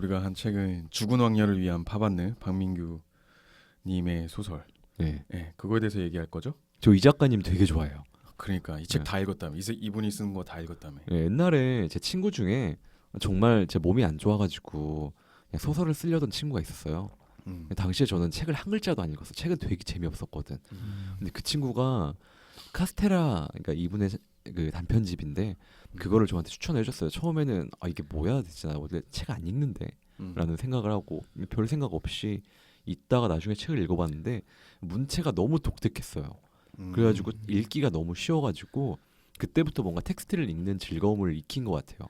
우리가 한 책은 죽은 왕녀를 위한 파반느 박민규 님의 소설. 네. 네, 그거에 대해서 얘기할 거죠? 저 이 작가님 되게 좋아해요. 그러니까 이 책 네. 다 읽었다며. 이분이 쓴 거 다 읽었다며. 네, 옛날에 제 친구 중에 정말 제 몸이 안 좋아가지고 그냥 소설을 쓰려던 친구가 있었어요. 당시에 저는 책을 한 글자도 안 읽었어. 책은 되게 재미없었거든. 근데 그 친구가 카스테라, 그러니까 이분의 그 단편집인데 그거를 저한테 추천해 줬어요. 처음에는 아 이게 뭐야 진짜 나 원래 책 안 읽는데 라는 생각을 하고 별 생각 없이 있다가 나중에 책을 읽어봤는데 문체가 너무 독특했어요. 그래가지고 읽기가 너무 쉬워가지고 그때부터 뭔가 텍스트를 읽는 즐거움을 익힌 것 같아요.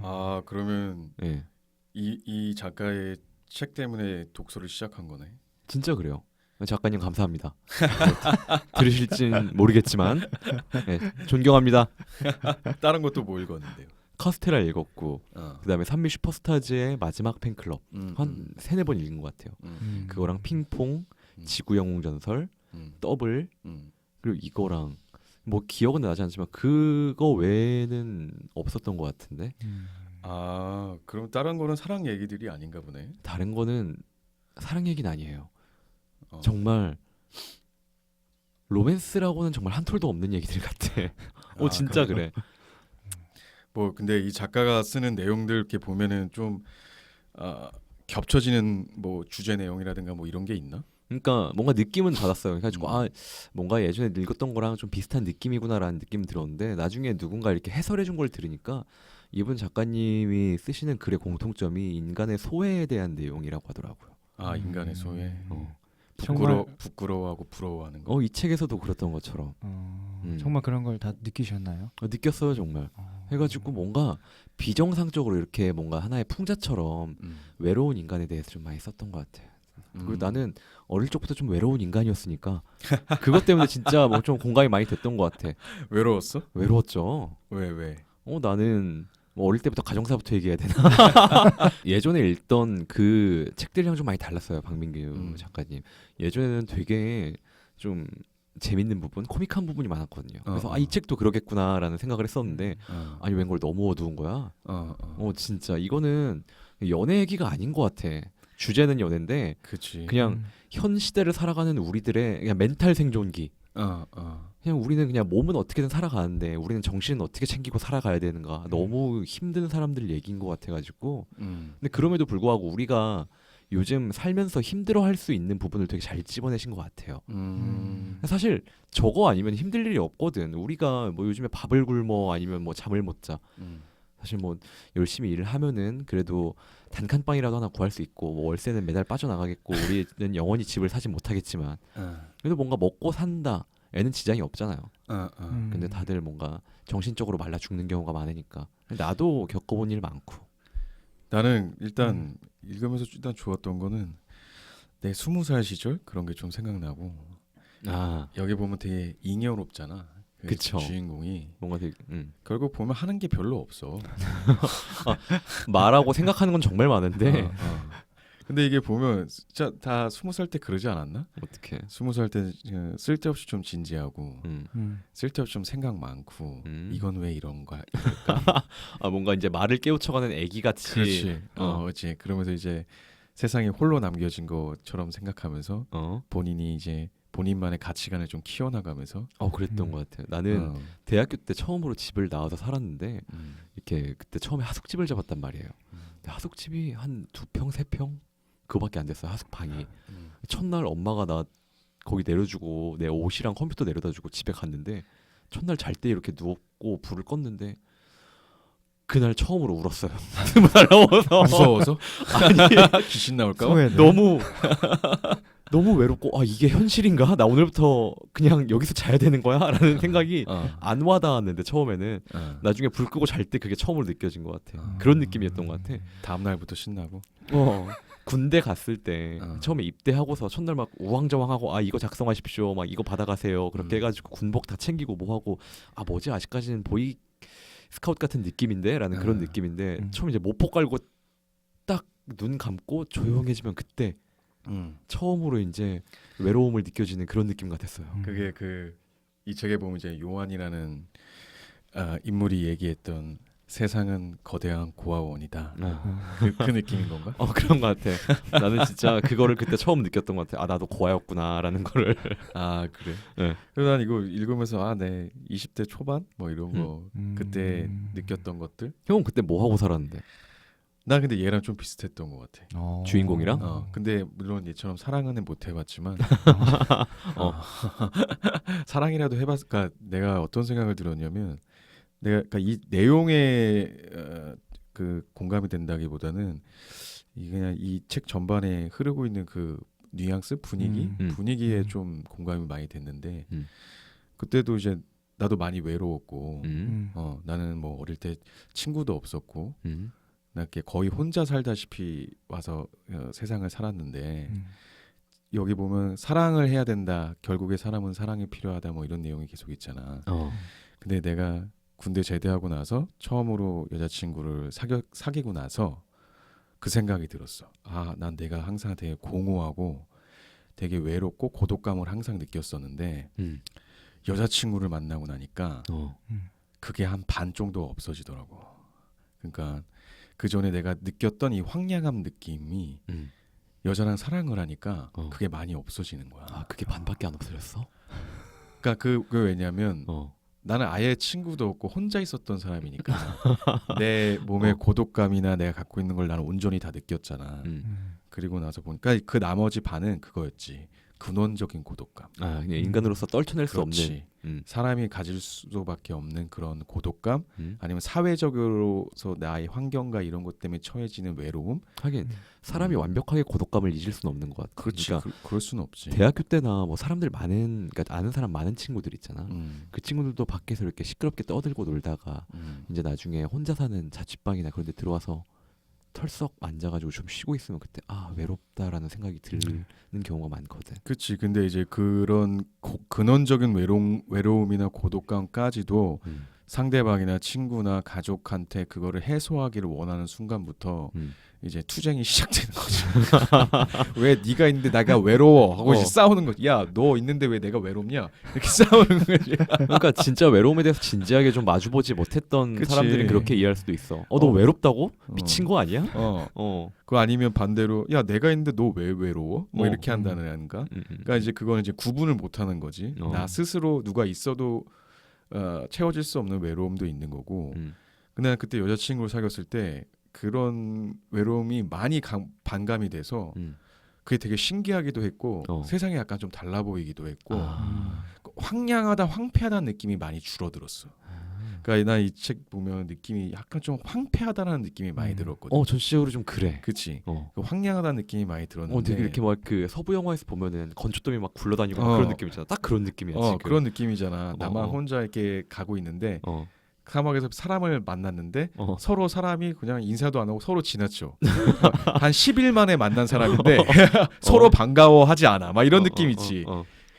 아 그러면 네. 이 작가의 책 때문에 독서를 시작한 거네. 진짜 그래요. 작가님 감사합니다. 네, 들으실진 모르겠지만 네, 존경합니다. 다른 것도 뭐 읽었는데요? 카스테라 읽었고 그다음에 산미 슈퍼스타즈의 마지막 팬클럽 한 3-4번 읽은 것 같아요. 그거랑 핑퐁, 지구영웅전설, 더블 그리고 이거랑 뭐 기억은 나지 않지만 그거 외에는 없었던 것 같은데 아 그럼 다른 거는 사랑 얘기들이 아닌가 보네. 다른 거는 사랑 얘기는 아니에요. 정말 로맨스라고는 정말 한 톨도 없는 얘기들 같아. 진짜 그래. 뭐 근데 이 작가가 쓰는 내용들 이렇게 보면은 좀 겹쳐지는 뭐 주제 내용이라든가 뭐 이런 게 있나? 그러니까 뭔가 느낌은 받았어요. 그래가지고 뭔가 예전에 읽었던 거랑 좀 비슷한 느낌이구나라는 느낌이 들었는데 나중에 누군가 이렇게 해설해준 걸 들으니까 이분 작가님이 쓰시는 글의 공통점이 인간의 소외에 대한 내용이라고 하더라고요. 아 인간의 소외. 정말 부끄러워하고 부러워하는 거. 이 책에서도 그랬던 것처럼. 정말 그런 걸 다 느끼셨나요? 느꼈어요 정말. 해가지고 뭔가 비정상적으로 이렇게 뭔가 하나의 풍자처럼 외로운 인간에 대해서 좀 많이 썼던 것 같아요. 그리고 나는 어릴 적부터 좀 외로운 인간이었으니까 그것 때문에 진짜 뭐 좀 공감이 많이 됐던 것 같아. 외로웠어? 외로웠죠. 왜? 나는 뭐 어릴 때부터 가정사부터 얘기해야 되나? 예전에 읽던 그 책들이랑 좀 많이 달랐어요. 박민규 작가님. 예전에는 되게 좀 재밌는 부분, 코믹한 부분이 많았거든요. 그래서 이 책도 그러겠구나라는 생각을 했었는데 아니 웬걸 너무 어두운 거야. 진짜 이거는 연애 얘기가 아닌 것 같아. 주제는 연애인데 그치. 그냥 현 시대를 살아가는 우리들의 그냥 멘탈 생존기. 그냥 우리는 그냥 몸은 어떻게든 살아가는데 우리는 정신은 어떻게 챙기고 살아가야 되는가. 너무 힘든 사람들 얘기인 것 같아가지고. 근데 그럼에도 불구하고 우리가 요즘 살면서 힘들어할 수 있는 부분을 되게 잘 집어내신 것 같아요. 사실 저거 아니면 힘들 일이 없거든. 우리가 뭐 요즘에 밥을 굶어 아니면 뭐 잠을 못 자. 사실 뭐 열심히 일을 하면은 그래도 단칸방이라도 하나 구할 수 있고 뭐 월세는 매달 빠져나가겠고 우리는 영원히 집을 사지 못하겠지만 그래도 뭔가 먹고 산다 애는 지장이 없잖아요. 근데 다들 뭔가 정신적으로 말라 죽는 경우가 많으니까 나도 겪어본 일 많고. 나는 일단 읽으면서 일단 좋았던 거는 내 20살 시절 그런 게 좀 생각나고 여기 보면 되게 잉여롭잖아. 그쵸. 주인공이 뭔가 되게 결국 보면 하는 게 별로 없어. 말하고 생각하는 건 정말 많은데 근데 이게 보면 진짜 다 20살 때 그러지 않았나? 어떻게 20살 때 쓸데없이 좀 진지하고 쓸데없이 좀 생각 많고 이건 왜 이런가? 뭔가 이제 말을 깨우쳐가는 애기 같이. 그렇지. 그렇지. 그러면서 이제 세상에 홀로 남겨진 것처럼 생각하면서 본인이 이제 본인만의 가치관을 좀 키워나가면서 그랬던 것 같아요. 나는 대학교 때 처음으로 집을 나와서 살았는데 이렇게 그때 처음에 하숙집을 잡았단 말이에요. 근데 하숙집이 한 2평, 3평 그거밖에 안 됐어요. 하숙방이. 첫날 엄마가 나 거기 내려주고 내 옷이랑 컴퓨터 내려다주고 집에 갔는데 첫날 잘 때 이렇게 누웠고 불을 껐는데 그날 처음으로 울었어요. 20살 넘어서. 무서워서? 아니 귀신 나올까? 너무 외롭고 이게 현실인가? 나 오늘부터 그냥 여기서 자야 되는 거야? 라는 생각이 안 와닿았는데 처음에는 나중에 불 끄고 잘 때 그게 처음으로 느껴진 것 같아. 그런 느낌이었던 것 같아. 다음 날부터 신나고. 군대 갔을 때 처음에 입대하고서 첫날 막 우왕좌왕하고 이거 작성하십시오. 막 이거 받아가세요. 그렇게 해가지고 군복 다 챙기고 뭐하고 뭐지 아직까지는 보이 스카우트 같은 느낌인데? 라는 그런 느낌인데 처음 이제 모포 깔고 딱 눈 감고 조용해지면 그때 처음으로 이제 외로움을 느껴지는 그런 느낌 같았어요. 그게 이 책에 보면 이제 요한이라는 인물이 얘기했던 세상은 거대한 고아원이다. 그 느낌인 건가? 그런 것 같아. 나는 진짜 그거를 그때 처음 느꼈던 것 같아. 아 나도 고아였구나라는 거를. 아 그래. 네. 그래서 난 이거 읽으면서 내 20대 초반 뭐 이런 거 그때 느꼈던 것들. 형은 그때 뭐 하고 살았는데? 나 근데 얘랑 좀 비슷했던 것 같아. 주인공이랑? 근데 물론 얘처럼 사랑은 못 해봤지만 사랑이라도 해봤을까. 내가 어떤 생각을 들었냐면 내가 그러니까 이 내용에 그 공감이 된다기보다는 이 그냥 이 책 전반에 흐르고 있는 그 뉘앙스 분위기에 좀 공감이 많이 됐는데 그때도 이제 나도 많이 외로웠고 나는 뭐 어릴 때 친구도 없었고 나 이렇게 거의 혼자 살다시피 와서 세상을 살았는데 여기 보면 사랑을 해야 된다. 결국에 사람은 사랑이 필요하다. 뭐 이런 내용이 계속 있잖아. 근데 내가 군대 제대하고 나서 처음으로 여자친구를 사귀고 나서 그 생각이 들었어. 난 내가 항상 되게 공허하고 되게 외롭고 고독감을 항상 느꼈었는데 여자친구를 만나고 나니까 그게 한 반 정도 없어지더라고. 그러니까 그 전에 내가 느꼈던 이 황량함 느낌이 여자랑 사랑을 하니까 그게 많이 없어지는 거야. 그게 반밖에 안 없어졌어? 그러니까 그게 왜냐면 나는 아예 친구도 없고 혼자 있었던 사람이니까 내 몸의 고독감이나 내가 갖고 있는 걸 나는 온전히 다 느꼈잖아. 그리고 나서 보니까 그 나머지 반은 그거였지. 근원적인 고독감. 그냥 인간으로서 떨쳐낼 수 그렇지. 없는 사람이 가질 수밖에 없는 그런 고독감 아니면 사회적으로서 나의 환경과 이런 것 때문에 처해지는 외로움. 하긴 사람이 완벽하게 고독감을 잊을 수는 없는 것 같아. 그렇지. 그러니까 그럴 수는 없지. 대학교 때나 뭐 사람들 많은 그러니까 아는 사람 많은 친구들 있잖아. 그 친구들도 밖에서 이렇게 시끄럽게 떠들고 놀다가 이제 나중에 혼자 사는 자취방이나 그런 데 들어와서 털썩 앉아가지고 좀 쉬고 있으면 그때 외롭다라는 생각이 드는 경우가 많거든. 그렇지. 근데 이제 그런 근원적인 외로움이나 고독감까지도 상대방이나 친구나 가족한테 그거를 해소하기를 원하는 순간부터 이제 투쟁이 시작되는 거지. 왜 네가 있는데 내가 외로워 하고 이제 싸우는 거지. 야, 너 있는데 왜 내가 외롭냐? 이렇게 싸우는 거지. 그러니까 진짜 외로움에 대해서 진지하게 좀 마주보지 못했던 그치. 사람들은 그렇게 이해할 수도 있어. 너 외롭다고? 미친 거 아니야? 그거 아니면 반대로 야, 내가 있는데 너 왜 외로워? 뭐 이렇게 한다는가? 그러니까 이제 그거는 이제 구분을 못하는 거지. 나 스스로 누가 있어도 채워질 수 없는 외로움도 있는 거고. 근데 그때 여자친구를 사귀었을 때 그런 외로움이 많이 반감이 돼서 그게 되게 신기하기도 했고 세상이 약간 좀 달라 보이기도 했고 황량하다 황폐하다는 느낌이 많이 줄어들었어. 그러니까 나 이 책 보면 느낌이 약간 좀 황폐하다는 느낌이 많이 들었거든. 전체적으로 좀 그래. 그치. 그 황량하다는 느낌이 많이 들었는데 되게 이렇게 막 그 서부 영화에서 보면은 건축더미 막 굴러다니고 그런 느낌이잖아. 딱 그런 느낌이야 지금. 그런 느낌이잖아. 나만 혼자 이렇게 가고 있는데 사막에서 사람을 만났는데 서로 사람이 그냥 인사도 안 하고 서로 지나쳐. 한 10일 만에 만난 사람인데 서로 반가워하지 않아. 막 이런 느낌 있지.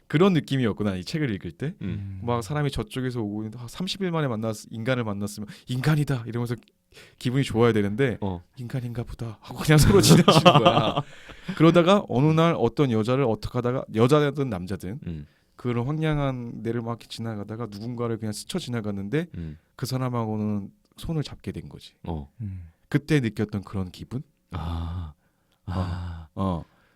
그런 느낌이었구나 이 책을 읽을 때. 막 사람이 저쪽에서 오고 30일 만에 인간을 만났으면 인간이다 이러면서 기분이 좋아야 되는데 인간인가 보다 하고 그냥 서로 지나치는 거야. 그러다가 어느 날 어떤 여자를 어떻게 하다가 여자든 남자든 그런 황량한 데를 막 지나가다가 누군가를 그냥 스쳐 지나갔는데 그 사람하고는 손을 잡게 된 거지. 그때 느꼈던 그런 기분?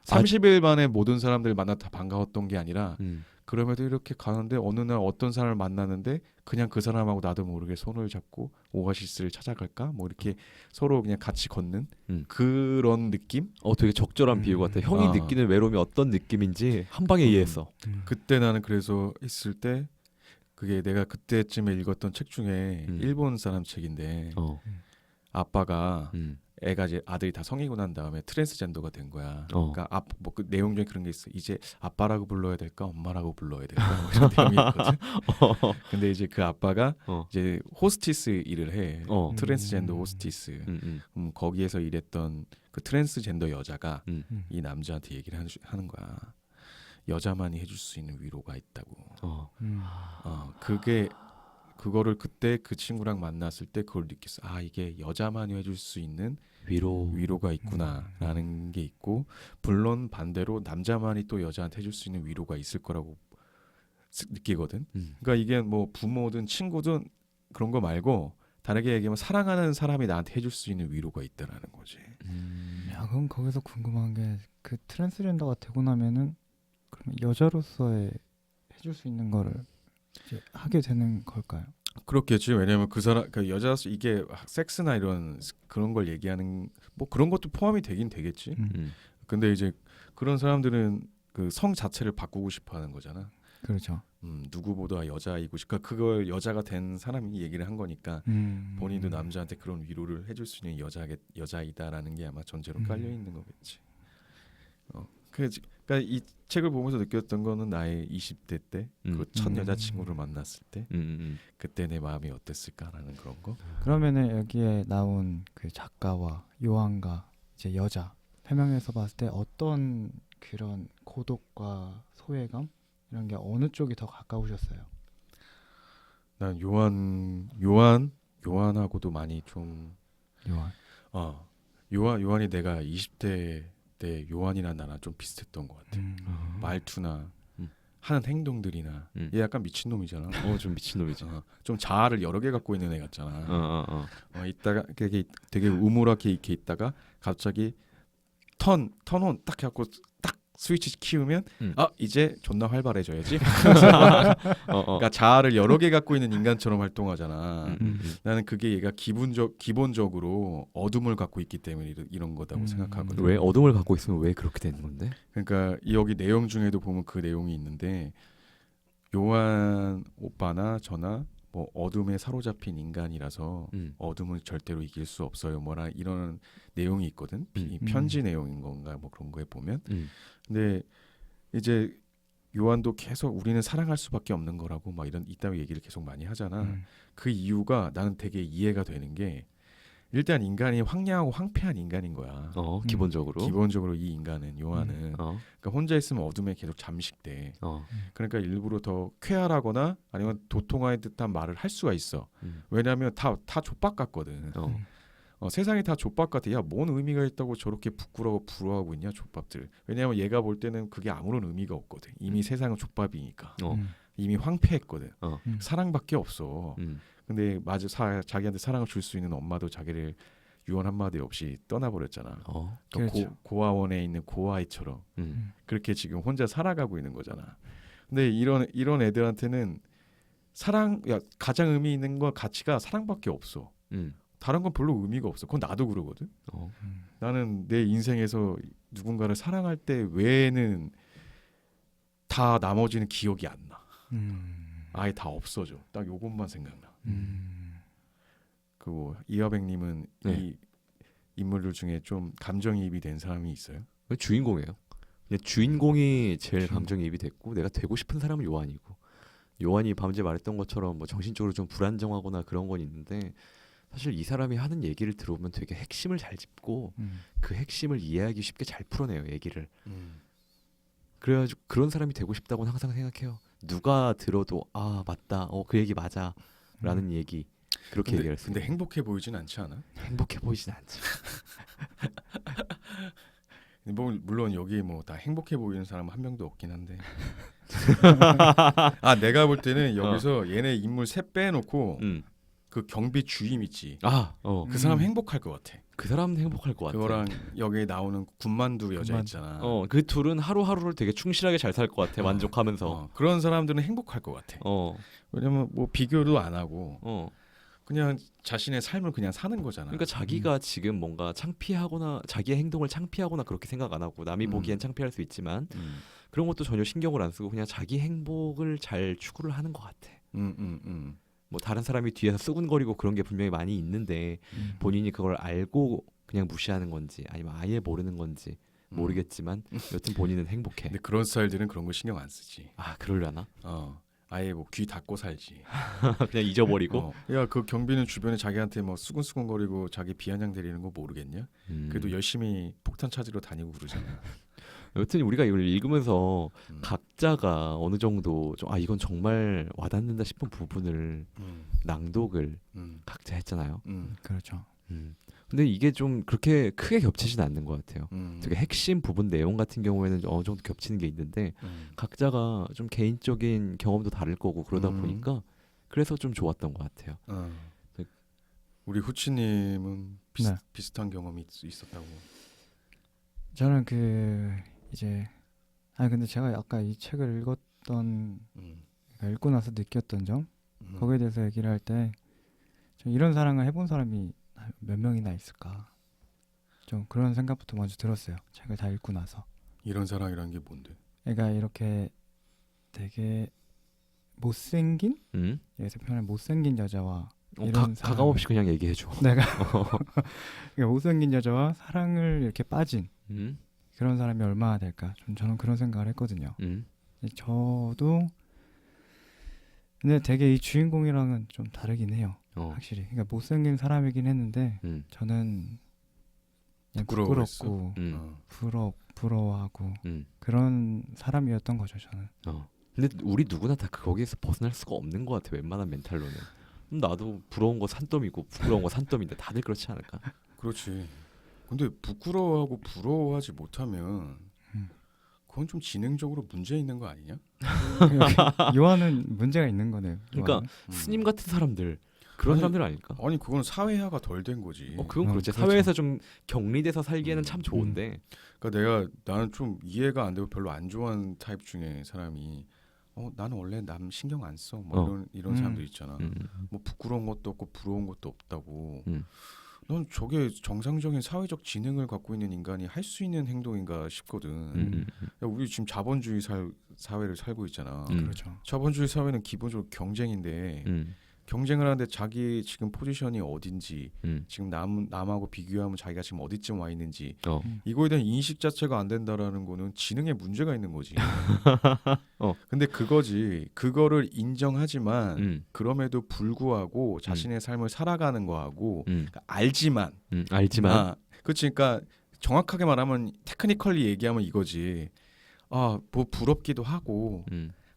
30일 만에 모든 사람들 만나 다 반가웠던 게 아니라 그럼에도 이렇게 가는데 어느 날 어떤 사람을 만나는데 그냥 그 사람하고 나도 모르게 손을 잡고 오아시스를 찾아갈까? 뭐 이렇게 서로 그냥 같이 걷는 그런 느낌? 되게 적절한 비유 같아. 형이 느끼는 외로움이 어떤 느낌인지 한 방에 이해했어. 그때 나는 그래서 있을 때 그게 내가 그때쯤에 읽었던 책 중에 일본 사람 책인데 아빠가 애가 이제 아들이 다 성이고 난 다음에 트랜스젠더가 된 거야. 그러니까 뭐 그 내용 중에 그런 게 있어. 이제 아빠라고 불러야 될까, 엄마라고 불러야 될까 뭐 이런 내용이 있거든. 근데 이제 그 아빠가 이제 호스티스 일을 해. 트랜스젠더 호스티스. 거기에서 일했던 그 트랜스젠더 여자가 이 남자한테 얘기를 하는 거야. 여자만이 해줄 수 있는 위로가 있다고. 그거를 그때 그 친구랑 만났을 때 그걸 느꼈어. 이게 여자만이 해줄 수 있는 위로가 있구나라는 게 있고, 물론 반대로 남자만이 또 여자한테 해줄 수 있는 위로가 있을 거라고 느끼거든. 그러니까 이게 뭐 부모든 친구든 그런 거 말고 다르게 얘기하면 사랑하는 사람이 나한테 해줄 수 있는 위로가 있다라는 거지. 야, 그럼 거기서 궁금한 게 그 트랜스젠더가 되고 나면은 그러면 여자로서의 해줄 수 있는 거를 이제 하게 되는 걸까요? 그렇겠지. 왜냐면 그 사람 그 여자 이게 섹스나 이런 그런 걸 얘기하는 뭐 그런 것도 포함이 되긴 되겠지. 근데 이제 그런 사람들은 그 성 자체를 바꾸고 싶어하는 거잖아. 그렇죠. 누구보다 여자이고 싶까 그걸 여자가 된 사람이 얘기를 한 거니까 본인도 남자한테 그런 위로를 해줄 수 있는 여자이다라는 게 아마 전제로 깔려 있는 거겠지. 그러니까 이 책을 보면서 느꼈던 거는 나의 20대 때 그 첫 여자친구를 만났을 때 그때 내 마음이 어땠을까라는 그런 거. 그러면은 여기에 나온 그 작가와 요한과 이제 여자 세 명에서 봤을 때 어떤 그런 고독과 소외감 이런 게 어느 쪽이 더 가까우셨어요? 난 요한하고도 많이 좀 요한. 요한이 내가 20대 때 요한이랑 나랑 좀 비슷했던 것 같아. 말투나 하는 행동들이나 얘 약간 미친놈이잖아. 좀 미친놈이지. 좀 자아를 여러 개 갖고 있는 애 같잖아. 있다가 되게 우물하게 이렇게 있다가 갑자기 턴온 딱 해갖고 딱 스위치 키우면 이제 존나 활발해져야지. 그러니까 자아를 여러 개 갖고 있는 인간처럼 활동하잖아. 나는 그게 얘가 기본적으로 어둠을 갖고 있기 때문에 이런 거다고 생각하거든. 왜 어둠을 갖고 있으면 왜 그렇게 되는 건데? 그러니까 여기 내용 중에도 보면 그 내용이 있는데 요한 오빠나 저나 뭐 어둠에 사로잡힌 인간이라서 어둠을 절대로 이길 수 없어요. 뭐라 이런 내용이 있거든. 편지 내용인 건가 뭐 그런 거에 보면. 근데 이제 요한도 계속 우리는 사랑할 수밖에 없는 거라고 막 이따위 얘기를 계속 많이 하잖아. 그 이유가 나는 되게 이해가 되는 게 일단 인간이 황량하고 황폐한 인간인 거야. 기본적으로 이 인간은 요한은 그러니까 혼자 있으면 어둠에 계속 잠식돼. 그러니까 일부러 더 쾌활하거나 아니면 도통할 듯한 말을 할 수가 있어. 왜냐하면 다 족박 같거든. 세상이 다 족밥 같아. 야, 뭔 의미가 있다고 저렇게 부끄러워 부러워하고 있냐 족밥들. 왜냐하면 얘가 볼 때는 그게 아무런 의미가 없거든. 이미 세상은 족밥이니까. 이미 황폐했거든. 사랑밖에 없어. 근데 자기한테 사랑을 줄 수 있는 엄마도 자기를 유언 한마디 없이 떠나버렸잖아. 그렇죠. 고아원에 있는 고아이처럼 그렇게 지금 혼자 살아가고 있는 거잖아. 근데 이런 애들한테는 가장 의미 있는 건 가치가 사랑밖에 없어. 다른 건 별로 의미가 없어. 그건 나도 그러거든. 나는 내 인생에서 누군가를 사랑할 때 외에는 다 나머지는 기억이 안 나. 아예 다 없어져. 딱 요것만 생각나. 그리고 이하백님은 이 인물들 중에 좀 감정이입이 된 사람이 있어요? 주인공이에요. 근데 주인공이 제일 감정이입이 됐고 내가 되고 싶은 사람은 요한이고 요한이 밤새 말했던 것처럼 뭐 정신적으로 좀 불안정하거나 그런 건 있는데 사실 이 사람이 하는 얘기를 들어보면 되게 핵심을 잘 짚고 그 핵심을 이해하기 쉽게 잘 풀어내요 얘기를. 그래가지고 그런 사람이 되고 싶다고는 항상 생각해요. 누가 들어도 아 맞다, 그 얘기 맞아 라는 얘기 그렇게 얘기를 했어요. 근데 행복해 보이진 않지 않아? 행복해 보이진 않지. 뭐 물론 여기 뭐 다 행복해 보이는 사람은 한 명도 없긴 한데 내가 볼 때는 여기서 얘네 인물 셋 빼놓고 그 경비 주임 있지. 그 사람 행복할 것 같아. 그 사람은 행복할 것 같아. 그거랑 여기 나오는 군만두 여자 있잖아. 그 둘은 하루하루를 되게 충실하게 잘 살 것 같아. 만족하면서. 그런 사람들은 행복할 것 같아. 왜냐면 뭐 비교도 안 하고 그냥 자신의 삶을 그냥 사는 거잖아. 그러니까 자기가 지금 뭔가 창피하거나 자기의 행동을 창피하거나 그렇게 생각 안 하고 남이 보기엔 창피할 수 있지만 그런 것도 전혀 신경을 안 쓰고 그냥 자기 행복을 잘 추구를 하는 것 같아. 뭐 다른 사람이 뒤에서 쓰군거리고 그런 게 분명히 많이 있는데 본인이 그걸 알고 그냥 무시하는 건지 아니면 아예 모르는 건지 모르겠지만 여튼 본인은 행복해. 근데 그런 스타일들은 그런 거 신경 안 쓰지. 그러려나? 아예 뭐 귀 닫고 살지. 그냥 잊어버리고. 야, 그 경비는 주변에 자기한테 뭐 수근수근거리고 자기 비아냥 대리는 거 모르겠냐? 그래도 열심히 폭탄 찾으러 다니고 그러잖아. 여튼 우리가 이걸 읽으면서 각자가 어느 정도 좀 이건 정말 와닿는다 싶은 부분을 낭독을 각자 했잖아요. 그렇죠. 근데 이게 좀 그렇게 크게 겹치지는 않는 것 같아요. 되게 핵심 부분 내용 같은 경우에는 어느 정도 겹치는 게 있는데 각자가 좀 개인적인 경험도 다를 거고 그러다 보니까 그래서 좀 좋았던 것 같아요. 우리 후치님은 네. 비슷한 경험이 있었다고. 저는 그 이제 근데 제가 아까 이 책을 읽었던 그러니까 읽고 나서 느꼈던 점 거기에 대해서 얘기를 할 때 이런 사랑을 해본 사람이 몇 명이나 있을까 좀 그런 생각부터 먼저 들었어요. 책을 다 읽고 나서. 이런 사랑이라는 게 뭔데? 그러니까 이렇게 되게 못생긴 음? 여기서 표현한 못생긴 여자와 이런 가감 없이 그냥 얘기해 줘. 내가 그러니까 못생긴 여자와 사랑을 이렇게 빠진 음? 그런 사람이 얼마나 될까? 좀 저는 그런 생각을 했거든요. 저도 근데 되게 이 주인공이랑은 좀 다르긴 해요. 확실히. 그러니까 못생긴 사람이긴 했는데 저는 그냥 부끄럽고 부러워하고 그런 사람이었던 거죠. 저는. 근데 우리 누구나 다 거기에서 벗어날 수가 없는 것 같아. 웬만한 멘탈로는. 나도 부러운 거 산더미고 부끄러운 거 산더미인데 다들 그렇지 않을까? 그렇지. 근데 부끄러워하고 부러워하지 못하면 그건 좀 지능적으로 문제 있는 거 아니냐? 요한은 문제가 있는 거네요. 그러니까 스님 같은 사람들 그런 사람들 아닐까? 아니 그건 사회화가 덜 된 거지. 그건 그렇지. 그렇죠. 사회에서 좀 격리돼서 살기에는 참 좋은데. 그러니까 나는 좀 이해가 안 되고 별로 안 좋아하는 타입 중에 사람이 나는 원래 남 신경 안 써. 뭐 이런 사람들 있잖아. 뭐 부끄러운 것도 없고 부러운 것도 없다고. 난 저게 정상적인 사회적 지능을 갖고 있는 인간이 할 수 있는 행동인가 싶거든. 야, 우리 지금 자본주의 사회를 살고 있잖아. 그렇죠. 자본주의 사회는 기본적으로 경쟁인데 경쟁을 하는데 자기 지금 포지션이 어딘지 지금 남하고 비교하면 자기가 지금 어디쯤 와 있는지 이거에 대한 인식 자체가 안 된다라는 거는 지능에 문제가 있는 거지. 근데 그거를 인정하지만 그럼에도 불구하고 자신의 삶을 살아가는 거하고 그러니까 알지만 그렇지. 그러니까 정확하게 말하면 테크니컬리 얘기하면 이거지. 뭐 부럽기도 하고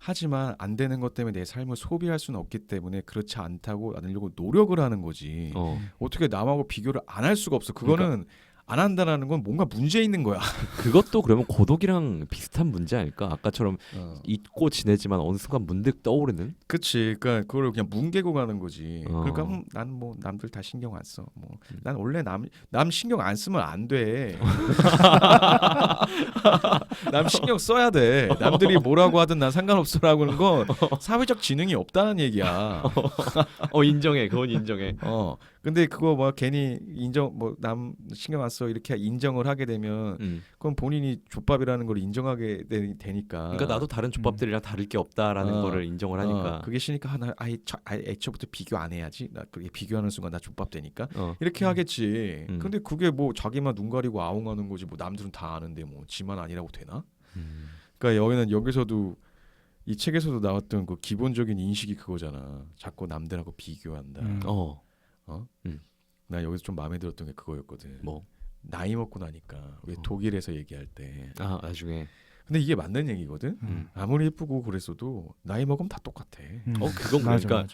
하지만 안 되는 것 때문에 내 삶을 소비할 수는 없기 때문에 그렇지 않으려고 노력을 하는 거지. 어떻게 남하고 비교를 안 할 수가 없어. 그거는 그러니까, 안 한다라는 건 뭔가 문제 있는 거야. 그것도 그러면 고독이랑 비슷한 문제 아닐까? 아까처럼 잊고 지내지만 어느 순간 문득 떠오르는? 그치. 그러니까 그걸 그냥 뭉개고 가는 거지. 그러니까 난 뭐 남들 다 신경 안 써. 뭐 난 원래 남 신경 안 쓰면 안 돼. 남 신경 써야 돼. 남들이 뭐라고 하든 난 상관없어라고 하는 건 사회적 지능이 없다는 얘기야. 인정해. 그건 인정해. 근데 그거 뭐 괜히 남 신경 안 써 이렇게 인정을 하게 되면 그건 본인이 족밥이라는 걸 인정하게 되니까. 그러니까 나도 다른 족밥들이랑 다를 게 없다라는 거를 인정을 하니까. 그게 싫으니까 나 아예 애초부터 비교 안 해야지. 나 그게 비교하는 순간 나 족밥 되니까. 이렇게 하겠지. 근데 그게 뭐 자기만 눈 가리고 아웅하는 거지. 뭐 남들은 다 아는데 뭐 지만 아니라고 되나? 그러니까 여기서도 이 책에서도 나왔던 그 기본적인 인식이 그거잖아. 자꾸 남들하고 비교한다. 나 여기서 좀 마음에 들었던 게 그거였거든. 뭐? 나이 먹고 나니까 왜 독일에서 얘기할 때 나중에 근데 이게 맞는 얘기거든. 아무리 예쁘고 그랬어도 나이 먹으면 다 똑같아. 그건 그러니까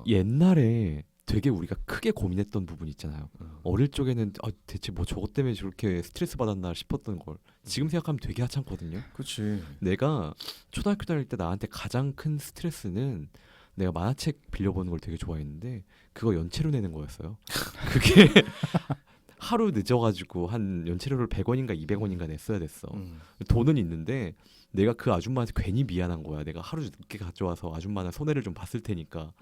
옛날에 되게 우리가 크게 고민했던 부분 있잖아요. 어릴 적에는 대체 뭐 저것 때문에 저렇게 스트레스 받았나 싶었던 걸 지금 생각하면 되게 하찮거든요. 그렇지. 내가 초등학교 다닐 때 나한테 가장 큰 스트레스는 내가 만화책 빌려보는 걸 되게 좋아했는데 그거 연체로 내는 거였어요. 그게 하루 늦어가지고 한 연체료를 100원인가 200원인가 냈어야 됐어. 돈은 있는데 내가 그 아줌마한테 괜히 미안한 거야. 내가 하루 늦게 가져와서 아줌마는 손해를 좀 봤을 테니까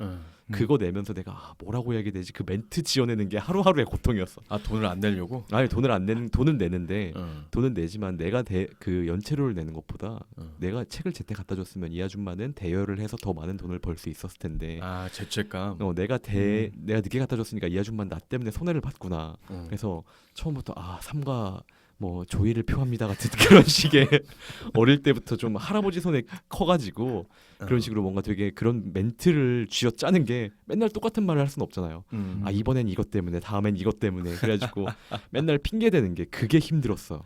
그거 내면서 내가 뭐라고 해야 되지? 그 멘트 지어내는 게 하루하루의 고통이었어. 돈을 안 내려고? 아니 돈은 내는데 돈은 내지만 내가 그 연체료를 내는 것보다 내가 책을 제때 갖다 줬으면 이 아줌마는 대여를 해서 더 많은 돈을 벌 수 있었을 텐데. 죄책감. 내가 늦게 갖다 줬으니까 이 아줌마는 나 때문에 손해를 봤구나. 그래서 처음부터 삼가 뭐 조의를 표합니다 같은 그런 식의 어릴 때부터 좀 할아버지 손에 커가지고 그런 식으로 뭔가 되게 그런 멘트를 쥐어 짜는 게 맨날 똑같은 말을 할 수는 없잖아요. 이번엔 이것 때문에 다음엔 이것 때문에 그래가지고 맨날 핑계 대는 게 그게 힘들었어.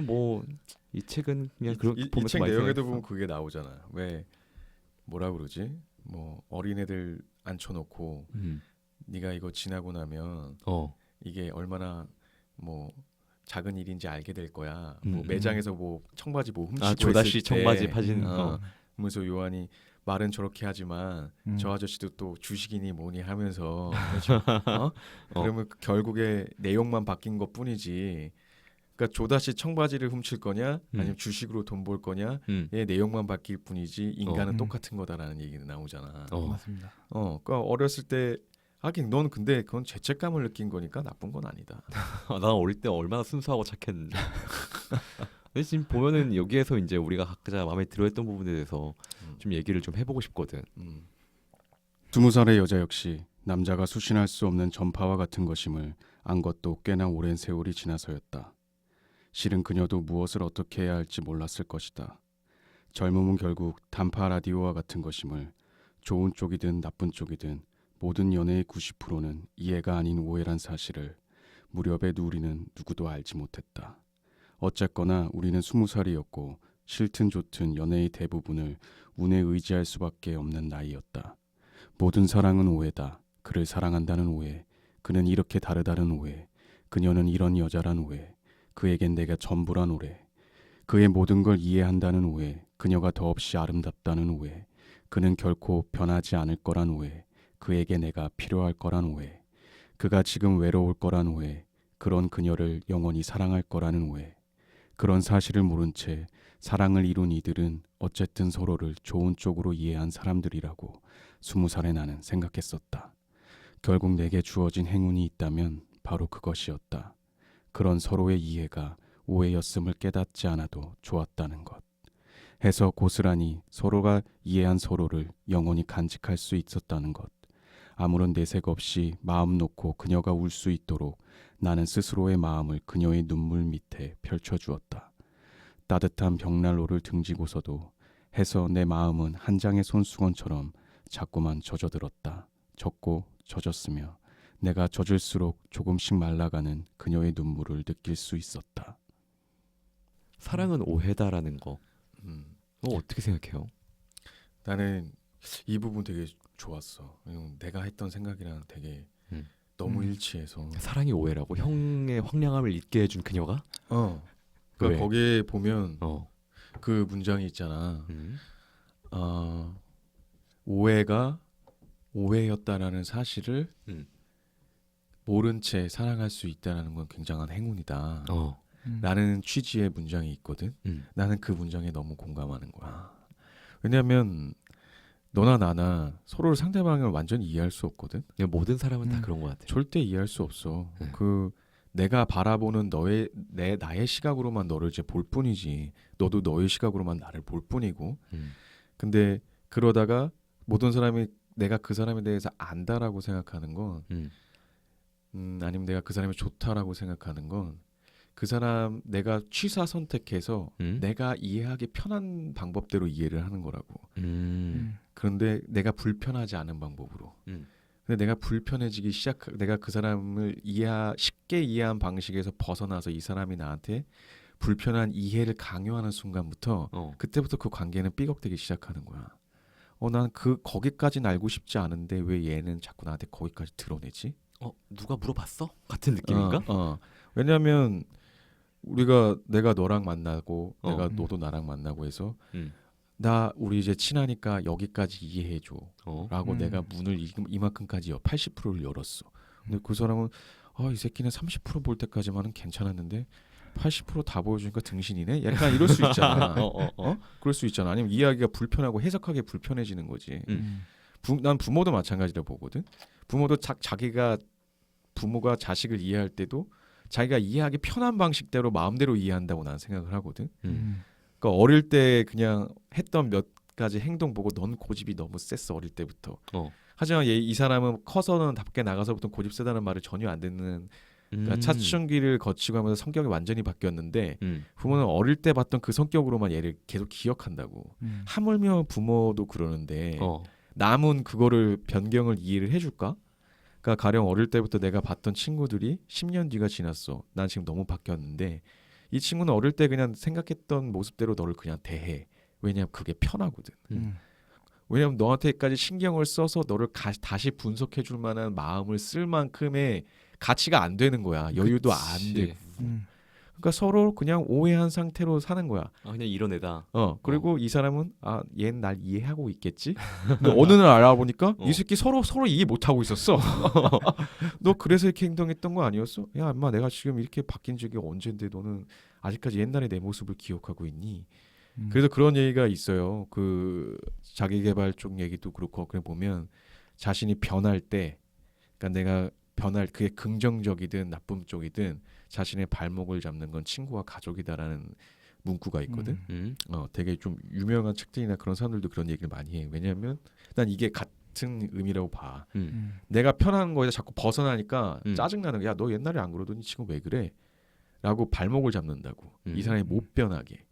뭐 이 책은 그냥 그런 이 책 내용에도 보면 그게 나오잖아. 왜 뭐라 그러지? 뭐 어린애들 앉혀놓고 네가 이거 지나고 나면 이게 얼마나 뭐 작은 일인지 알게 될 거야. 뭐 매장에서 뭐 청바지 뭐 훔치고 조다시 했을 때 청바지 파진. 그래서 요한이 말은 저렇게 하지만 저 아저씨도 또 주식이니 뭐니 하면서 어? 그러면 결국에 내용만 바뀐 것뿐이지. 그러니까 조다시 청바지를 훔칠 거냐 아니면 주식으로 돈 벌 거냐 의 내용만 바뀔 뿐이지 인간은 똑같은 거다라는 얘기는 나오잖아. 맞습니다. 그러니까 어렸을 때 하긴 넌 근데 그건 죄책감을 느낀 거니까 나쁜 건 아니다. 난 어릴 때 얼마나 순수하고 착했는데. 근데 지금 보면은 여기에서 이제 우리가 각자 마음에 들어했던 부분에 대해서 좀 얘기를 좀 해보고 싶거든. 20살의 여자 역시 남자가 수신할 수 없는 전파와 같은 것임을 안 것도 꽤나 오랜 세월이 지나서였다. 실은 그녀도 무엇을 어떻게 해야 할지 몰랐을 것이다. 젊음은 결국 단파 라디오와 같은 것임을 좋은 쪽이든 나쁜 쪽이든 모든 연애의 90%는 이해가 아닌 오해란 사실을 무렵의 우리는 누구도 알지 못했다. 어쨌거나 우리는 20살이었고 싫든 좋든 연애의 대부분을 운에 의지할 수밖에 없는 나이였다. 모든 사랑은 오해다. 그를 사랑한다는 오해, 그는 이렇게 다르다는 오해, 그녀는 이런 여자란 오해, 그에겐 내가 전부란 오해, 그의 모든 걸 이해한다는 오해, 그녀가 더없이 아름답다는 오해, 그는 결코 변하지 않을 거란 오해, 그에게 내가 필요할 거란 오해, 그가 지금 외로울 거란 오해, 그런 그녀를 영원히 사랑할 거라는 오해. 그런 사실을 모른 채 사랑을 이룬 이들은 어쨌든 서로를 좋은 쪽으로 이해한 사람들이라고 20살의 나는 생각했었다. 결국 내게 주어진 행운이 있다면 바로 그것이었다. 그런 서로의 이해가 오해였음을 깨닫지 않아도 좋았다는 것. 해서 고스란히 서로가 이해한 서로를 영원히 간직할 수 있었다는 것. 아무런 내색 없이 마음 놓고 그녀가 울 수 있도록 나는 스스로의 마음을 그녀의 눈물 밑에 펼쳐주었다. 따뜻한 벽난로를 등지고서도 해서 내 마음은 한 장의 손수건처럼 자꾸만 젖어들었다. 젖고 젖었으며 내가 젖을수록 조금씩 말라가는 그녀의 눈물을 느낄 수 있었다. 사랑은 오해다라는 거. 어떻게 생각해요? 나는 이 부분 되게 좋았어. 내가 했던 생각이랑 되게 너무 일치해서. 사랑이 오해라고? 형의 황량함을 잊게 해준 그녀가? 그러니까 거기에 보면 그 문장이 있잖아. 오해가 오해였다라는 사실을 모른 채 사랑할 수 있다는 건 굉장한 행운이다. 라는 취지의 문장이 있거든. 나는 그 문장에 너무 공감하는 거야. 왜냐하면 너나 나나 서로를 상대방을 완전히 이해할 수 없거든. 모든 사람은 다 그런 것 같아. 절대 이해할 수 없어. 그 내가 바라보는 나의 시각으로만 너를 이제 볼 뿐이지. 너도 너의 시각으로만 나를 볼 뿐이고. 근데 그러다가 모든 사람이 내가 그 사람에 대해서 안다라고 생각하는 건, 아니면 내가 그 사람이 좋다라고 생각하는 건, 그 사람 내가 취사 선택해서 내가 이해하기 편한 방법대로 이해를 하는 거라고. 그런데 내가 불편하지 않은 방법으로. 근데 내가 불편해지기 내가 그 사람을 쉽게 이해한 방식에서 벗어나서 이 사람이 나한테 불편한 이해를 강요하는 순간부터 그때부터 그 관계는 삐걱대기 시작하는 거야. 난 거기까지는 알고 싶지 않은데 왜 얘는 자꾸 나한테 거기까지 드러내지? 누가 물어봤어? 같은 느낌인가? 왜냐하면 내가 너랑 만나고 내가 너도 나랑 만나고 해서 우리 이제 친하니까 여기까지 이해해줘 라고 내가 문을 이만큼까지 80%를 열었어. 근데 그 사람은 이 새끼는 30% 볼 때까지만은 괜찮았는데 80% 다 보여주니까 등신이네? 약간 이럴 수 있잖아. 그럴 수 있잖아. 아니면 이야기가 불편하고 해석하기 불편해지는 거지. 난 부모도 마찬가지로 보거든. 부모도 부모가 자식을 이해할 때도 자기가 이해하기 편한 방식대로 마음대로 이해한다고 난 생각을 하거든. 그러니까 어릴 때 그냥 했던 몇 가지 행동 보고 넌 고집이 너무 셌어 어릴 때부터. 하지만 이 사람은 커서는 밖에 나가서부터 고집 세다는 말을 전혀 안 듣는. 그러니까 사춘기를 거치고 하면서 성격이 완전히 바뀌었는데 부모는 어릴 때 봤던 그 성격으로만 얘를 계속 기억한다고. 하물며 부모도 그러는데 남은 그거를 변경을 이해를 해줄까? 그러니까 가령 어릴 때부터 내가 봤던 친구들이 10년 뒤가 지났어. 난 지금 너무 바뀌었는데 이 친구는 어릴 때 그냥 생각했던 모습대로 너를 그냥 대해. 왜냐면 그게 편하거든. 왜냐면 너한테까지 신경을 써서 너를 다시 분석해 줄 만한 마음을 쓸 만큼의 가치가 안 되는 거야. 여유도 안 되고. 그러니까 서로 그냥 오해한 상태로 사는 거야. 그냥 이런 애다. 그리고 이 사람은 얘는 날 이해하고 있겠지. 근데 어느 날 알아보니까 이 새끼 서로 이해 못 하고 있었어. 너 그래서 이렇게 행동했던 거 아니었어? 야, 엄마 내가 지금 이렇게 바뀐 적이 언젠데 너는 아직까지 옛날의 내 모습을 기억하고 있니? 그래서 그런 얘기가 있어요. 그 자기계발 쪽 얘기도 그렇고 그래 보면 자신이 변할 때, 그러니까 내가 변할 그게 긍정적이든 나쁜 쪽이든 자신의 발목을 잡는 건 친구와 가족이다라는 문구가 있거든. 되게 좀 유명한 책들이나 그런 사람들도 그런 얘기를 많이 해. 왜냐하면 난 이게 같은 의미라고 봐. 내가 편한 거에서 자꾸 벗어나니까 짜증나는 거야. 너 옛날에 안 그러더니 지금 왜 그래? 라고 발목을 잡는다고. 이 사람이 못 변하게.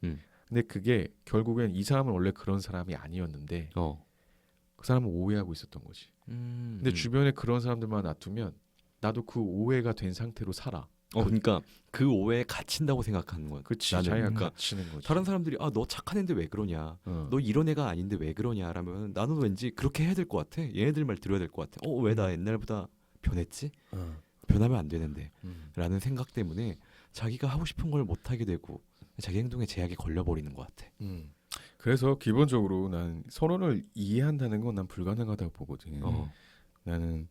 근데 그게 결국엔 이 사람은 원래 그런 사람이 아니었는데 그 사람은 오해하고 있었던 거지. 근데 주변에 그런 사람들만 놔두면 나도 그 오해가 된 상태로 살아. 그러니까 그 오해에 갇힌다고 생각하는 거야. 그치. 나는. 자기가 그러니까 갇히는 거지. 다른 사람들이 너 착한 애인데 왜 그러냐, 너 이런 애가 아닌데 왜 그러냐라면 나는 왠지 그렇게 해야 될 것 같아. 얘네들 말 들어야 될 것 같아. 왜 나 옛날보다 변했지? 변하면 안 되는데 라는 생각 때문에 자기가 하고 싶은 걸 못하게 되고 자기 행동에 제약이 걸려버리는 것 같아. 그래서 기본적으로 난 서로를 이해한다는 건 난 불가능하다고 보거든. 나는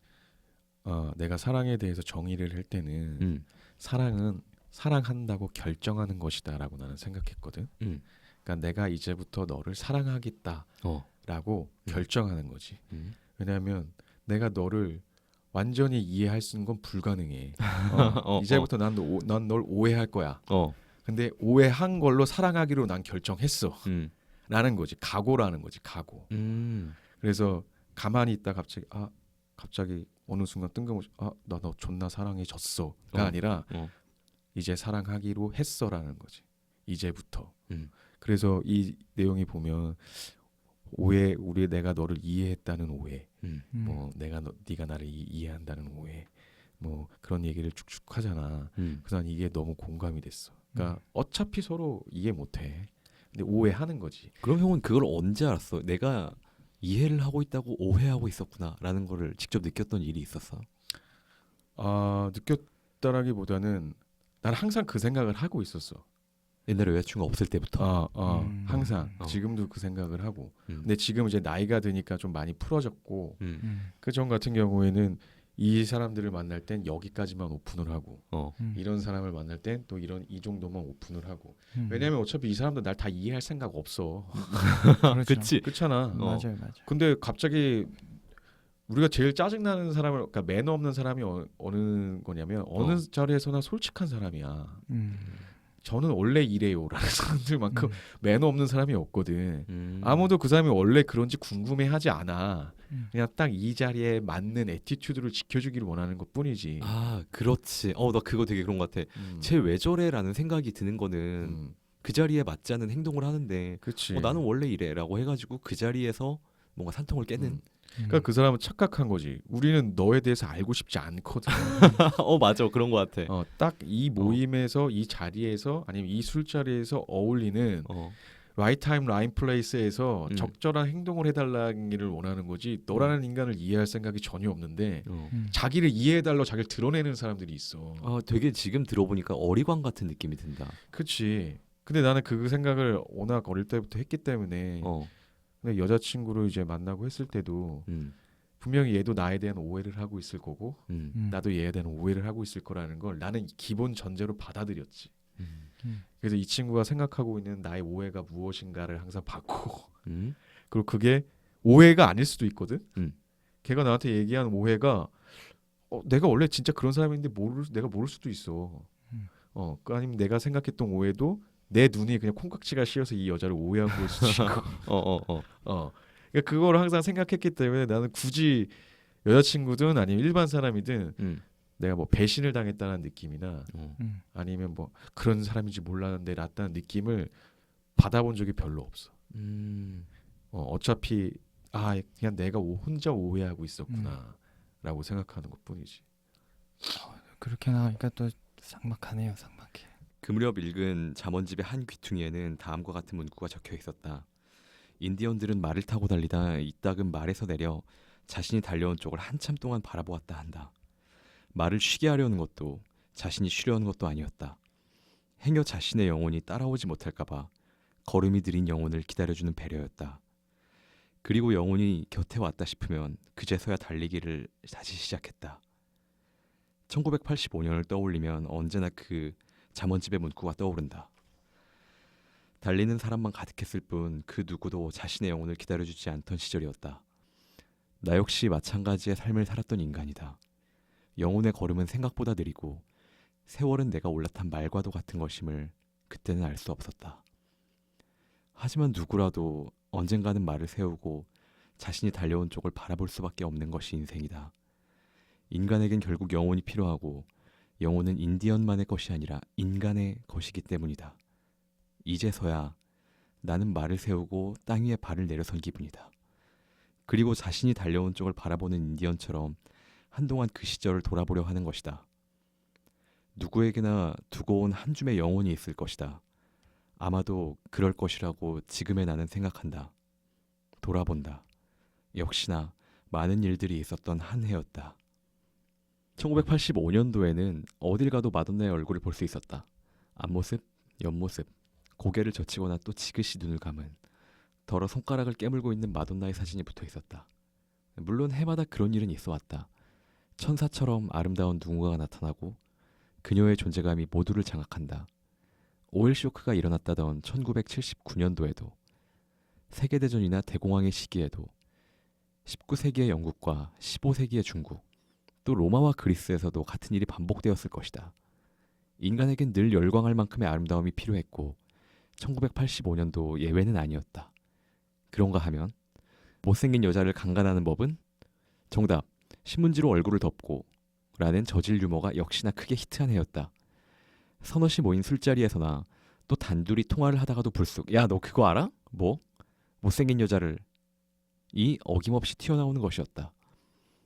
내가 사랑에 대해서 정의를 할 때는 사랑은 사랑한다고 결정하는 것이다라고 나는 생각했거든. 그러니까 내가 이제부터 너를 사랑하겠다라고 결정하는 거지. 왜냐하면 내가 너를 완전히 이해할 수 있는 건 불가능해. 이제부터 난 널 오해할 거야. 근데 오해한 걸로 사랑하기로 난 결정했어. 라는 거지. 각오라는 거지. 각오. 그래서 가만히 있다 갑자기 어느 순간 뜬금없이 나 너 존나 사랑해졌어가 아니라 이제 사랑하기로 했어라는 거지. 이제부터. 그래서 이 내용이 보면 오해, 내가 너를 이해했다는 오해, 뭐 네가 나를 이해한다는 오해, 뭐 그런 얘기를 쭉쭉 하잖아. 그래서 난 이게 너무 공감이 됐어. 그러니까 어차피 서로 이해 못해. 근데 오해하는 거지. 그럼 형은 그걸 언제 알았어? 내가 이해를 하고 있다고 오해하고 있었구나라는 거를 직접 느꼈던 일이 있었어? 느꼈다라기보다는 난 항상 그 생각을 하고 있었어. 옛날에 여자친구 없을 때부터. 항상 지금도 그 생각을 하고. 근데 지금 이제 나이가 드니까 좀 많이 풀어졌고 그 전 같은 경우에는 이 사람들을 만날 땐 여기까지만 오픈을 하고 이런 사람을 만날 땐 또 이 정도만 오픈을 하고. 왜냐면 어차피 이 사람들 날 다 이해할 생각 없어. 그렇죠. 그치? 그렇잖아. 맞아요. 근데 갑자기 우리가 제일 짜증나는 사람을, 그러니까 매너 없는 사람이 어느 거냐면 어느 자리에서나 솔직한 사람이야. 저는 원래 이래요라는 사람들만큼 매너 없는 사람이 없거든. 아무도 그 사람이 원래 그런지 궁금해하지 않아. 그냥 딱 이 자리에 맞는 애티튜드를 지켜주기를 원하는 것뿐이지. 그렇지. 나 그거 되게 그런 것 같아. 쟤 왜 저래라는 생각이 드는 거는 그 자리에 맞지 않는 행동을 하는데 그치. 나는 원래 이래라고 해가지고 그 자리에서 뭔가 산통을 깨는. 그러니까 그 사람은 착각한 거지. 우리는 너에 대해서 알고 싶지 않거든. 맞아. 그런 것 같아. 딱 이 모임에서 이 자리에서 아니면 이 술자리에서 어울리는 right time, right place에서 적절한 행동을 해달라기를 원하는 거지. 너라는 인간을 이해할 생각이 전혀 없는데 자기를 이해해달라고 자기를 드러내는 사람들이 있어. 되게 지금 들어보니까 어리광 같은 느낌이 든다. 그치. 근데 나는 그 생각을 워낙 어릴 때부터 했기 때문에 근데 여자친구를 이제 만나고 했을 때도 분명히 얘도 나에 대한 오해를 하고 있을 거고 나도 얘에 대한 오해를 하고 있을 거라는 걸 나는 기본 전제로 받아들였지. 그래서 이 친구가 생각하고 있는 나의 오해가 무엇인가를 항상 받고 그리고 그게 오해가 아닐 수도 있거든. 걔가 나한테 얘기한 오해가 내가 원래 진짜 그런 사람인데 내가 모를 수도 있어. 아니면 내가 생각했던 오해도 내 눈이 그냥 콩깍지가 씌어서 이 여자를 오해한 걸 수도 있고. 그러니까 그걸 항상 생각했기 때문에 나는 굳이 여자친구든 아니면 일반 사람이든 내가 뭐 배신을 당했다는 느낌이나 아니면 뭐 그런 사람인지 몰랐는데 났다는 느낌을 받아본 적이 별로 없어. 어차피 그냥 내가 혼자 오해하고 있었구나라고 생각하는 것뿐이지. 그렇게 나가니까 또 삭막하네요. 삭막해. 그 무렵 읽은 잠언집의 한 귀퉁이에는 다음과 같은 문구가 적혀 있었다. 인디언들은 말을 타고 달리다 이따금 말에서 내려 자신이 달려온 쪽을 한참 동안 바라보았다 한다. 말을 쉬게 하려는 것도 자신이 쉬려는 것도 아니었다. 행여 자신의 영혼이 따라오지 못할까봐 걸음이 느린 영혼을 기다려주는 배려였다. 그리고 영혼이 곁에 왔다 싶으면 그제서야 달리기를 다시 시작했다. 1985년을 떠올리면 언제나 그 잠원집의 문구가 떠오른다. 달리는 사람만 가득했을 뿐 그 누구도 자신의 영혼을 기다려주지 않던 시절이었다. 나 역시 마찬가지의 삶을 살았던 인간이다. 영혼의 걸음은 생각보다 느리고 세월은 내가 올라탄 말과도 같은 것임을 그때는 알 수 없었다. 하지만 누구라도 언젠가는 말을 세우고 자신이 달려온 쪽을 바라볼 수밖에 없는 것이 인생이다. 인간에겐 결국 영혼이 필요하고 영혼은 인디언만의 것이 아니라 인간의 것이기 때문이다. 이제서야 나는 말을 세우고 땅 위에 발을 내려선 기분이다. 그리고 자신이 달려온 쪽을 바라보는 인디언처럼 한동안 그 시절을 돌아보려 하는 것이다. 누구에게나 두고 온 한 줌의 영혼이 있을 것이다. 아마도 그럴 것이라고 지금의 나는 생각한다. 돌아본다. 역시나 많은 일들이 있었던 한 해였다. 1985년도에는 어딜 가도 마돈나의 얼굴을 볼 수 있었다. 앞모습, 옆모습, 고개를 젖히거나 또 지그시 눈을 감은 더러 손가락을 깨물고 있는 마돈나의 사진이 붙어 있었다. 물론 해마다 그런 일은 있어 왔다. 천사처럼 아름다운 누군가가 나타나고 그녀의 존재감이 모두를 장악한다. 오일 쇼크가 일어났다던 1979년도에도 세계대전이나 대공황의 시기에도 19세기의 영국과 15세기의 중국 또 로마와 그리스에서도 같은 일이 반복되었을 것이다. 인간에겐 늘 열광할 만큼의 아름다움이 필요했고 1985년도 예외는 아니었다. 그런가 하면 못생긴 여자를 강간하는 법은? 정답, 신문지로 얼굴을 덮고 라는 저질 유머가 역시나 크게 히트한 해였다. 서너시 모인 술자리에서나 또 단둘이 통화를 하다가도 불쑥 야 너 그거 알아? 뭐? 못생긴 여자를 이 어김없이 튀어나오는 것이었다.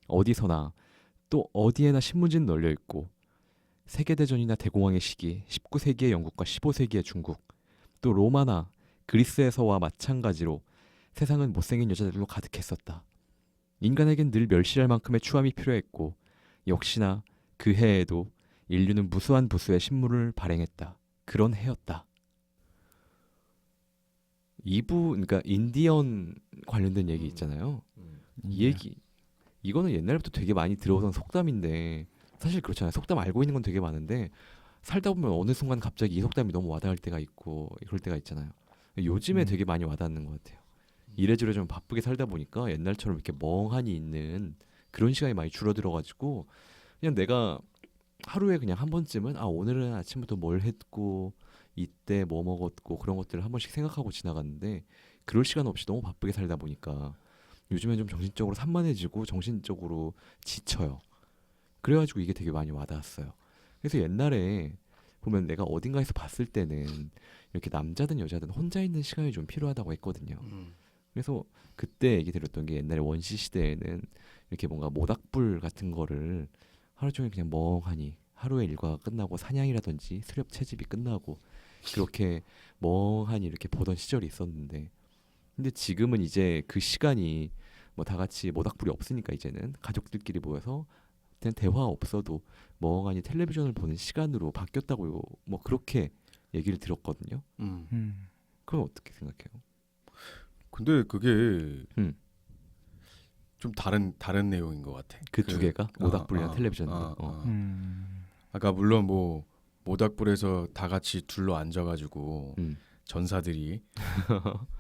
어디서나 또 어디에나 신문지는 널려있고 세계대전이나 대공황의 시기 19세기의 영국과 15세기의 중국 또 로마나 그리스에서와 마찬가지로 세상은 못생긴 여자들로 가득했었다. 인간에겐 늘 멸시할 만큼의 추함이 필요했고 역시나 그 해에도 인류는 무수한 부수의 신물을 발행했다. 그런 해였다. 2부 그러니까 인디언 관련된 얘기 있잖아요. 이 얘기 이거는 옛날부터 되게 많이 들어오던 속담인데 사실 그렇잖아요. 속담 알고 있는 건 되게 많은데 살다 보면 어느 순간 갑자기 이 속담이 너무 와닿을 때가 있고 그럴 때가 있잖아요. 요즘에 되게 많이 와닿는 것 같아요. 이래저래 좀 바쁘게 살다 보니까 옛날처럼 이렇게 멍하니 있는 그런 시간이 많이 줄어들어가지고 그냥 내가 하루에 그냥 한 번쯤은 아 오늘은 아침부터 뭘 했고 이때 뭐 먹었고 그런 것들을 한 번씩 생각하고 지나갔는데 그럴 시간 없이 너무 바쁘게 살다 보니까 요즘엔 좀 정신적으로 산만해지고 정신적으로 지쳐요. 그래가지고 이게 되게 많이 와닿았어요. 그래서 옛날에 보면 내가 어딘가에서 봤을 때는 이렇게 남자든 여자든 혼자 있는 시간이 좀 필요하다고 했거든요. 그래서 그때 얘기 드렸던 게 옛날에 원시 시대에는 이렇게 뭔가 모닥불 같은 거를 하루 종일 그냥 멍하니 하루의 일과가 끝나고 사냥이라든지 수렵 채집이 끝나고 그렇게 멍하니 이렇게 보던 시절이 있었는데 근데 지금은 이제 그 시간이 뭐 다 같이 모닥불이 없으니까 이제는 가족들끼리 모여서 그냥 대화 없어도 멍하니 텔레비전을 보는 시간으로 바뀌었다고 뭐 그렇게 얘기를 들었거든요. 그건 어떻게 생각해요? 근데 그게 좀 다른 내용인 것 같아. 그 두 개가 모닥불이랑 텔레비전. 아까 물론 뭐 모닥불에서 다 같이 둘러 앉아가지고 전사들이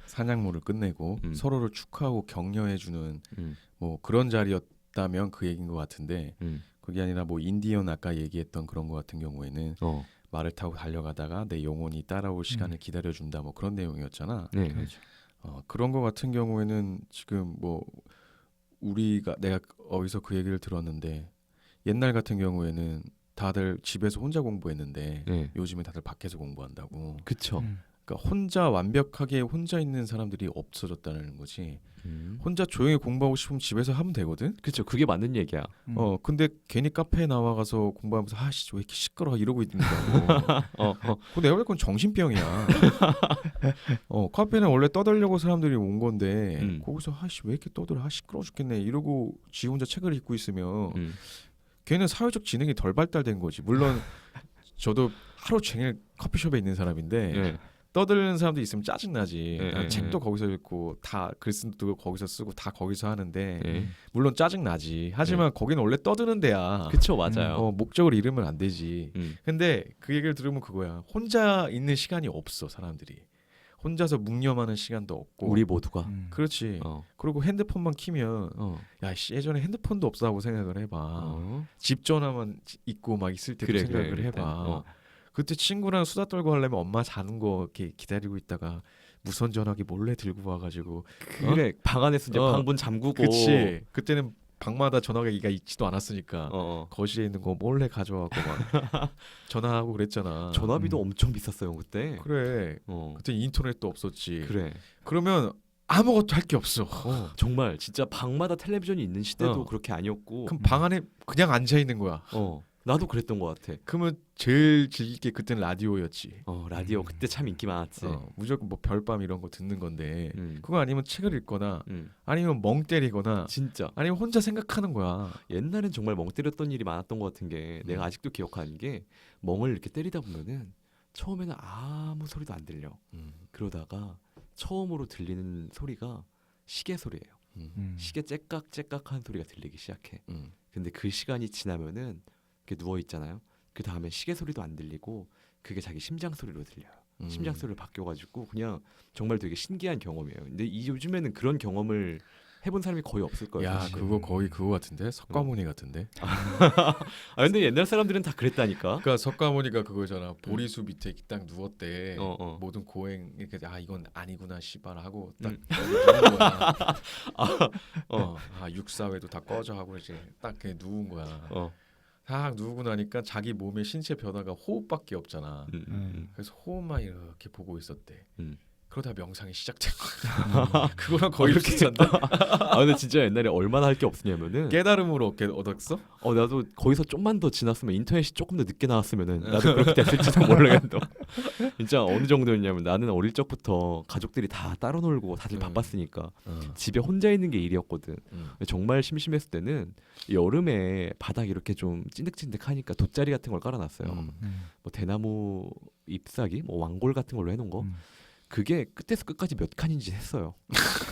사냥물을 끝내고 서로를 축하하고 격려해주는 뭐 그런 자리였다면 그 얘기인 것 같은데 그게 아니라 뭐 인디언 아까 얘기했던 그런 것 같은 경우에는 말을 타고 달려가다가 내 영혼이 따라올 시간을 기다려준다 뭐 그런 내용이었잖아. 네. 그렇죠. 그런 것 같은 경우에는 지금 뭐 내가 어디서 그 얘기를 들었는데 옛날 같은 경우에는 다들 집에서 혼자 공부했는데 네. 요즘에 다들 밖에서 공부한다고. 그쵸. 그러니까 혼자 완벽하게 혼자 있는 사람들이 없어졌다는 거지. 혼자 조용히 공부하고 싶으면 집에서 하면 되거든. 그쵸. 그게 맞는 얘기야. 근데 괜히 카페에 나와가서 공부하면서 아씨 왜 이렇게 시끄러워 이러고 있는다고. 그거 내가 볼 건 정신병이야. 카페는 원래 떠들려고 사람들이 온 건데 거기서 아씨 왜 이렇게 떠들어 시끄러워 죽겠네 이러고 지 혼자 책을 읽고 있으면 걔는 사회적 지능이 덜 발달된 거지. 물론 저도 하루 종일 커피숍에 있는 사람인데 예. 떠드는 사람도 있으면 짜증나지. 예, 난 예, 책도 예. 거기서 읽고 다 글쓰도 거기서 쓰고 다 거기서 하는데 예. 물론 짜증나지. 하지만 거기는 원래 떠드는 데야. 그쵸, 맞아요. 목적을 잃으면 안 되지. 음. 근데 그 얘기를 들으면 그거야. 혼자 있는 시간이 없어 사람들이. 혼자서 묵념하는 시간도 없고. 우리 모두가. 그렇지. 어. 그리고 핸드폰만 키면 어. 야씨 예전에 핸드폰도 없어 하고 생각을 해봐. 어. 집 전화만 있고 막 있을 때도 그래, 생각을 그래, 해봐. 어. 그때 친구랑 수다 떨고 하려면 엄마 자는 거 이렇게 기다리고 있다가 무선 전화기 몰래 들고 와가지고 그래 방 안에서 이제 어. 방문 잠그고. 그치. 그때는 방마다 전화기가 있지도 않았으니까 어. 거실에 있는 거 몰래 가져와고 막 전화하고 그랬잖아. 전화비도 엄청 비쌌어요 그때. 그래. 어. 그때 인터넷도 없었지. 그래. 그러면 아무것도 할 게 없어. 정말 진짜 방마다 텔레비전이 있는 시대도 어. 그렇게 아니었고. 그럼 방 안에 그냥 앉아 있는 거야. 나도 그랬던 것 같아. 그러면 제일 즐길 게 그때는 라디오였지. 라디오 그때 참 인기 많았지. 무조건 뭐 별밤 이런 거 듣는 건데 음. 그거 아니면 책을 읽거나 아니면 멍 때리거나 진짜 아니면 혼자 생각하는 거야. 옛날엔 정말 멍 때렸던 일이 많았던 것 같은 게 내가 아직도 기억하는 게 멍을 이렇게 때리다 보면은 처음에는 아무 소리도 안 들려. 그러다가 처음으로 들리는 소리가 시계 소리예요. 시계 째깍째깍하는 소리가 들리기 시작해. 근데 그 시간이 지나면은 이렇게 누워 있잖아요. 그 다음에 시계 소리도 안 들리고 그게 자기 심장 소리로 들려요. 심장 소리로 바뀌어가지고 그냥 정말 되게 신기한 경험이에요. 근데 요즘에는 그런 경험을 해본 사람이 거의 없을 거예요. 야 사실. 그거 거의 그거 같은데 석가모니 같은데. 근데 옛날 사람들은 다 그랬다니까. 그러니까 석가모니가 그거잖아. 보리수 밑에 딱 누웠대. 어. 모든 고행 이렇게 이건 아니구나 씨발 하고 딱 누운 거야. 육사회도 다 꺼져 하고 이제 딱 그냥 누운 거야. 딱 누우고 나니까 자기 몸의 신체 변화가 호흡밖에 없잖아. 그래서 호흡만 이렇게 보고 있었대. 그러다 명상이 시작된 거야. 그거랑 거의 비슷한데. 근데 진짜 옛날에 얼마나 할 게 없으냐면은 깨달음으로 얻었어? 나도 거기서 좀만 더 지났으면 인터넷이 조금 더 늦게 나왔으면은 나도 그렇게 됐을지도 모르겠어. 진짜 어느 정도였냐면 나는 어릴 적부터 가족들이 다 따로 놀고 다들 바빴으니까 집에 혼자 있는 게 일이었거든. 정말 심심했을 때는 여름에 바닥 이렇게 좀 찐득찐득하니까 돗자리 같은 걸 깔아놨어요. 뭐 대나무 잎사귀, 뭐 왕골 같은 걸로 해놓은 거. 그게 끝에서 끝까지 몇 칸인지 했어요.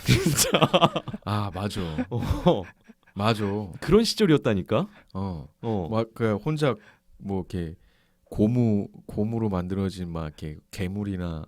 진짜. 맞아. 맞아. 그런 시절이었다니까. 막 그 혼자 뭐 이렇게 고무로 만들어진 막 이렇게 괴물이나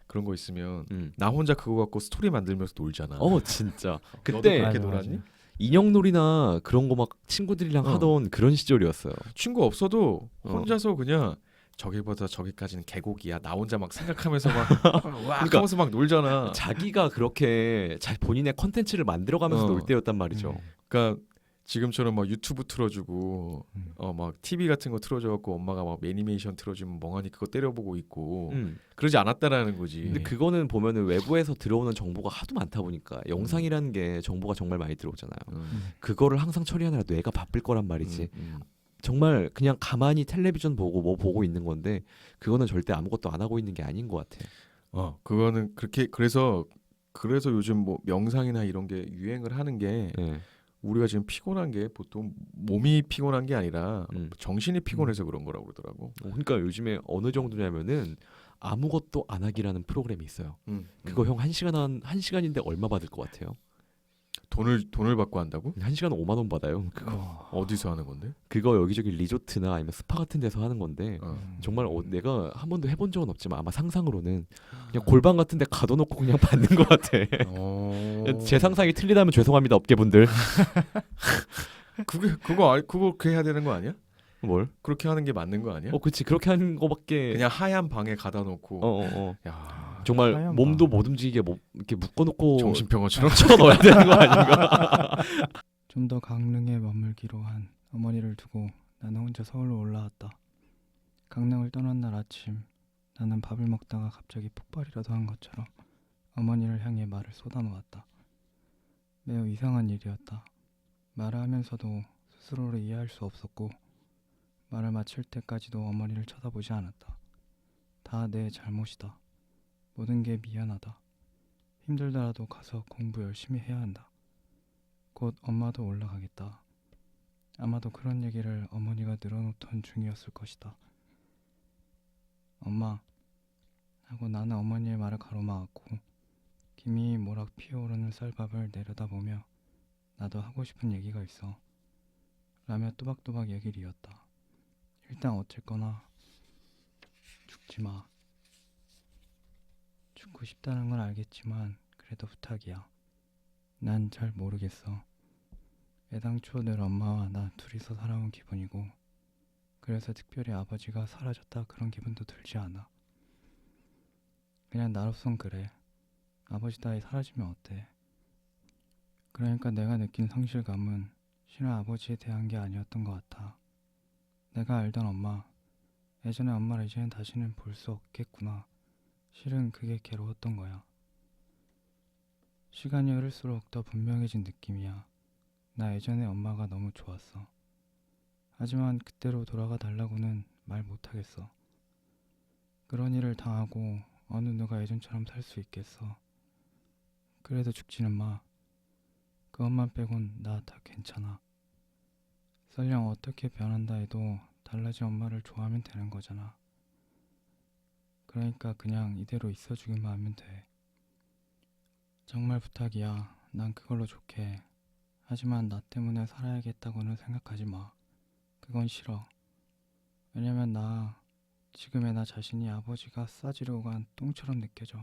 그런 거 있으면 나 혼자 그거 갖고 스토리 만들면서 놀잖아. 진짜. 너도 그때 그렇게 놀았니? 인형놀이나 그런 거 막 친구들이랑 하던 그런 시절이었어요. 친구 없어도 혼자서 그냥 저기보다 저기까지는 계곡이야. 나 혼자 막 생각하면서 막 그러니까 하면서 막 놀잖아. 자기가 그렇게 본인의 컨텐츠를 만들어가면서 놀 때였단 말이죠. 그러니까 지금처럼 막 유튜브 틀어주고 막 TV 같은 거 틀어줘갖고 엄마가 막 애니메이션 틀어주면 멍하니 그거 때려보고 있고 그러지 않았다라는 거지. 근데 그거는 보면은 외부에서 들어오는 정보가 하도 많다 보니까 영상이라는 게 정보가 정말 많이 들어오잖아요. 그거를 항상 처리하느라 뇌가 바쁠 거란 말이지. 정말 그냥 가만히 텔레비전 보고 뭐 보고 있는 건데 그거는 절대 아무것도 안 하고 있는 게 아닌 것 같아. 그거는 그렇게 그래서 요즘 뭐 명상이나 이런 게 유행을 하는 게 우리가 지금 피곤한 게 보통 몸이 피곤한 게 아니라 정신이 피곤해서 그런 거라고 그러더라고. 그러니까 요즘에 어느 정도냐면은 아무것도 안 하기라는 프로그램이 있어요. 그거 형 1시간인데 얼마 받을 것 같아요? 돈을 받고 한다고? 1시간 5만 원 받아요. 그거 어디서 하는 건데? 그거 여기저기 리조트나 아니면 스파 같은 데서 하는 건데 정말 내가 한 번도 해본 적은 없지만 아마 상상으로는 그냥 골방 같은 데 가둬놓고 그냥 받는 것 같아. 제 상상이 틀리다면 죄송합니다 업계분들. 그거 그렇게 해야 되는 거 아니야? 뭘? 그렇게 하는 게 맞는 거 아니야? 그렇지. 그렇게 하는 거밖에. 그냥 하얀 방에 가다 놓고. 야. 정말 몸도 못 움직이게 이렇게 묶어놓고 정신병원처럼 쳐넣어야 되는 거 아닌가? 좀 더 강릉에 머물기로 한 어머니를 두고 나는 혼자 서울로 올라왔다. 강릉을 떠난 날 아침 나는 밥을 먹다가 갑자기 폭발이라도 한 것처럼 어머니를 향해 말을 쏟아놓았다. 매우 이상한 일이었다. 말을 하면서도 스스로를 이해할 수 없었고 말을 마칠 때까지도 어머니를 쳐다보지 않았다. 다 내 잘못이다. 모든 게 미안하다. 힘들더라도 가서 공부 열심히 해야 한다. 곧 엄마도 올라가겠다. 아마도 그런 얘기를 어머니가 늘어놓던 중이었을 것이다. 엄마 하고 나는 어머니의 말을 가로막았고 김이 모락 피어오르는 쌀밥을 내려다보며 나도 하고 싶은 얘기가 있어 라며 또박또박 얘기를 이었다. 일단 어쨌거나 죽지 마. 죽고 싶다는 건 알겠지만 그래도 부탁이야. 난 잘 모르겠어. 애당초 늘 엄마와 나 둘이서 살아온 기분이고 그래서 특별히 아버지가 사라졌다 그런 기분도 들지 않아. 그냥 나로선 그래. 아버지 따위 사라지면 어때? 그러니까 내가 느낀 성실감은 실은 아버지에 대한 게 아니었던 것 같아. 내가 알던 엄마, 예전에 엄마를 이제는 다시는 볼 수 없겠구나. 실은 그게 괴로웠던 거야. 시간이 흐를수록 더 분명해진 느낌이야. 나 예전에 엄마가 너무 좋았어. 하지만 그때로 돌아가 달라고는 말 못하겠어. 그런 일을 당하고 어느 누가 예전처럼 살 수 있겠어. 그래도 죽지는 마. 그 엄마 빼곤 나 다 괜찮아. 설령 어떻게 변한다 해도 달라진 엄마를 좋아하면 되는 거잖아. 그러니까 그냥 이대로 있어주기만 하면 돼. 정말 부탁이야. 난 그걸로 좋게. 하지만 나 때문에 살아야겠다고는 생각하지 마. 그건 싫어. 왜냐면 지금의 나 자신이 아버지가 싸지르고 간 똥처럼 느껴져.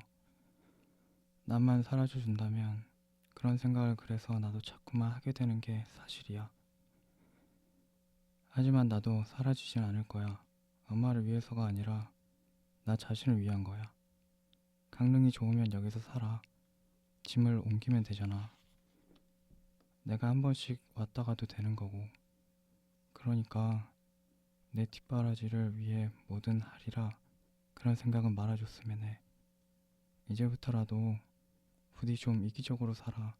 나만 살아줘준다면 그런 생각을 그래서 나도 자꾸만 하게 되는 게 사실이야. 하지만 나도 사라지진 않을 거야. 엄마를 위해서가 아니라 나 자신을 위한 거야. 강릉이 좋으면 여기서 살아. 짐을 옮기면 되잖아. 내가 한 번씩 왔다 가도 되는 거고. 그러니까 내 뒷바라지를 위해 뭐든 하리라 그런 생각은 말아줬으면 해. 이제부터라도 부디 좀 이기적으로 살아.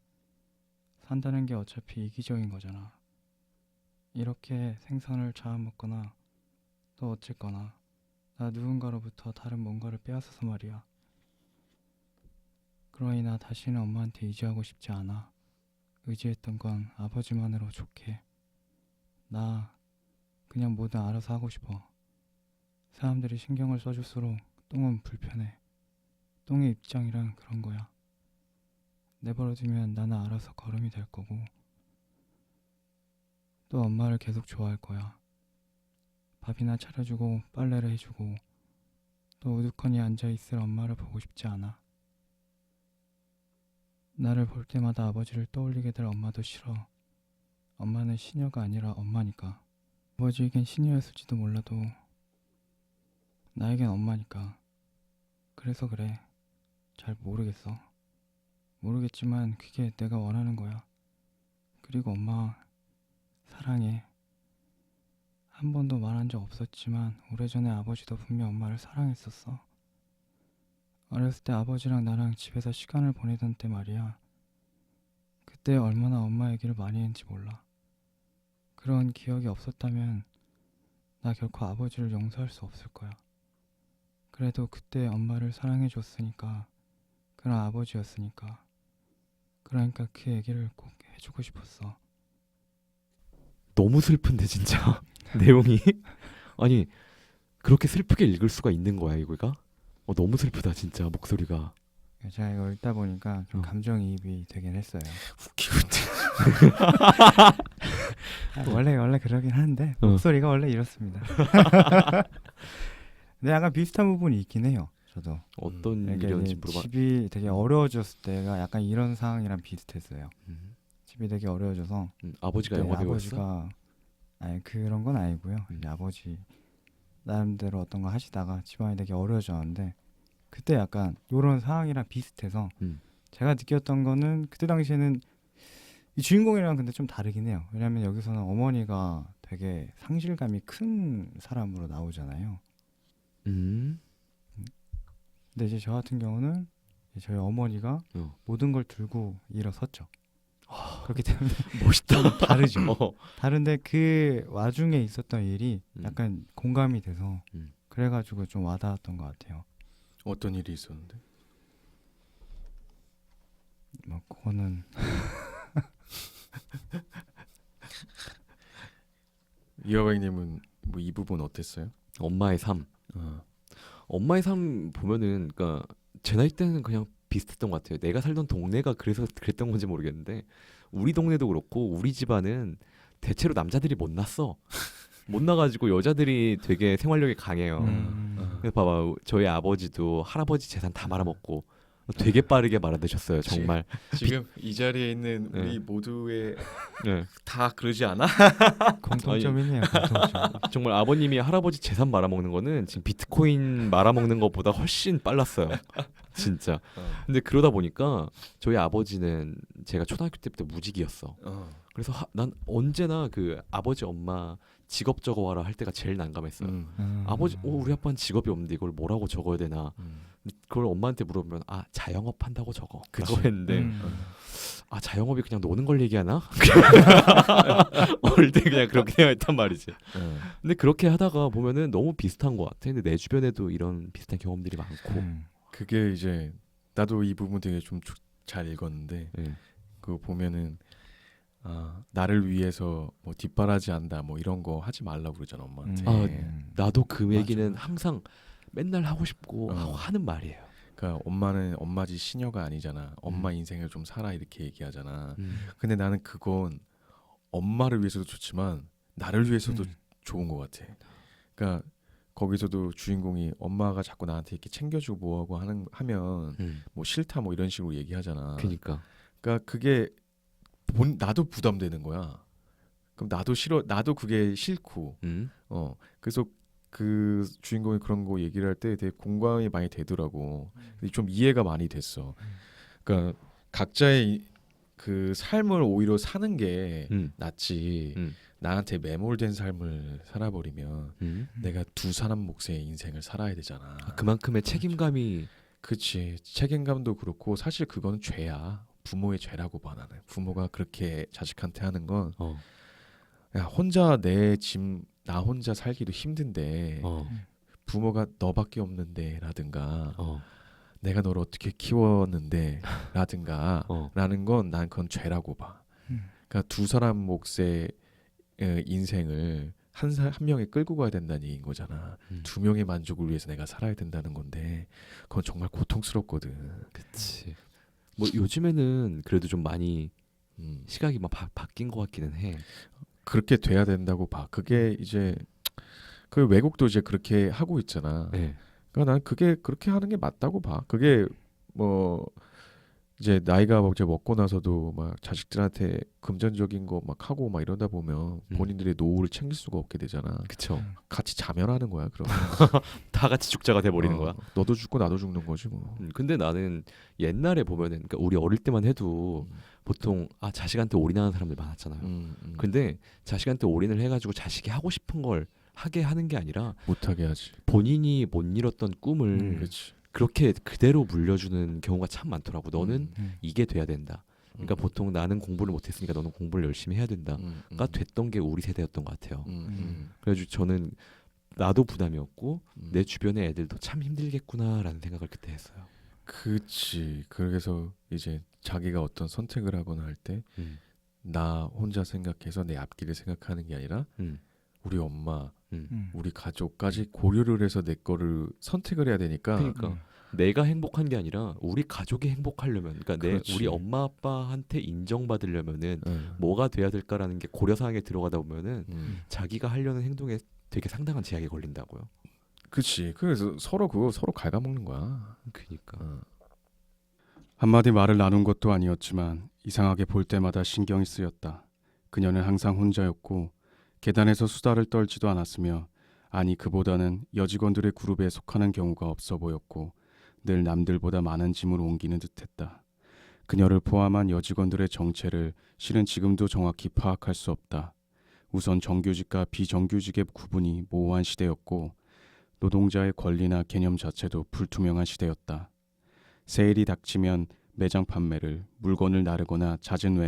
산다는 게 어차피 이기적인 거잖아. 이렇게 생선을 잡아먹거나 또 어쨌거나 나 누군가로부터 다른 뭔가를 빼앗아서 말이야. 그러니 나 다시는 엄마한테 의지하고 싶지 않아. 의지했던 건 아버지만으로 좋게. 나 그냥 뭐든 알아서 하고 싶어. 사람들이 신경을 써줄수록 똥은 불편해. 똥의 입장이란 그런 거야. 내버려두면 나는 알아서 거름이 될 거고 또 엄마를 계속 좋아할 거야. 밥이나 차려주고 빨래를 해주고 또 우두커니 앉아있을 엄마를 보고 싶지 않아. 나를 볼 때마다 아버지를 떠올리게 될 엄마도 싫어. 엄마는 시녀가 아니라 엄마니까. 아버지에겐 시녀였을지도 몰라도 나에겐 엄마니까. 그래서 그래. 잘 모르겠어. 모르겠지만 그게 내가 원하는 거야. 그리고 엄마 사랑해. 한 번도 말한 적 없었지만 오래전에 아버지도 분명 엄마를 사랑했었어. 어렸을 때 아버지랑 나랑 집에서 시간을 보내던 때 말이야. 그때 얼마나 엄마 얘기를 많이 했는지 몰라. 그런 기억이 없었다면 나 결코 아버지를 용서할 수 없을 거야. 그래도 그때 엄마를 사랑해줬으니까 그런 아버지였으니까 그러니까 그 얘기를 꼭 해주고 싶었어. 너무 슬픈데 진짜 내용이 아니 그렇게 슬프게 읽을 수가 있는 거야 이거가? 너무 슬프다 진짜 목소리가. 제가 이거 읽다 보니까 좀 어. 감정이입이 되긴 했어요. 웃기고 원래 그러긴 한데 목소리가 원래 이렇습니다. 근데 약간 비슷한 부분이 있긴 해요. 저도. 어떤 그러니까 일이었는지 이제 물어봐. 집이 되게 어려워졌을 때가 약간 이런 상황이랑 비슷했어요. 집이 되게 어려워져서 아버지가 그때 영화 배우였어? 아버지가 아니 그런 건 아니고요. 이제 아버지 나름대로 어떤 거 하시다가 집안이 되게 어려워졌는데 그때 약간 이런 상황이랑 비슷해서 제가 느꼈던 거는 그때 당시에는 이 주인공이랑 근데 좀 다르긴 해요. 왜냐면 여기서는 어머니가 되게 상실감이 큰 사람으로 나오잖아요. 근데 이제 저 같은 경우는 이제 저희 어머니가 모든 걸 들고 일어섰죠. 그렇기 때문에 멋있다. 좀 다르죠. 다른데 그 와중에 있었던 일이 약간 공감이 돼서 그래가지고 좀 와닿았던 것 같아요. 어떤 일이 있었는데? 뭐 그거는 이화광님은 뭐 이 부분 어땠어요? 엄마의 삶. 엄마의 삶 보면은 그러니까 제 나이 때는 그냥 비슷했던 것 같아요. 내가 살던 동네가 그래서 그랬던 건지 모르겠는데 우리 동네도 그렇고 우리 집안은 대체로 남자들이 못 났어. 못 나가지고 여자들이 되게 생활력이 강해요. 그래서 봐봐 저희 아버지도 할아버지 재산 다 말아먹고 되게 빠르게 말아드셨어요. 그치. 정말. 지금 이 자리에 있는 우리 네. 모두의 네. 다 그러지 않아? 공통점이네요. 공통점. 정말 아버님이 할아버지 재산 말아먹는 거는 지금 비트코인 말아먹는 것보다 훨씬 빨랐어요. 진짜. 근데 그러다 보니까 저희 아버지는 제가 초등학교 때부터 무직이었어. 그래서 난 언제나 그 아버지 엄마 직업 적어와라 할 때가 제일 난감했어요. 아버지, 우리 아빠는 직업이 없는데 이걸 뭐라고 적어야 되나? 근데 그걸 엄마한테 물어보면 자영업 한다고 적어. 라고 했는데 자영업이 그냥 노는 걸 얘기하나? 어릴 때 그냥 그렇게 생각했단 말이지. 근데 그렇게 하다가 보면은 너무 비슷한 것 같아. 근데 내 주변에도 이런 비슷한 경험들이 많고. 그게 이제 나도 이 부분 되게 좀 잘 읽었는데 네. 그거 보면은 나를 위해서 뭐 뒷바라지 한다 뭐 이런 거 하지 말라고 그러잖아 엄마한테. 나도 그 맞아, 얘기는 맞아. 항상 맨날 하고 싶고 하는 말이에요. 그러니까 엄마는 엄마지 시녀가 아니잖아. 엄마 인생을 좀 살아 이렇게 얘기하잖아. 근데 나는 그건 엄마를 위해서도 좋지만 나를 위해서도 좋은 것 같아. 그러니까 거기서도 주인공이 엄마가 자꾸 나한테 이렇게 챙겨주고 뭐하고 하면 뭐 싫다 뭐 이런 식으로 얘기하잖아. 그러니까 그게 나도 부담되는 거야. 그럼 나도 싫어. 나도 그게 싫고. 그래서 그 주인공이 그런 거 얘기를 할 때 되게 공감이 많이 되더라고. 좀 이해가 많이 됐어. 그러니까 각자의 그 삶을 오히려 사는 게 낫지. 나한테 매몰된 삶을 살아버리면 내가 두 사람 몫의 인생을 살아야 되잖아. 그만큼의 책임감이 그치. 책임감도 그렇고 사실 그건 죄야. 부모의 죄라고 봐 나는. 부모가 그렇게 자식한테 하는 건 야, 혼자 나 혼자 살기도 힘든데 부모가 너밖에 없는데 라든가 내가 너를 어떻게 키웠는데 라든가 라는 건 난 그건 죄라고 봐. 그러니까 두 사람 몫의 인생을 한 명이 끌고 가야 된다는 얘기인 거잖아. 두 명의 만족을 위해서 내가 살아야 된다는 건데 그건 정말 고통스럽거든. 그치. 뭐 요즘에는 그래도 좀 많이 시각이 막 바뀐 것 같기는 해. 그렇게 돼야 된다고 봐. 그게 이제 그 외국도 이제 그렇게 하고 있잖아. 네. 그러니까 난 그게 그렇게 하는 게 맞다고 봐. 그게 뭐 이제 나이가 이제 먹고 나서도 막 자식들한테 금전적인 거 막 하고 막 이러다 보면 본인들의 노후를 챙길 수가 없게 되잖아. 그쵸. 같이 자멸하는 거야. 그럼 다 같이 죽자가 돼버리는 거야. 너도 죽고 나도 죽는 거지 뭐. 근데 나는 옛날에 보면은 그러니까 우리 어릴 때만 해도 보통 자식한테 올인하는 사람들 많았잖아요. 근데 자식한테 올인을 해가지고 자식이 하고 싶은 걸 하게 하는 게 아니라 못하게 하지. 본인이 못 이뤘던 꿈을 그렇지. 그렇게 그대로 물려주는 경우가 참 많더라고. 너는 이게 돼야 된다. 그러니까 보통 나는 공부를 못했으니까 너는 공부를 열심히 해야 된다가 됐던 게 우리 세대였던 것 같아요. 그래가지고 저는 나도 부담이었고 내 주변의 애들도 참 힘들겠구나라는 생각을 그때 했어요. 그치. 그래서 이제 자기가 어떤 선택을 하거나 할 때 나 혼자 생각해서 내 앞길을 생각하는 게 아니라 우리 엄마, 우리 가족까지 고려를 해서 내 거를 선택을 해야 되니까. 그러니까 내가 행복한 게 아니라 우리 가족이 행복하려면, 그러니까 우리 엄마 아빠한테 인정받으려면은 뭐가 돼야 될까라는 게 고려 사항에 들어가다 보면은 자기가 하려는 행동에 되게 상당한 제약이 걸린다고요. 그치. 그래서 서로 갉아먹는 거야. 그러니까. 한마디 말을 나눈 것도 아니었지만 이상하게 볼 때마다 신경이 쓰였다. 그녀는 항상 혼자였고 계단에서 수다를 떨지도 않았으며 아니 그보다는 여직원들의 그룹에 속하는 경우가 없어 보였고 늘 남들보다 많은 짐을 옮기는 듯했다. 그녀를 포함한 여직원들의 정체를 실은 지금도 정확히 파악할 수 없다. 우선 정규직과 비정규직의 구분이 모호한 시대였고 노동자의 권리나 개념 자체도 불투명한 시대였다. 세일이 닥치면 매장 판매를, 물건을 나르거나 잦은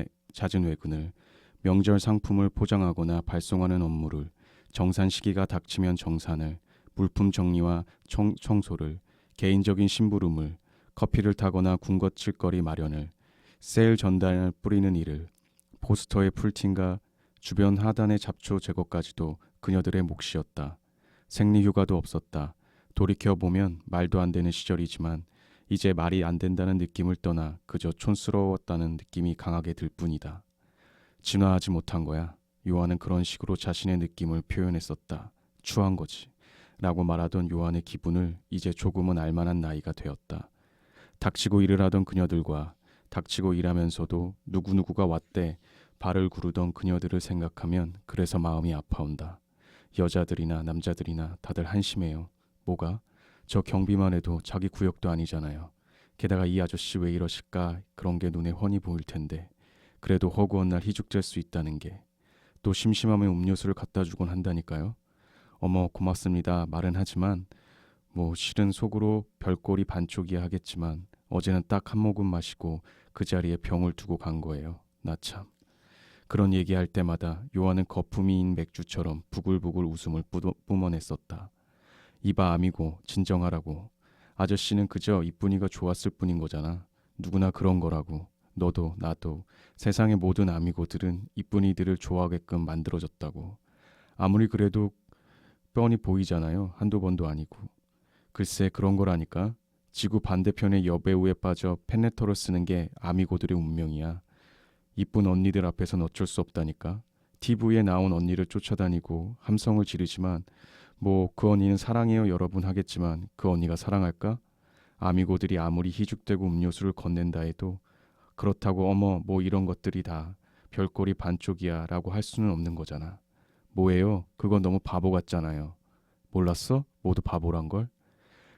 외근을, 명절 상품을 포장하거나 발송하는 업무를, 정산 시기가 닥치면 정산을, 물품 정리와 청소를, 개인적인 심부름을, 커피를 타거나 군것질거리 마련을, 세일 전단을 뿌리는 일을, 포스터의 풀팅과 주변 하단의 잡초 제거까지도 그녀들의 몫이었다. 생리휴가도 없었다. 돌이켜보면 말도 안 되는 시절이지만 이제 말이 안 된다는 느낌을 떠나 그저 촌스러웠다는 느낌이 강하게 들 뿐이다. 진화하지 못한 거야. 요한은 그런 식으로 자신의 느낌을 표현했었다. 추한 거지. 라고 말하던 요한의 기분을 이제 조금은 알만한 나이가 되었다. 닥치고 일을 하던 그녀들과 닥치고 일하면서도 누구누구가 왔대 발을 구르던 그녀들을 생각하면 그래서 마음이 아파온다. 여자들이나 남자들이나 다들 한심해요. 뭐가? 저 경비만 해도 자기 구역도 아니잖아요. 게다가 이 아저씨 왜 이러실까 그런 게 눈에 훤히 보일 텐데 그래도 허구한 날 희죽될 수 있다는 게 또 심심하면 음료수를 갖다 주곤 한다니까요. 어머 고맙습니다 말은 하지만 뭐 실은 속으로 별꼴이 반쪽이야 하겠지만 어제는 딱 한 모금 마시고 그 자리에 병을 두고 간 거예요. 나 참. 그런 얘기할 때마다 요한은 거품이인 맥주처럼 부글부글 웃음을 뿜어냈었다. 이봐 아미고 진정하라고. 아저씨는 그저 이쁜이가 좋았을 뿐인 거잖아. 누구나 그런 거라고. 너도 나도 세상의 모든 아미고들은 이쁜이들을 좋아하게끔 만들어졌다고. 아무리 그래도 뻔히 보이잖아요. 한두 번도 아니고. 글쎄 그런 거라니까. 지구 반대편의 여배우에 빠져 펜레터를 쓰는 게 아미고들의 운명이야. 이쁜 언니들 앞에선 어쩔 수 없다니까. TV에 나온 언니를 쫓아다니고 함성을 지르지만 뭐 그 언니는 사랑해요 여러분 하겠지만 그 언니가 사랑할까? 아미고들이 아무리 희죽대고 음료수를 건넨다 해도 그렇다고 어머 뭐 이런 것들이 다 별꼴이 반쪽이야 라고 할 수는 없는 거잖아. 뭐예요? 그건 너무 바보 같잖아요. 몰랐어? 모두 바보란 걸?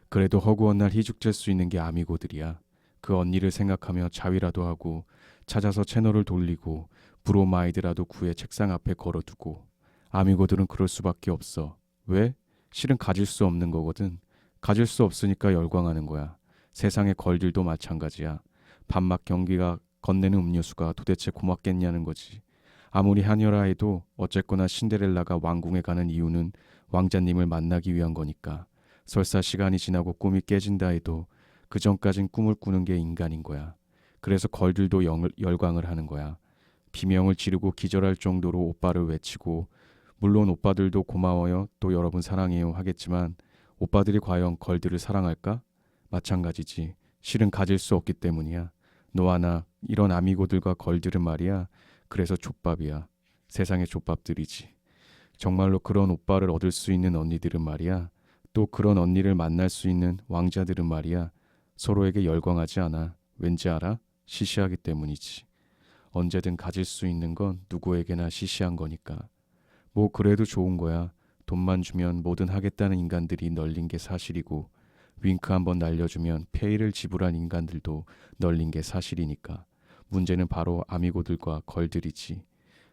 그래도 허구한 날 희죽될 수 있는 게 아미고들이야. 그 언니를 생각하며 자위라도 하고 찾아서 채널을 돌리고 브로마이드라도 구해 책상 앞에 걸어두고. 아미고들은 그럴 수밖에 없어. 왜? 실은 가질 수 없는 거거든. 가질 수 없으니까 열광하는 거야. 세상의 걸들도 마찬가지야. 반막 경기가 건네는 음료수가 도대체 고맙겠냐는 거지. 아무리 하녀라 해도 어쨌거나 신데렐라가 왕궁에 가는 이유는 왕자님을 만나기 위한 거니까. 설사 시간이 지나고 꿈이 깨진다 해도 그 전까진 꿈을 꾸는 게 인간인 거야. 그래서 걸들도 열광을 하는 거야. 비명을 지르고 기절할 정도로 오빠를 외치고 물론 오빠들도 고마워요 또 여러분 사랑해요 하겠지만 오빠들이 과연 걸들을 사랑할까? 마찬가지지. 실은 가질 수 없기 때문이야. 너와 나 이런 아미고들과 걸들은 말이야. 그래서 족밥이야. 세상의 족밥들이지. 정말로 그런 오빠를 얻을 수 있는 언니들은 말이야. 또 그런 언니를 만날 수 있는 왕자들은 말이야. 서로에게 열광하지 않아. 왠지 알아? 시시하기 때문이지. 언제든 가질 수 있는 건 누구에게나 시시한 거니까. 뭐 그래도 좋은 거야. 돈만 주면 뭐든 하겠다는 인간들이 널린 게 사실이고 윙크 한번 날려주면 페이를 지불한 인간들도 널린 게 사실이니까. 문제는 바로 아미고들과 걸들이지.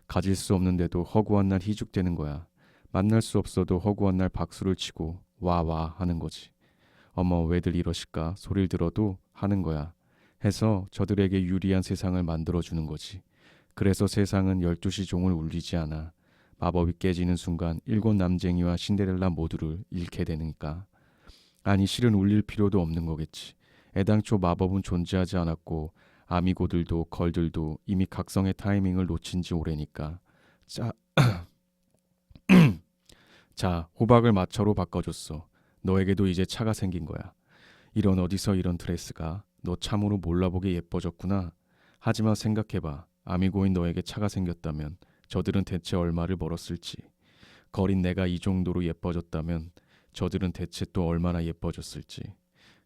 가질 수 없는데도 허구한 날 희죽대는 거야. 만날 수 없어도 허구한 날 박수를 치고 와와 하는 거지. 어머 왜들 이러실까 소리를 들어도 하는 거야. 해서 저들에게 유리한 세상을 만들어주는 거지. 그래서 세상은 12시 종을 울리지 않아. 마법이 깨지는 순간 7 남쟁이와 신데렐라 모두를 잃게 되니까. 아니 실은 울릴 필요도 없는 거겠지. 애당초 마법은 존재하지 않았고 아미고들도 걸들도 이미 각성의 타이밍을 놓친 지 오래니까. 자 호박을 마차로 바꿔줬어. 너에게도 이제 차가 생긴 거야. 이런 어디서 이런 드레스가. 너 참으로 몰라보게 예뻐졌구나. 하지만 생각해봐. 아미고인 너에게 차가 생겼다면 저들은 대체 얼마를 벌었을지. 거린 내가 이 정도로 예뻐졌다면 저들은 대체 또 얼마나 예뻐졌을지.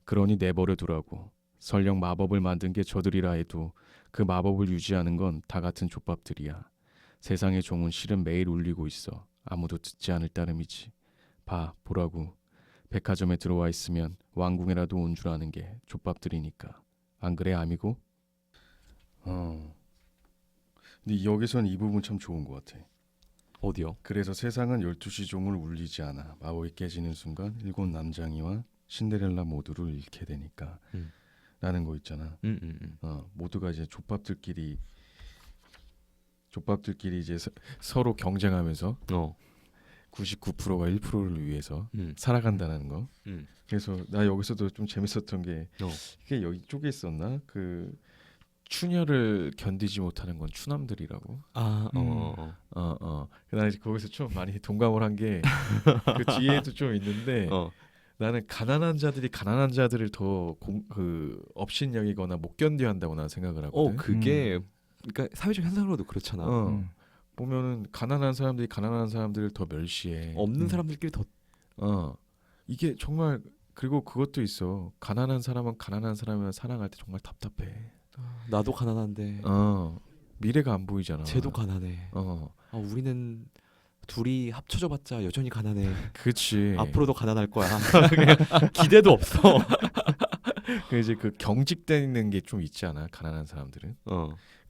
그러니 내버려 두라고. 설령 마법을 만든 게 저들이라 해도 그 마법을 유지하는 건 다 같은 족밥들이야. 세상의 종은 실은 매일 울리고 있어. 아무도 듣지 않을 따름이지. 보라고. 백화점에 들어와 있으면 왕궁에라도 온 줄 아는 게 족밥들이니까. 안 그래 아미고? 근데 여기선 이 부분 참 좋은 것 같아. 어디요? 그래서 세상은 12시 종을 울리지 않아. 마법이 깨지는 순간 7 남장이와 신데렐라 모두를 잃게 되니까. 라는 거 있잖아. 모두가 이제 족밥들끼리 이제 서로 경쟁하면서 99%가 1%를 위해서 살아간다는 거. 그래서 나 여기서도 좀 재밌었던 게 이게 여기 쪽에 있었나? 그 추녀를 견디지 못하는 건 추남들이라고. 나 이제 거기서 좀 많이 동감을 한 게 그 뒤에도 좀 있는데 나는 가난한 자들이 가난한 자들을 더 업신여기거나 못 견뎌한다고 나는 생각을 하거든. 그게 그러니까 사회적 현상으로도 그렇잖아. 보면은 가난한 사람들이 가난한 사람들을 더 멸시해. 없는 사람들끼리 더 이게 정말 그리고 그것도 있어. 가난한 사람은 가난한 사람을 사랑할 때 정말 답답해. 나도 가난한데 미래가 안 보이잖아. 쟤도 가난해. 우리는 둘이 합쳐져봤자 여전히 가난해. 그렇지. 앞으로도 가난할 거야. 그냥 기대도 없어. 그 이제 그 경직되는 게 좀 있지 않아? 가난한 사람들은.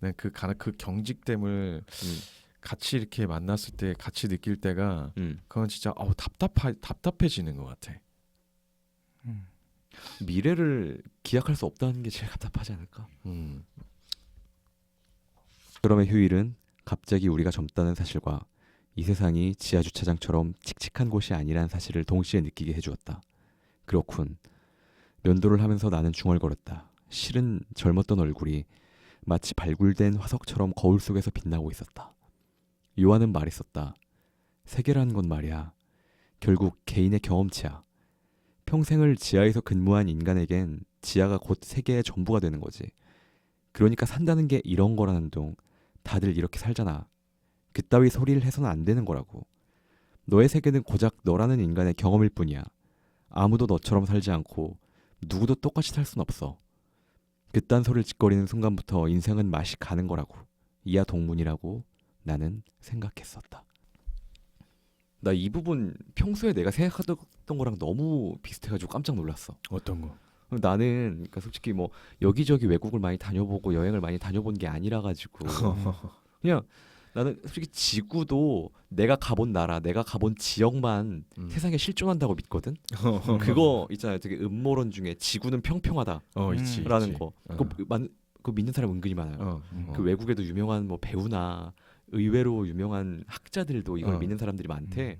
난 그 경직됨을 같이 이렇게 만났을 때 같이 느낄 때가 그건 진짜 답답해지는 것 같아. 미래를 기약할 수 없다는 게 제일 답답하지 않을까? 음. 그럼의 휴일은 갑자기 우리가 젊다는 사실과 이 세상이 지하 주차장처럼 칙칙한 곳이 아니란 사실을 동시에 느끼게 해주었다. 그렇군. 면도를 하면서 나는 중얼거렸다. 실은 젊었던 얼굴이 마치 발굴된 화석처럼 거울 속에서 빛나고 있었다. 요한은 말했었다. 세계라는 건 말이야. 결국 개인의 경험치야. 평생을 지하에서 근무한 인간에겐 지하가 곧 세계의 전부가 되는 거지. 그러니까 산다는 게 이런 거라는 둥. 다들 이렇게 살잖아. 그따위 소리를 해서는 안 되는 거라고. 너의 세계는 고작 너라는 인간의 경험일 뿐이야. 아무도 너처럼 살지 않고 누구도 똑같이 살 순 없어. 그딴 소리를 짓거리는 순간부터 인생은 맛이 가는 거라고. 이하 동문이라고 나는 생각했었다. 나 이 부분 평소에 내가 생각하던 거랑 너무 비슷해가지고 깜짝 놀랐어. 어떤 거? 나는 그러니까 솔직히 뭐 여기저기 외국을 많이 다녀보고 여행을 많이 다녀본 게 아니라 가지고 그냥 나는 솔직히 지구도 내가 가본 나라, 내가 가본 지역만 세상에 실존한다고 믿거든. 그거 있잖아요. 되게 음모론 중에 지구는 평평하다. 있지. 라는 거. 그거 믿는 사람 은근히 많아요. 그 외국에도 유명한 뭐 배우나 의외로 유명한 학자들도 이걸 믿는 사람들이 많대.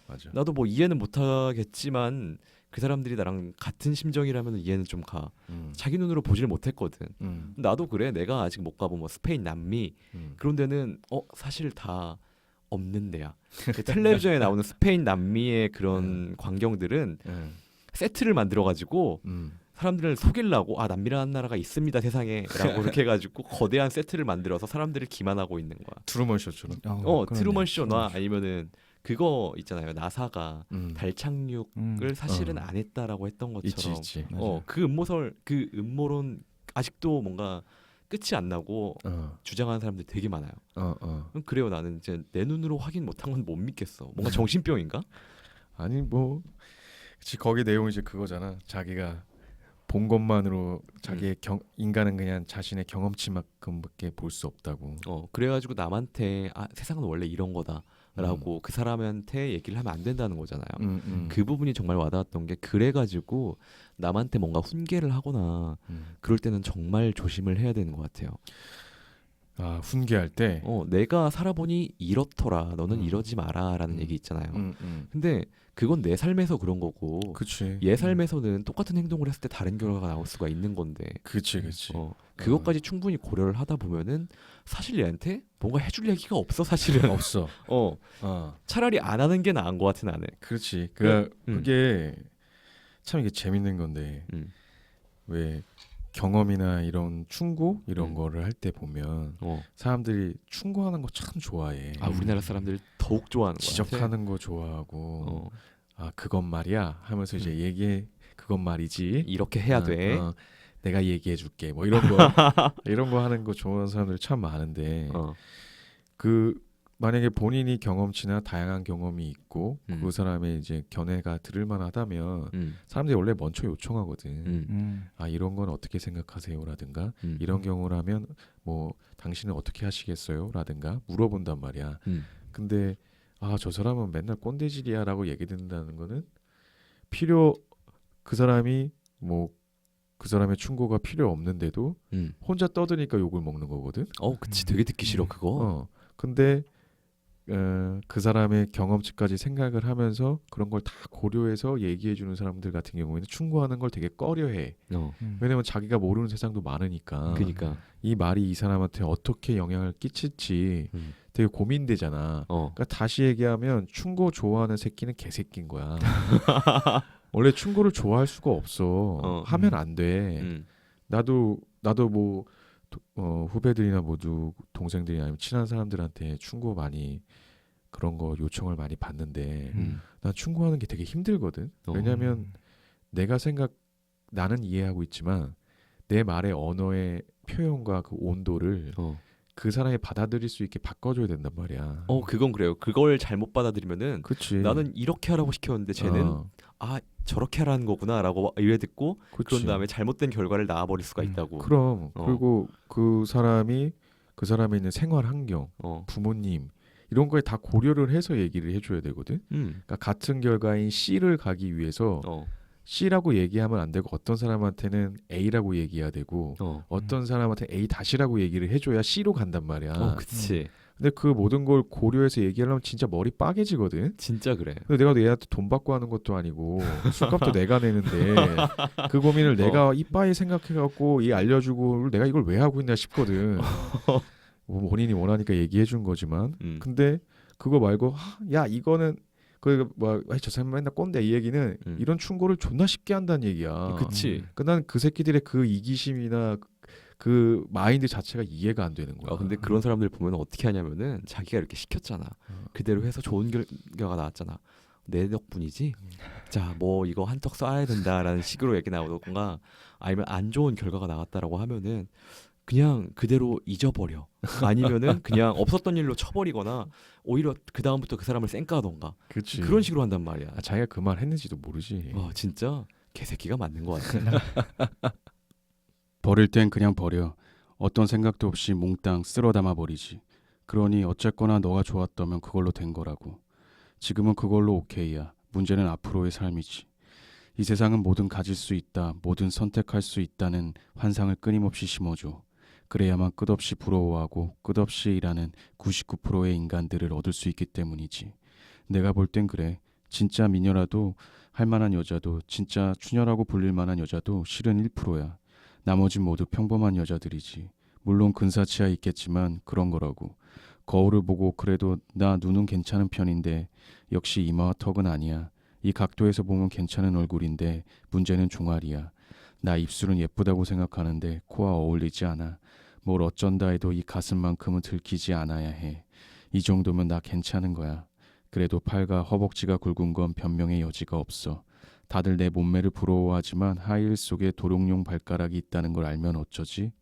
맞아. 나도 뭐 이해는 못하겠지만 그 사람들이 나랑 같은 심정이라면 이해는 좀 가. 자기 눈으로 보질 못했거든. 나도 그래. 내가 아직 못 가본 뭐 스페인, 남미 그런 데는 사실 다 없는 데야. 그 텔레비전에 나오는 스페인, 남미의 그런 광경들은 세트를 만들어가지고 사람들을 속이려고 남미라는 나라가 있습니다 세상에라고 그렇게 해가지고 거대한 세트를 만들어서 사람들을 기만하고 있는 거야. 트루먼 쇼처럼. 트루먼 쇼나 아니면은 그거 있잖아요. 나사가 달 착륙을 사실은 안 했다라고 했던 것처럼. 있지. 그 음모론 아직도 뭔가 끝이 안 나고 주장하는 사람들이 되게 많아요. 그래요. 나는 이제 내 눈으로 확인 못한 건 못 믿겠어. 뭔가 정신병인가? 아니 뭐 그치 거기 내용이 이제 그거잖아. 자기가 본 것만으로 자기의 인간은 그냥 자신의 경험치만큼밖에 볼 수 없다고. 그래가지고 남한테 세상은 원래 이런 거다라고 그 사람한테 얘기를 하면 안 된다는 거잖아요. 그 부분이 정말 와닿았던 게 그래가지고 남한테 뭔가 훈계를 하거나 그럴 때는 정말 조심을 해야 되는 것 같아요. 훈계할 때. 내가 살아보니 이렇더라. 너는 이러지 마라라는 얘기 있잖아요. 근데 그건 내 삶에서 그런 거고. 그치. 얘 삶에서는 똑같은 행동을 했을 때 다른 결과가 나올 수가 있는 건데. 그치. 그것까지 충분히 고려를 하다 보면은 사실 얘한테 뭔가 해줄 얘기가 없어 사실은. 없어. 차라리 안 하는 게 나은 것 같아 나는. 그렇지. 그게 참 이게 재밌는 건데 왜 경험이나 이런 충고 이런 거를 할 때 보면 사람들이 충고하는 거 참 좋아해. 우리나라 사람들 더욱 좋아하는 거야. 지적하는 거 좋아하고 그건 말이야 하면서 이제 얘기해. 그건 말이지. 이렇게 해야 돼. 내가 얘기해 줄게. 뭐 이런 거 하는 거 좋아하는 사람들이 참 많은데 그 만약에 본인이 경험치나 다양한 경험이 있고 그 사람의 이제 견해가 들을 만하다면 사람들이 원래 먼저 요청하거든. 이런 건 어떻게 생각하세요라든가 이런 경우라면 뭐 당신은 어떻게 하시겠어요라든가 물어본단 말이야. 근데 저 사람은 맨날 꼰대질이야라고 얘기 듣는다는 거는 그 사람이 뭐 그 사람의 충고가 필요 없는데도 혼자 떠드니까 욕을 먹는 거거든. 그치. 되게 듣기 싫어 그거. 근데 그 사람의 경험치까지 생각을 하면서 그런 걸 다 고려해서 얘기해 주는 사람들 같은 경우에는 충고하는 걸 되게 꺼려해. 왜냐면 자기가 모르는 세상도 많으니까. 그러니까 이 말이 이 사람한테 어떻게 영향을 끼칠지 되게 고민되잖아. 그러니까 다시 얘기하면 충고 좋아하는 새끼는 개새끼인 거야. 원래 충고를 좋아할 수가 없어. 하면 안 네. 돼. 나도 뭐 후배들이나 모두 동생들이 아니면 친한 사람들한테 충고 많이 그런 거 요청을 많이 받는데 난 충고하는 게 되게 힘들거든. 왜냐면 내가 나는 이해하고 있지만 내 말의 언어의 표현과 그 온도를 그 사람이 받아들일 수 있게 바꿔줘야 된단 말이야. 그건 그래요. 그걸 잘못 받아들이면은 그치. 나는 이렇게 하라고 시켰는데 쟤는 아 저렇게 하라는 거구나라고 이해 듣고 그치. 그런 다음에 잘못된 결과를 낳아버릴 수가 있다고. 그럼 그리고 그 사람이 있는 생활 환경, 부모님 이런 거에 다 고려를 해서 얘기를 해줘야 되거든. 그러니까 같은 결과인 C를 가기 위해서 C라고 얘기하면 안 되고 어떤 사람한테는 A라고 얘기해야 되고 어떤 사람한테 A 다시라고 얘기를 해줘야 C로 간단 말이야. 그치. 근데 그 모든 걸 고려해서 얘기하려면 진짜 머리 빠개지거든. 진짜 그래. 근데 내가 얘한테 돈 받고 하는 것도 아니고 술값도 내가 내는데 그 고민을 내가 이빠이 생각해갖고 이 알려주고 내가 이걸 왜 하고 있나 싶거든. 뭐 본인이 원하니까 얘기해 준 거지만 근데 그거 말고 야 이거는 저 사람 맨날 꼰대 이 얘기는 이런 충고를 존나 쉽게 한다는 얘기야. 그치. 난 그 새끼들의 그 이기심이나 그 마인드 자체가 이해가 안 되는 거야. 근데 그런 사람들 보면 어떻게 하냐면은 자기가 이렇게 시켰잖아. 그대로 해서 좋은 결과가 나왔잖아. 내 덕분이지. 자, 뭐 이거 한턱 쏴야 된다라는 식으로 얘기 나오던가 아니면 안 좋은 결과가 나왔다라고 하면은 그냥 그대로 잊어버려. 아니면은 그냥 없었던 일로 쳐버리거나 오히려 그 다음부터 그 사람을 쌩까던가. 그치. 그런 식으로 한단 말이야. 자기가 그 말 했는지도 모르지. 진짜 개새끼가 맞는 것 같아. 버릴 땐 그냥 버려. 어떤 생각도 없이 몽땅 쓸어 담아 버리지. 그러니 어쨌거나 너가 좋았다면 그걸로 된 거라고. 지금은 그걸로 오케이야. 문제는 앞으로의 삶이지. 이 세상은 뭐든 가질 수 있다, 뭐든 선택할 수 있다는 환상을 끊임없이 심어줘. 그래야만 끝없이 부러워하고 끝없이 일하는 99%의 인간들을 얻을 수 있기 때문이지. 내가 볼 땐 그래. 진짜 미녀라도 할 만한 여자도 진짜 추녀라고 불릴 만한 여자도 실은 1%야. 나머진 모두 평범한 여자들이지. 물론 근사치야 있겠지만 그런 거라고. 거울을 보고 그래도 나 눈은 괜찮은 편인데 역시 이마와 턱은 아니야. 이 각도에서 보면 괜찮은 얼굴인데 문제는 종아리야. 나 입술은 예쁘다고 생각하는데 코와 어울리지 않아. 뭘 어쩐다 해도 이 가슴만큼은 들키지 않아야 해. 이 정도면 나 괜찮은 거야. 그래도 팔과 허벅지가 굵은 건 변명의 여지가 없어. 다들 내 몸매를 부러워하지만 하이힐 속에 도룡뇽 발가락이 있다는 걸 알면 어쩌지?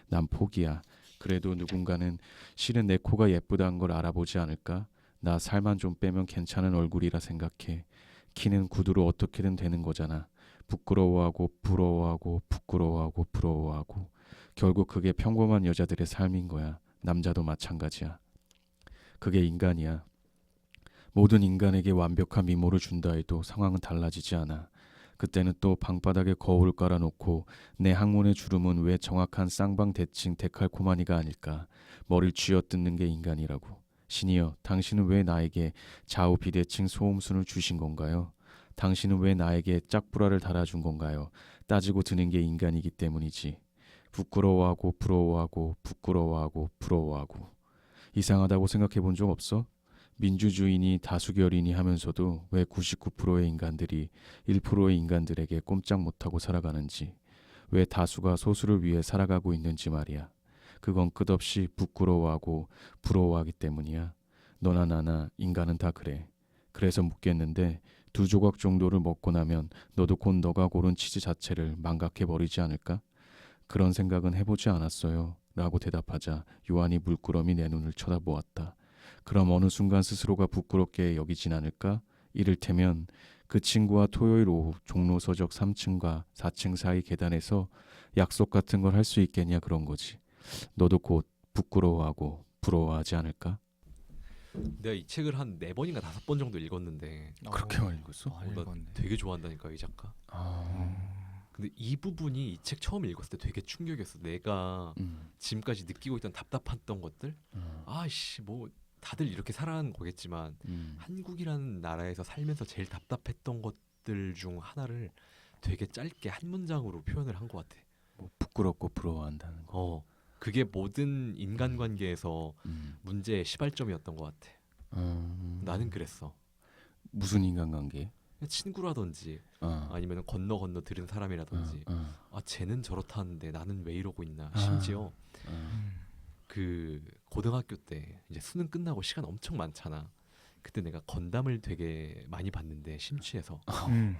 난 포기야. 그래도 누군가는 실은 내 코가 예쁘다는 걸 알아보지 않을까? 나 살만 좀 빼면 괜찮은 얼굴이라 생각해. 키는 구두로 어떻게든 되는 거잖아. 부끄러워하고 부러워하고 부끄러워하고 부러워하고 결국 그게 평범한 여자들의 삶인 거야. 남자도 마찬가지야. 그게 인간이야. 모든 인간에게 완벽한 미모를 준다 해도 상황은 달라지지 않아. 그때는 또 방바닥에 거울을 깔아놓고 내 항문의 주름은 왜 정확한 쌍방 대칭 데칼코마니가 아닐까. 머리를 쥐어뜯는 게 인간이라고. 신이여, 당신은 왜 나에게 좌우 비대칭 소음순을 주신 건가요? 당신은 왜 나에게 짝브라를 달아준 건가요? 따지고 드는 게 인간이기 때문이지. 부끄러워하고 부러워하고 부끄러워하고 부러워하고. 이상하다고 생각해 본 적 없어? 민주주의니 다수결이니 하면서도 왜 99%의 인간들이 1%의 인간들에게 꼼짝 못하고 살아가는지, 왜 다수가 소수를 위해 살아가고 있는지 말이야. 그건 끝없이 부끄러워하고 부러워하기 때문이야. 너나 나나 인간은 다 그래. 그래서 묻겠는데 2조각 정도를 먹고 나면 너도 곧 너가 고른 치즈 자체를 망각해버리지 않을까? 그런 생각은 해보지 않았어요. 라고 대답하자 요한이 물끄러미 내 눈을 쳐다보았다. 그럼 어느 순간 스스로가 부끄럽게 여기진 않을까? 이를테면 그 친구와 토요일 오후 종로 서적 3층과 4층 사이 계단에서 약속 같은 걸 할 수 있겠냐 그런 거지. 너도 곧 부끄러워하고 부러워하지 않을까? 내가 이 책을 한 4번인가 5번 정도 읽었는데 그렇게 많이 읽었어? 나 읽었네. 되게 좋아한다니까 이 작가. 근데 이 부분이 이 책 처음 읽었을 때 되게 충격이었어. 내가 지금까지 느끼고 있던 답답했던 것들. 아이씨 뭐 다들 이렇게 살아가는 거겠지만 한국이라는 나라에서 살면서 제일 답답했던 것들 중 하나를 되게 짧게 한 문장으로 표현을 한 것 같아. 뭐 부끄럽고 부러워한다는 거. 그게 모든 인간관계에서 문제의 시발점이었던 것 같아. 나는 그랬어. 무슨 인간관계? 그냥 친구라든지 어. 아니면 건너 들은 사람이라든지 아 쟤는 저렇다는데 나는 왜 이러고 있나. 심지어 그 고등학교 때 이제 수능 끝나고 시간 엄청 많잖아. 그때 내가 건담을 되게 많이 봤는데 심취해서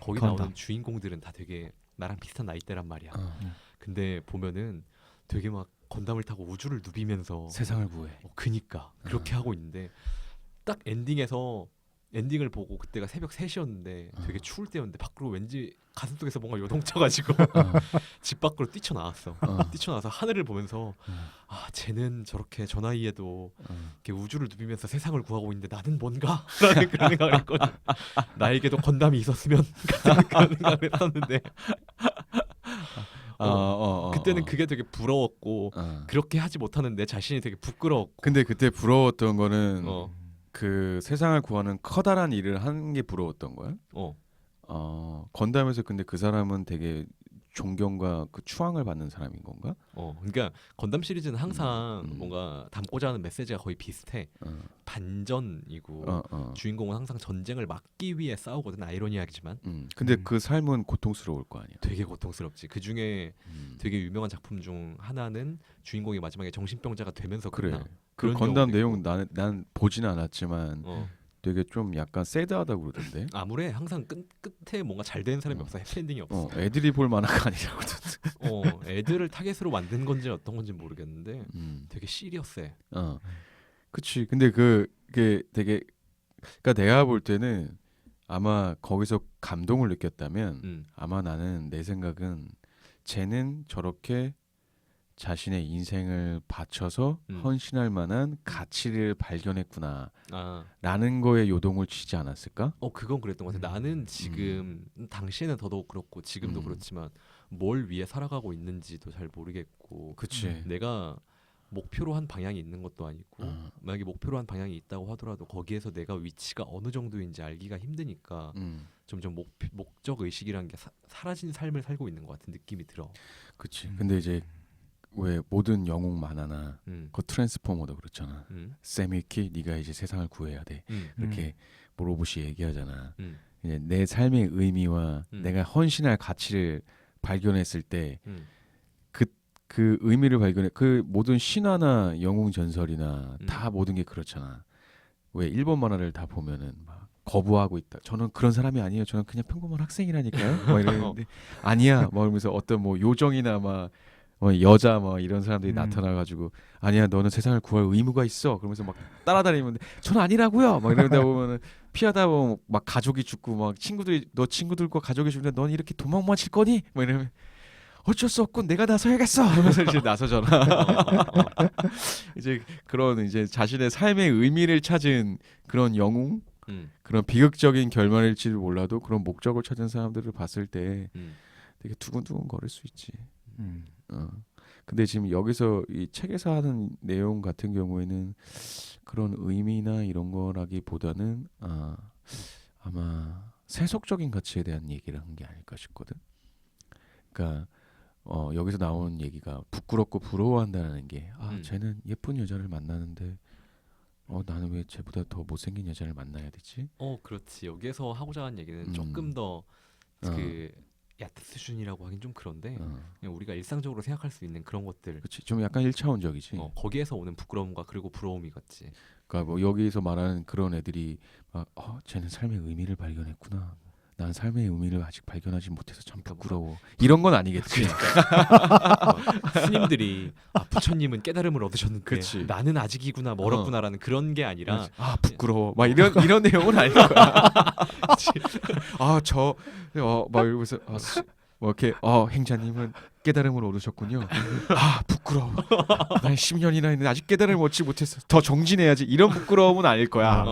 거기 건담. 나오는 주인공들은 다 되게 나랑 비슷한 나이대란 말이야. 근데 보면은 되게 막 건담을 타고 우주를 누비면서 세상을 구해. 그니까 그렇게 하고 있는데 딱 엔딩을 보고 그때가 새벽 3시였는데 되게 추울 때였는데 밖으로 왠지 가슴속에서 뭔가 요동쳐가지고 집 밖으로 뛰쳐나왔어. 뛰쳐나와서 하늘을 보면서 아 쟤는 저렇게 저 나이에도 이렇게 우주를 누비면서 세상을 구하고 있는데 나는 뭔가? 라는 그런 생각을 했거든. 나에게도 건담이 있었으면 그런 생각을 했었는데 그때는 그게 되게 부러웠고 그렇게 하지 못하는 내 자신이 되게 부끄러웠고 근데 그때 부러웠던 거는 어. 그 세상을 구하는 커다란 일을 하는 게 부러웠던 거야? 건담에서 근데 그 사람은 되게 존경과 그 추앙을 받는 사람인 건가? 그러니까 건담 시리즈는 항상 음. 뭔가 담고자 하는 메시지가 거의 비슷해. 반전이고 주인공은 항상 전쟁을 막기 위해 싸우거든. 아이러니하지만 근데 그 삶은 고통스러울 거 아니야. 되게 고통스럽지. 그 중에 되게 유명한 작품 중 하나는 주인공이 마지막에 정신병자가 되면서 그래. 끝나. 그 그런 건담 경우도 내용 있고. 난 보지는 않았지만 어. 되게 좀 약간 새드하다고 그러던데. 아무래 항상 끝에 뭔가 잘 되는 사람이 없어. 해피엔딩이 없어. 애들이 볼 만한 거 아니라고. 애들을 타겟으로 만든 건지 어떤 건지 모르겠는데 음. 되게 시리어스해. 그치. 근데 그게 되게 그러니까 내가 볼 때는 아마 거기서 감동을 느꼈다면 아마 나는 내 생각은 쟤는 저렇게 자신의 인생을 바쳐서 헌신할 만한 가치를 발견했구나 라는 거에 요동을 치지 않았을까? 그건 그랬던 것 같아. 나는 지금 당시에는 더더욱 그렇고 지금도 그렇지만 뭘 위해 살아가고 있는지도 잘 모르겠고 그치. 내가 목표로 한 방향이 있는 것도 아니고 만약에 목표로 한 방향이 있다고 하더라도 거기에서 내가 위치가 어느 정도인지 알기가 힘드니까 점점 목적 의식이란 게 사라진 삶을 살고 있는 것 같은 느낌이 들어. 그치. 근데 이제 왜 모든 영웅 만화나 그 트랜스포머도 그렇잖아. 샘 위키 네가 이제 세상을 구해야 돼. 이렇게 모로보시 얘기하잖아. 이제 내 삶의 의미와 내가 헌신할 가치를 발견했을 때 그 의미를 발견해. 그 모든 신화나 영웅 전설이나 다 모든 게 그렇잖아. 왜 일본 만화를 다 보면은 막 거부하고 있다. 저는 그런 사람이 아니에요. 저는 그냥 평범한 학생이라니까요. 막 이러는데 아니야. 막 그러면서 어떤 뭐 요정이나 막 여자 뭐 이런 사람들이 나타나가지고 아니야 너는 세상을 구할 의무가 있어 그러면서 막 따라다니면 저는 아니라고요 막 이러다 보면은 피하다 보면 막 가족이 죽고 막 친구들이 너 친구들과 가족이 죽는데 넌 이렇게 도망만 칠 거니 막 이러면 어쩔 수 없고 내가 나서야겠어 하면서 이제 나서잖아. 이제 그런 이제 자신의 삶의 의미를 찾은 그런 영웅 그런 비극적인 결말일지도 몰라도 그런 목적을 찾은 사람들을 봤을 때 되게 두근두근 거릴 수 있지. 근데 지금 여기서 이 책에서 하는 내용 같은 경우에는 그런 의미나 이런 거라기보다는 아마 세속적인 가치에 대한 얘기를 한 게 아닐까 싶거든. 그러니까 여기서 나오는 얘기가 부끄럽고 부러워한다는 게 쟤는 예쁜 여자를 만나는데 나는 왜 쟤보다 더 못생긴 여자를 만나야 되지? 그렇지. 여기에서 하고자 하는 얘기는 조금 더 그 얕은 수준이라고 하긴 좀 그런데 그냥 우리가 일상적으로 생각할 수 있는 그런 것들. 그렇지. 좀 약간 1차원적이지. 거기에서 오는 부끄러움과 그리고 부러움이겠지. 그러니까 뭐 여기서 말하는 그런 애들이 막 쟤는 삶의 의미를 발견했구나. 난 삶의 의미를 아직 발견하지 못해서 참 부끄러워. 이런 건 아니겠지. 스님들이 부처님은 깨달음을 얻으셨는데 그치. 나는 아직이구나 멀었구나라는 그런 게 아니라 부끄러워. 막 이런 내용은 아닐 거야. 막 이러면서 뭐 이렇게 행자님은 깨달음을 얻으셨군요. 부끄러워. 난 10년이나 했는데 아직 깨달음을 얻지 못했어. 더 정진해야지. 이런 부끄러움은 아닐 거야.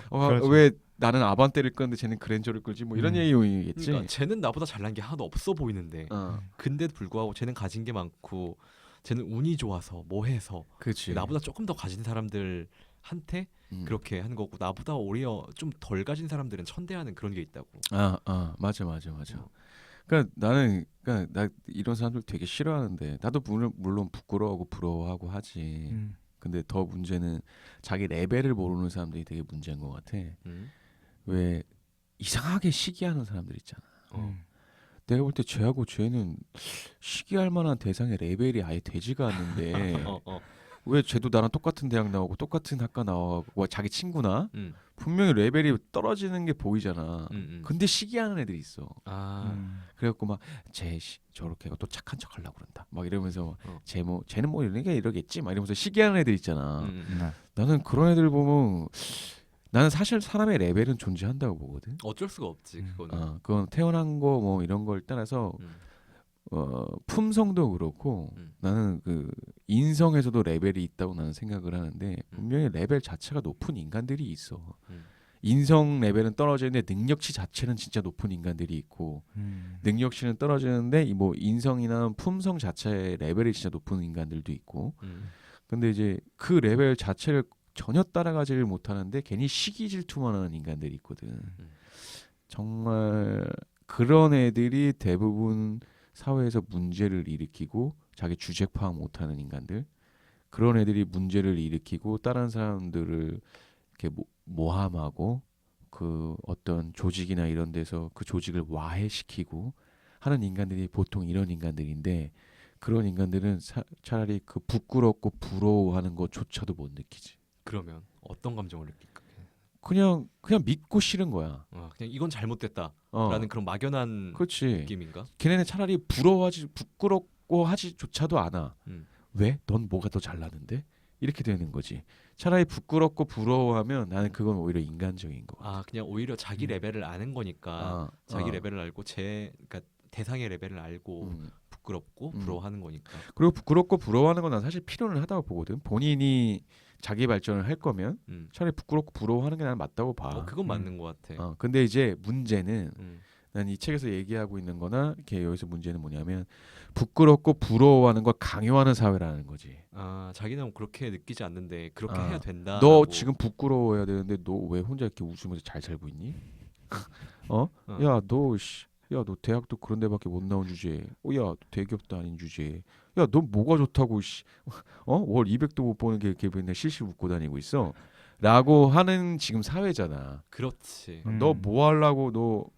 그렇죠. 왜 나는 아반떼를 끄는데 쟤는 그랜저를 끌지? 뭐 이런 얘기겠지. 그러니까 쟤는 나보다 잘난 게 하나도 없어 보이는데 근데도 불구하고 쟤는 가진 게 많고 쟤는 운이 좋아서 뭐 해서 그치. 나보다 조금 더 가진 사람들한테 그렇게 하는 거고 나보다 오히려 좀 덜 가진 사람들은 천대하는 그런 게 있다고. 맞아. 그러니까 나는 나 이런 사람들 되게 싫어하는데 나도 물론 부끄러워하고 부러워하고 하지. 근데 더 문제는 자기 레벨을 모르는 사람들이 되게 문제인 것 같아. 왜 이상하게 시기하는 사람들 있잖아. 음. 내가 볼 때 쟤하고 쟤는 시기할 만한 대상의 레벨이 아예 되지가 않는데 왜 쟤도 나랑 똑같은 대학 나오고 똑같은 학과 나오고 자기 친구나 분명히 레벨이 떨어지는 게 보이잖아. 근데 시기하는 애들이 있어. 그래갖고 막 쟤 저렇게 또 착한 척 하려고 그런다. 막 이러면서 쟤는 뭐 이런 게 이러겠지. 막 이러면서 시기하는 애들 있잖아. 네. 나는 그런 애들 보면 나는 사실 사람의 레벨은 존재한다고 보거든. 어쩔 수가 없지 그거는. 그건 태어난 거 뭐 이런 걸 떠나서 품성도 그렇고 나는 그 인성에서도 레벨이 있다고 나는 생각을 하는데 분명히 레벨 자체가 높은 인간들이 있어. 인성 레벨은 떨어지는데 능력치 자체는 진짜 높은 인간들이 있고 능력치는 떨어지는데 이 뭐 인성이나 품성 자체의 레벨이 진짜 높은 인간들도 있고. 근데 이제 그 레벨 자체를 전혀 따라가지를 못하는데 괜히 시기 질투만 하는 인간들이 있거든. 정말 그런 애들이 대부분 사회에서 문제를 일으키고 자기 주제 파악 못하는 인간들, 그런 애들이 문제를 일으키고 다른 사람들을 이렇게 모함하고 그 어떤 조직이나 이런 데서 그 조직을 와해시키고 하는 인간들이 보통 이런 인간들인데, 그런 인간들은 차라리 그 부끄럽고 부러워하는 것조차도 못 느끼지. 그러면 어떤 감정을 느낄까? 그냥 믿고 싫은 거야. 그냥 이건 잘못됐다라는 그런 막연한 그렇지. 느낌인가? 걔네는 차라리 부러워하지 부끄럽고 하지조차도 않아. 왜? 넌 뭐가 더 잘나는데? 이렇게 되는 거지. 차라리 부끄럽고 부러워하면 나는 그건 오히려 인간적인 거. 그냥 오히려 자기 레벨을 아는 거니까 자기 레벨을 알고 그러니까 대상의 레벨을 알고 부끄럽고 부러워하는 거니까. 그리고 부끄럽고 부러워하는 건 난 사실 필요는 하다고 보거든. 본인이 자기 발전을 할 거면 차라리 부끄럽고 부러워하는 게 나는 맞다고 봐. 그건 맞는 것 같아. 근데 이제 문제는 난 이 책에서 얘기하고 있는 거나 이렇게 여기서 문제는 뭐냐면 부끄럽고 부러워하는 걸 강요하는 사회라는 거지. 자기는 그렇게 느끼지 않는데 그렇게 해야 된다. 너 지금 부끄러워해야 되는데 너 왜 혼자 이렇게 웃으면서 잘 살고 있니? 야, 너 대학도 그런 데밖에 못 나온 주제에. 야, 대기업도 아닌 주제에. 야, 너 뭐가 좋다고 월 200도 못 버는 게 이렇게 맨날 실실 웃고 다니고 있어. 라고 하는 지금 사회잖아. 그렇지. 너 뭐 하려고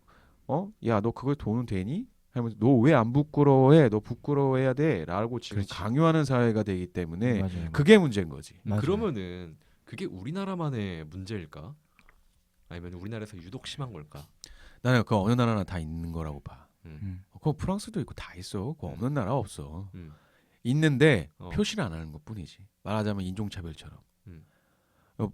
야, 너 그걸 돈은 되니? 하면서 너 왜 안 부끄러워해? 너 부끄러워해야 돼. 라고 지금 그렇지. 강요하는 사회가 되기 때문에 맞아요. 그게 문제인 거지. 맞아요. 그러면은 그게 우리나라만의 문제일까? 아니면 우리나라에서 유독 심한 걸까? 나는 그 어느 나라나 다 있는 거라고 봐. 음. 프랑스도 있고 다 있어. 그 없는 나라 없어. 음. 있는데 표시를 안 하는 것뿐이지. 말하자면 인종차별처럼.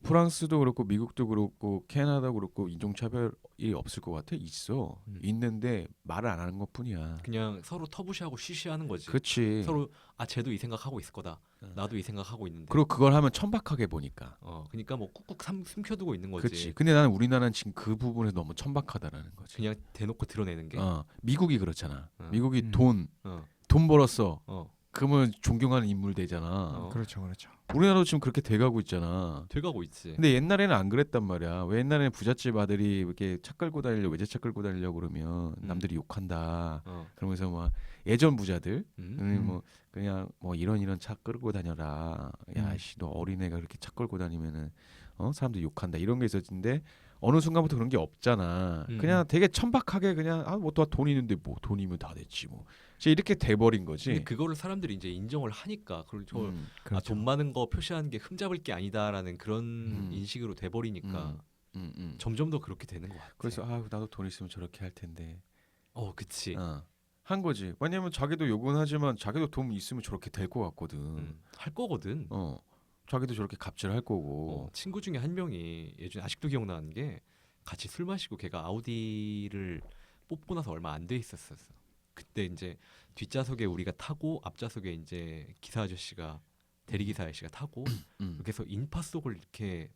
프랑스도 그렇고 미국도 그렇고 캐나다도 그렇고 인종차별이 없을 것 같아? 있어. 있는데 말을 안 하는 것뿐이야. 그냥 서로 터부시하고 쉬쉬하는 거지. 그렇지. 서로 쟤도 이 생각하고 있을 거다. 나도 이 생각하고 있는데. 그리고 그걸 하면 천박하게 보니까. 그러니까 뭐 꾹꾹 숨겨두고 있는 거지. 그렇지. 근데 나는 우리나라는 지금 그 부분에서 너무 천박하다라는 거지. 그냥 대놓고 드러내는 게. 미국이 그렇잖아. 미국이 음. 돈 벌었어. 그러면 존경하는 인물 되잖아. 그렇죠. 우리나라도 지금 그렇게 돼가고 있잖아. 돼가고 있지. 근데 옛날에는 안 그랬단 말이야. 왜 옛날에는 부잣집 아들이 이렇게 차 끌고 다니려 외제차 끌고 다니려고 그러면 남들이 욕한다. 그러면서 막 예전 부자들 뭐 그냥 뭐 이런 차 끌고 다녀라. 야씨 너 어린애가 그렇게 차 끌고 다니면은 사람들이 욕한다. 이런 게 있었는데 어느 순간부터 그런 게 없잖아. 그냥 되게 천박하게 그냥 뭐 또 돈 있는데 뭐 돈이면 다 됐지 뭐. 이렇게 돼버린 거지. 근데 그거를 사람들이 이제 인정을 하니까 그리고 그렇죠. 돈 많은 거 표시하는 게 흠잡을 게 아니다라는 그런 인식으로 돼버리니까 점점 더 그렇게 되는 것 같아. 그래서 나도 돈 있으면 저렇게 할 텐데. 그치. 한 거지. 왜냐면 자기도 욕은 하지만 자기도 돈 있으면 저렇게 될 것 같거든. 할 거거든. 자기도 저렇게 갑질할 거고. 친구 중에 한 명이 예전에 아직도 기억나는 게 같이 술 마시고 걔가 아우디를 뽑고 나서 얼마 안 돼 있었어. 그때 이제 뒷좌석에 우리가 타고 앞좌석에 이제 기사 아저씨가 대리기사 아저씨가 타고 이렇게 해서 인파 속을 이렇게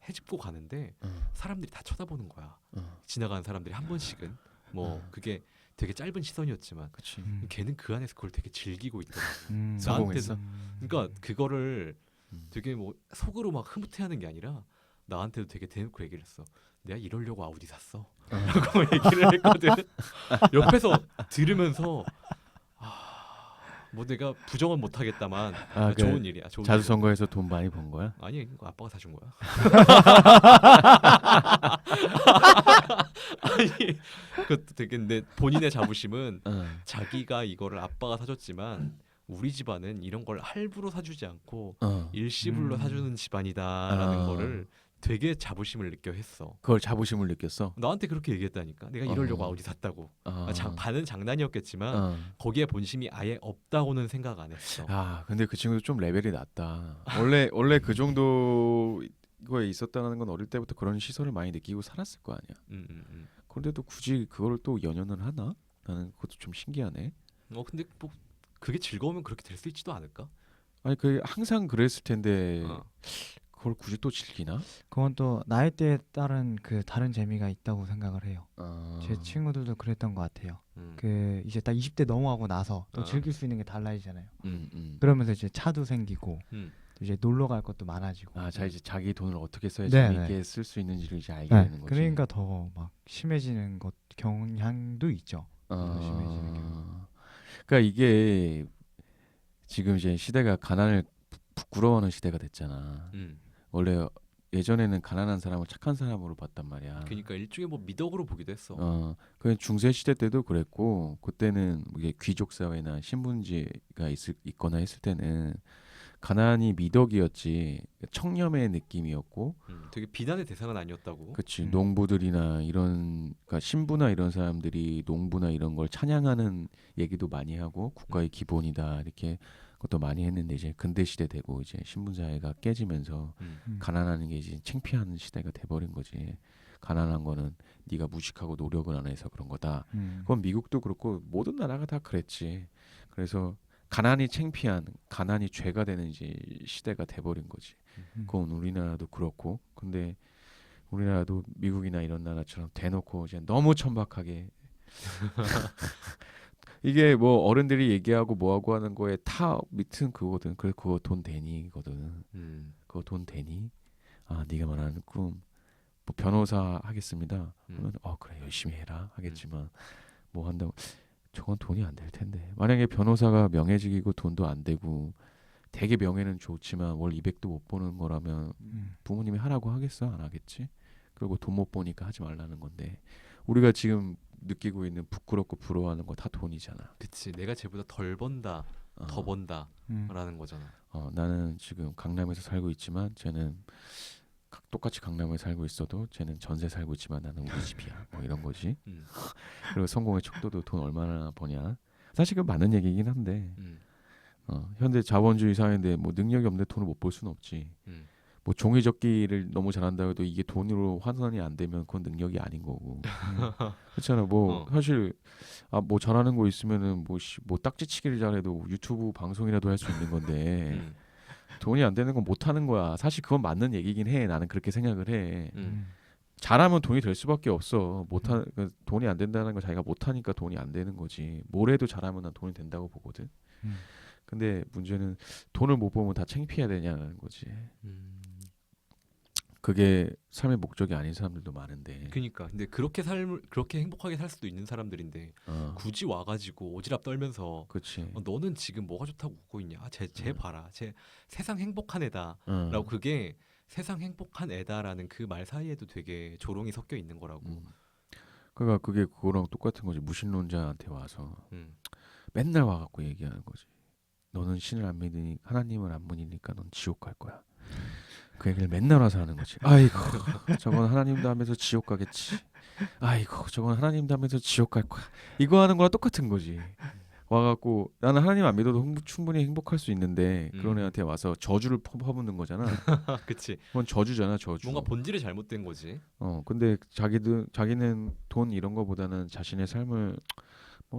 헤집고 가는데 사람들이 다 쳐다보는 거야. 지나가는 사람들이 한 번씩은 뭐 그게 되게 짧은 시선이었지만 그치. 걔는 그 안에서 그걸 되게 즐기고 있더라고. 성공했어? 그러니까 그거를 되게 뭐 속으로 막 흐뭇해하는 게 아니라 나한테도 되게 대놓고 얘기를 했어. 내가 이러려고 아우디 샀어. 라고 얘기를 했거든. 옆에서 들으면서 뭐 내가 부정은 못하겠다만 아, 그 좋은 일이야. 좋은 자주 일이야. 선거에서 돈 많이 번 거야? 아니 이거 아빠가 사준 거야. 아니 그것도 되게 근데 본인의 자부심은 자기가 이거를 아빠가 사줬지만 우리 집안은 이런 걸 할부로 사주지 않고 일시불로 사주는 집안이다라는 거를 되게 자부심을 느껴 했어. 그걸 자부심을 느꼈어. 나한테 그렇게 얘기했다니까. 내가 이러려고 아우디 샀다고. 반은 장난이었겠지만 거기에 본심이 아예 없다고는 생각 안 했어. 아, 근데 그 친구도 좀 레벨이 낮다. 원래 그 정도 거에 있었다는 건 어릴 때부터 그런 시선을 많이 느끼고 살았을 거 아니야. 그런데도 굳이 그걸 또 연연을 하나? 나는 그것도 좀 신기하네. 근데 뭐 그게 즐거우면 그렇게 될 수 있지도 않을까? 아니 그 항상 그랬을 텐데 그걸 굳이 또 즐기나? 그건 또 나이대에 따른 그 다른 재미가 있다고 생각을 해요. 아. 제 친구들도 그랬던 것 같아요. 음. 그 이제 딱 20대 넘어가고 나서 또 어. 즐길 수 있는 게 달라지잖아요. 음. 그러면서 이제 차도 생기고 음. 또 이제 놀러 갈 것도 많아지고. 아, 자 이제 자기 돈을 어떻게 써야 네, 재밌게 쓸 수 있는지를 이제 알게 네, 되는 거지. 그러니까 더 막 심해지는 것 경향도 있죠. 심해지는 경우. 그러니까 이게 지금 이제 시대가 가난을 부끄러워하는 시대가 됐잖아. 원래 예전에는 가난한 사람을 착한 사람으로 봤단 말이야. 그러니까 일종의 뭐 미덕으로 보기도 했어. 그 중세 시대 때도 그랬고 그때는 이게 귀족 사회나 신분지가 있거나 했을 때는 가난이 미덕이었지 청렴의 느낌이었고. 되게 비난의 대상은 아니었다고. 그치. 농부들이나 이런 그러니까 신부나 이런 사람들이 농부나 이런 걸 찬양하는 얘기도 많이 하고 국가의 기본이다 이렇게 것도 많이 했는데 이제 근대 시대 되고 이제 신분 사회가 깨지면서 가난한 게 이제 창피한 시대가 돼버린 거지. 가난한 거는 네가 무식하고 노력을 안 해서 그런 거다. 그건 미국도 그렇고 모든 나라가 다 그랬지. 그래서 가난이 창피한, 가난이 죄가 되는 이제 시대가 돼버린 거지. 그건 우리나라도 그렇고. 근데 우리나라도 미국이나 이런 나라처럼 대놓고 이제 너무 천박하게 이게 뭐 어른들이 얘기하고 뭐하고 하는 거에 다 밑은 그거거든. 그래 그거 돈 되니거든. 그거 돈 되니? 아 네가 말하는 꿈 뭐 변호사 하겠습니다. 그러면 그래 열심히 해라 하겠지만 뭐 한다고 저건 돈이 안 될 텐데. 만약에 변호사가 명예직이고 돈도 안 되고 되게 명예는 좋지만 월 200도 못 버는 거라면 부모님이 하라고 하겠어? 안 하겠지? 그리고 돈 못 버니까 하지 말라는 건데 우리가 지금 느끼고 있는 부끄럽고 부러워하는 거 다 돈이잖아. 그치. 내가 쟤보다 덜 번다, 더 번다라는 거잖아. 나는 지금 강남에서 살고 있지만 쟤는 똑같이 강남에 살고 있어도 쟤는 전세 살고 있지만 나는 우리 집이야. 뭐 이런 거지. 그리고 성공의 척도도 돈 얼마나 버냐. 사실 그 맞는 얘기긴 한데 현대 자본주의 사회인데 뭐 능력이 없는데 돈을 못 벌 수는 없지. 뭐 종이접기를 너무 잘한다고 해도 이게 돈으로 환산이 안 되면 그건 능력이 아닌 거고. 그렇잖아. 뭐 사실 뭐 잘하는 거 있으면은 뭐 딱지치기를 잘해도 유튜브 방송이라도 할 수 있는 건데 돈이 안 되는 건 못 하는 거야. 사실 그건 맞는 얘기긴 해. 나는 그렇게 생각을 해. 잘하면 돈이 될 수밖에 없어. 돈이 안 된다는 건 자기가 못하니까 돈이 안 되는 거지. 뭘 해도 잘하면 난 돈이 된다고 보거든. 근데 문제는 돈을 못 벌면 다 창피해야 되냐는 거지. 그게 삶의 목적이 아닌 사람들도 많은데. 그러니까 근데 그렇게 행복하게 살 수도 있는 사람들인데 굳이 와가지고 오지랖 떨면서 그치. 너는 지금 뭐가 좋다고 웃고 있냐? 쟤 봐라. 쟤 세상 행복한 애다라고 그게 세상 행복한 애다라는 그 말 사이에도 되게 조롱이 섞여 있는 거라고. 그러니까 그게 그거랑 똑같은 거지. 무신론자한테 와서 맨날 와갖고 얘기하는 거지. 너는 신을 안 믿으니 하나님을 안 믿으니까 넌 지옥 갈 거야. 그 얘기를 맨날 와서 하는 거지. 아이고 저건 하나님도 하면서 지옥 가겠지. 아이고 저건 하나님도 하면서 지옥 갈 거야. 이거 하는 거랑 똑같은 거지. 와갖고 나는 하나님 안 믿어도 충분히 행복할 수 있는데 그런 애한테 와서 저주를 퍼붓는 거잖아. 그치. 그건 저주잖아. 저주. 뭔가 본질이 잘못된 거지. 근데 자기는 돈 이런 거보다는 자신의 삶을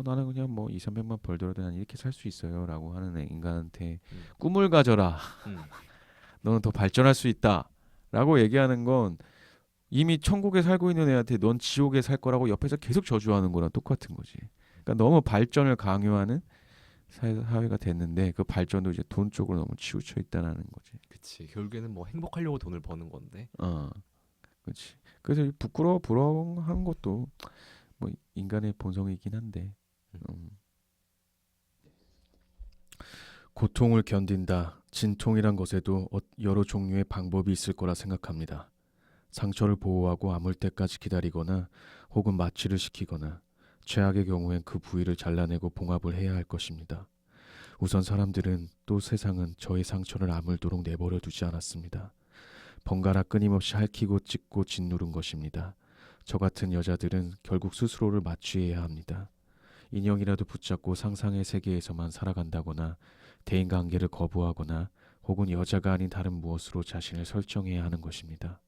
나는 그냥 뭐 200~300만 벌더라도 난 이렇게 살 수 있어요라고 하는 인간한테 꿈을 가져라. 너는 더 발전할 수 있다라고 얘기하는 건 이미 천국에 살고 있는 애한테 넌 지옥에 살 거라고 옆에서 계속 저주하는 거랑 똑같은 거지. 그러니까 너무 발전을 강요하는 사회가 됐는데 그 발전도 이제 돈 쪽으로 너무 치우쳐 있다는 거지. 그치. 결국에는 뭐 행복하려고 돈을 버는 건데. 그렇지. 그래서 부러워하는 것도 뭐 인간의 본성이긴 한데. 고통을 견딘다, 진통이란 것에도 여러 종류의 방법이 있을 거라 생각합니다. 상처를 보호하고 아물 때까지 기다리거나 혹은 마취를 시키거나 최악의 경우엔 그 부위를 잘라내고 봉합을 해야 할 것입니다. 우선 사람들은 또 세상은 저의 상처를 아물도록 내버려 두지 않았습니다. 번갈아 끊임없이 핥히고 찢고 짓누른 것입니다. 저 같은 여자들은 결국 스스로를 마취해야 합니다. 인형이라도 붙잡고 상상의 세계에서만 살아간다거나 대인관계를 거부하거나 혹은 여자가 아닌 다른 무엇으로 자신을 설정해야 하는 것입니다.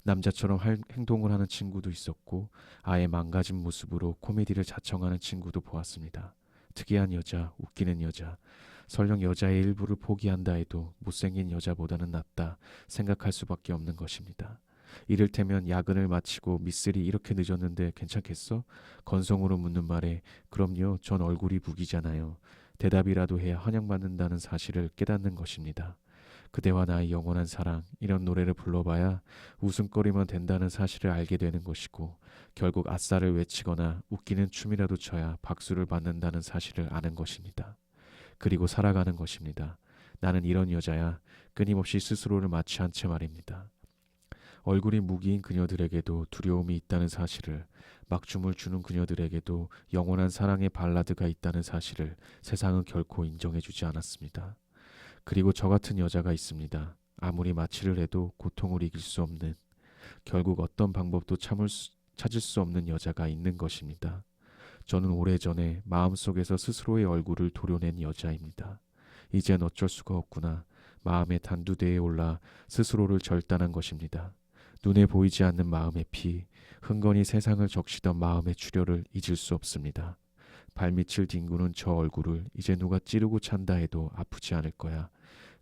남자처럼 행동을 하는 친구도 있었고 아예 망가진 모습으로 코미디를 자청하는 친구도 보았습니다. 특이한 여자, 웃기는 여자, 설령 여자의 일부를 포기한다 해도 못생긴 여자보다는 낫다 생각할 수밖에 없는 것입니다. 이를테면 야근을 마치고 미쓰리 이렇게 늦었는데 괜찮겠어? 건성으로 묻는 말에 그럼요, 전 얼굴이 무기잖아요. 대답이라도 해야 환영받는다는 사실을 깨닫는 것입니다. 그대와 나의 영원한 사랑, 이런 노래를 불러봐야 웃음거리만 된다는 사실을 알게 되는 것이고 결국 아싸를 외치거나 웃기는 춤이라도 춰야 박수를 받는다는 사실을 아는 것입니다. 그리고 살아가는 것입니다. 나는 이런 여자야. 끊임없이 스스로를 마취한 채 말입니다. 얼굴이 무기인 그녀들에게도 두려움이 있다는 사실을, 막춤을 추는 그녀들에게도 영원한 사랑의 발라드가 있다는 사실을 세상은 결코 인정해주지 않았습니다. 그리고 저 같은 여자가 있습니다. 아무리 마취를 해도 고통을 이길 수 없는, 결국 어떤 방법도 찾을 수 없는 여자가 있는 것입니다. 저는 오래전에 마음속에서 스스로의 얼굴을 도려낸 여자입니다. 이젠 어쩔 수가 없구나. 마음의 단두대에 올라 스스로를 절단한 것입니다. 눈에 보이지 않는 마음의 피, 흥건히 세상을 적시던 마음의 출혈을 잊을 수 없습니다. 발밑을 뒹구는 저 얼굴을 이제 누가 찌르고 찬다 해도 아프지 않을 거야.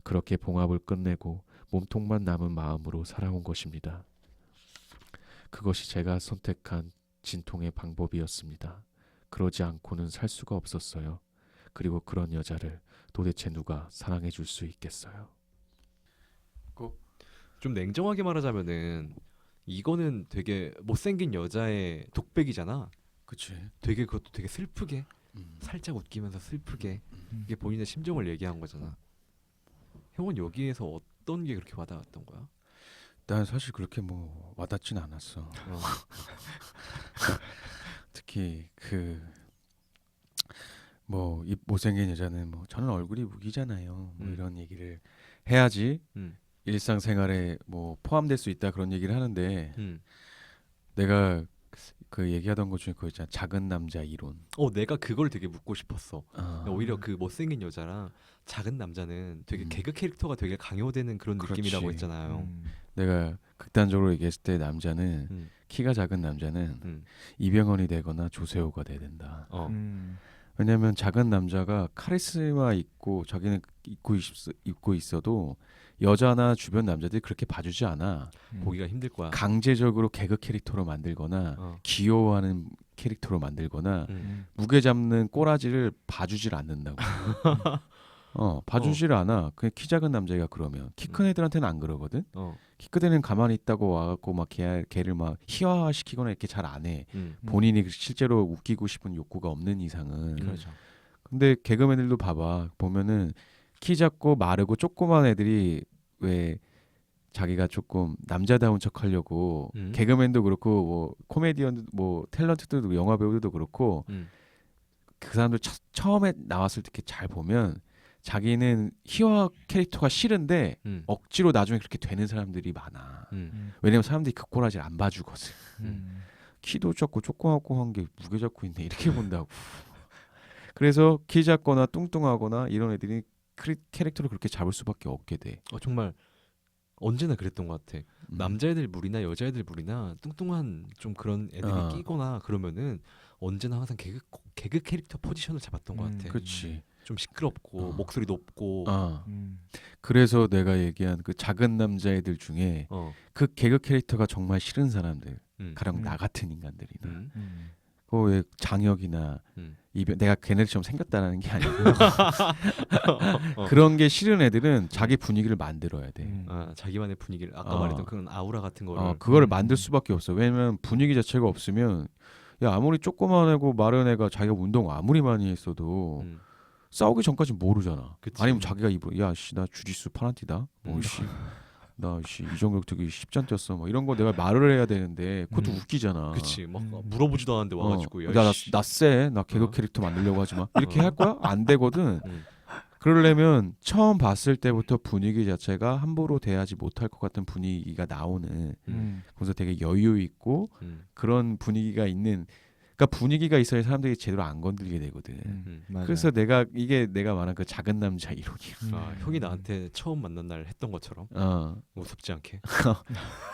그렇게 봉합을 끝내고 몸통만 남은 마음으로 살아온 것입니다. 그것이 제가 선택한 진통의 방법이었습니다. 그러지 않고는 살 수가 없었어요. 그리고 그런 여자를 도대체 누가 사랑해 줄 수 있겠어요? 좀 냉정하게 말하자면은 이거는 되게 못생긴 여자의 독백이잖아. 그치. 되게 그것도 되게 슬프게 살짝 웃기면서 슬프게 이게 본인의 심정을 얘기한 거잖아. 형은 여기에서 어떤 게 그렇게 와닿았던 거야? 난 사실 그렇게 뭐 와닿진 않았어. 특히 뭐 이 못생긴 여자는 뭐 저는 얼굴이 무기잖아요. 뭐 이런 얘기를 해야지 일상생활에 뭐 포함될 수 있다 그런 얘기를 하는데 내가 그 얘기하던 것 중에 그거 있잖아. 작은 남자 이론. 내가 그걸 되게 묻고 싶었어. 오히려 그 못생긴 여자랑 작은 남자는 되게 개그 캐릭터가 되게 강요되는 그런 그렇지. 느낌이라고 했잖아요. 내가 극단적으로 얘기했을 때 남자는 키가 작은 남자는 이병헌이 되거나 조세호가 돼야 된다. 왜냐면 작은 남자가 카리스마 있고 자기는 입고 있어도 여자나 주변 남자들이 그렇게 봐주지 않아. 보기가 힘들 거야. 강제적으로 개그 캐릭터로 만들거나 귀여워하는 캐릭터로 만들거나 무게 잡는 꼬라지를 봐주질 않는다고. 봐주질 않아. 그냥 키 작은 남자가 그러면 키 큰 애들한테는 안 그러거든. 키 큰 애는 가만히 있다고 와갖고 막 걔를 막 희화화시키거나 이렇게 잘 안 해. 본인이 실제로 웃기고 싶은 욕구가 없는 이상은. 그렇죠. 근데 개그맨들도 봐봐. 보면은 키 작고 마르고 조그만 애들이 왜 자기가 조금 남자다운 척하려고 개그맨도 그렇고 뭐 코미디언 뭐 탤런트들도 영화 배우들도 그렇고 그 사람들 처음에 나왔을 때 이렇게 잘 보면 자기는 희화 캐릭터가 싫은데 억지로 나중에 그렇게 되는 사람들이 많아. 왜냐면 사람들이 그 꼬라지를 안 봐주거든. 키도 작고 조그맣고 한 게 무게 잡고 있네 이렇게 본다고. 그래서 키 작거나 뚱뚱하거나 이런 애들이 캐릭터를 그렇게 잡을 수밖에 없게 돼. 정말 언제나 그랬던 것 같아. 남자애들 무리나 여자애들 무리나 뚱뚱한 좀 그런 애들이 끼거나 그러면은 언제나 항상 개그 캐릭터 포지션을 잡았던 것 같아. 그렇지. 좀 시끄럽고 목소리 높고. 그래서 내가 얘기한 그 작은 남자애들 중에 그 개그 캐릭터가 정말 싫은 사람들, 가령 나 같은 인간들이나 왜 장혁이나 내가 걔네들처럼 생겼다는 게 아니고 그런 게 싫은 애들은 자기 분위기를 만들어야 돼. 자기만의 분위기를 아까 말했던 그런 아우라 같은 거를 그거를 만들 수밖에 없어. 왜냐면 분위기 자체가 없으면 야 아무리 조그만 애고 마른 애가 자기가 운동 아무리 많이 했어도 싸우기 전까지 모르잖아. 그치. 아니면 자기가 입으로 야씨 나 주짓수 파란티다. 뭐씨 나씨 이종격 되게 10전 뛰었어. 뭐 이런 거 내가 말을 해야 되는데 그것도 웃기잖아. 그치. 막 음. 물어보지도 않았는데 와가지고 야, 씨. 나쎄나 개그 어. 캐릭터 만들려고 하지 마. 이렇게 어. 할 거야? 안 되거든. 음. 그러려면 처음 봤을 때부터 분위기 자체가 함부로 대하지 못할 것 같은 분위기가 나오는 그래서 되게 여유 있고 그런 분위기가 있는 그러니까 분위기가 있어야 사람들이 제대로 안 건들게 되거든. 맞아요. 그래서 내가 말한 그 작은 남자 이론이야. 아, 형이 나한테 처음 만난 날 했던 것처럼 어. 무섭지 않게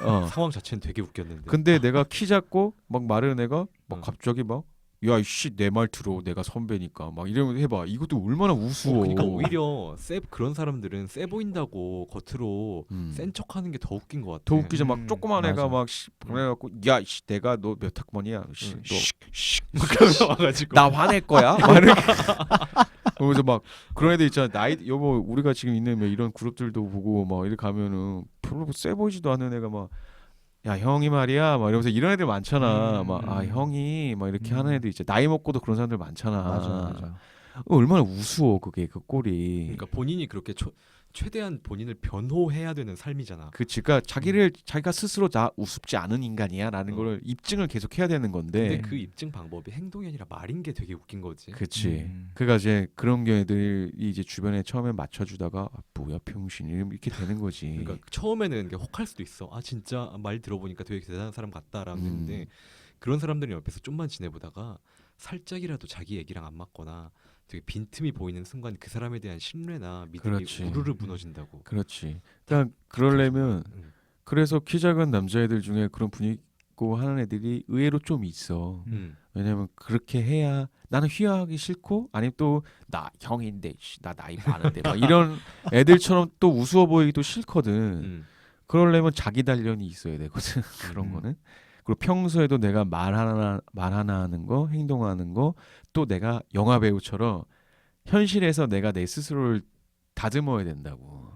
어. 상황 자체는 되게 웃겼는데. 근데 내가 키 작고 막 마른 애가 막 응. 갑자기 막 야 이씨 내 말 들어 내가 선배니까 막 이러면 해봐 이것도 얼마나 우스워. 그러니까 오히려 그런 사람들은 세 보인다고 겉으로 센 척하는 게 더 웃긴 것 같아. 더 웃기죠. 막 조그만 애가 맞아. 막 보내갖고 야 씨 내가 너 몇 학번이야? 씨, 응. 너 그러면서 와가지고 나 화낼 거야? 막 이렇게. 그래서 막 그런 애들 있잖아. 나이 여보 우리가 지금 있는 뭐 이런 그룹들도 보고 막 이렇게 가면은 별로 쎄 보이지도 않는 애가 막 야 형이 말이야 막 이러면서 이런 애들 많잖아. 막 아 형이 막 이렇게 하는 애들 있잖아. 나이 먹고도 그런 사람들 많잖아. 맞아. 얼마나 우스워 그게 그 꼴이. 그러니까 본인이 그렇게 최대한 본인을 변호해야 되는 삶이잖아. 그치. 그러니까 자기가 스스로 나 우습지 않은 인간이야라는 거를 입증을 계속 해야 되는 건데. 근데 그 입증 방법이 행동이 아니라 말인 게 되게 웃긴 거지. 그치. 그러니까 이제 그런 애들이 이제 주변에 처음에 맞춰주다가 아, 뭐야 병신 이렇게 되는 거지. 그러니까 처음에는 혹할 수도 있어. 아 진짜 말 들어보니까 되게 대단한 사람 같다라고 했는데 그런 사람들이 옆에서 좀만 지내보다가 살짝이라도 자기 얘기랑 안 맞거나 되게 빈틈이 보이는 순간 그 사람에 대한 신뢰나 믿음이 그렇지. 우르르 무너진다고. 그렇지. 그러니까 그러려면 응. 그래서 키 작은 남자애들 중에 그런 분위기고 하는 애들이 의외로 좀 있어. 왜냐면 그렇게 해야 나는 휘하기 싫고 아니면 또 나 형인데 나 나이 많은데 막 이런 애들처럼 또 우스워 보이기도 싫거든. 그러려면 자기 단련이 있어야 되거든. 그런 거는. 그리고 평소에도 내가 말 하나 하는 거, 행동하는 거, 또 내가 영화 배우처럼 현실에서 내가 내 스스로를 다듬어야 된다고.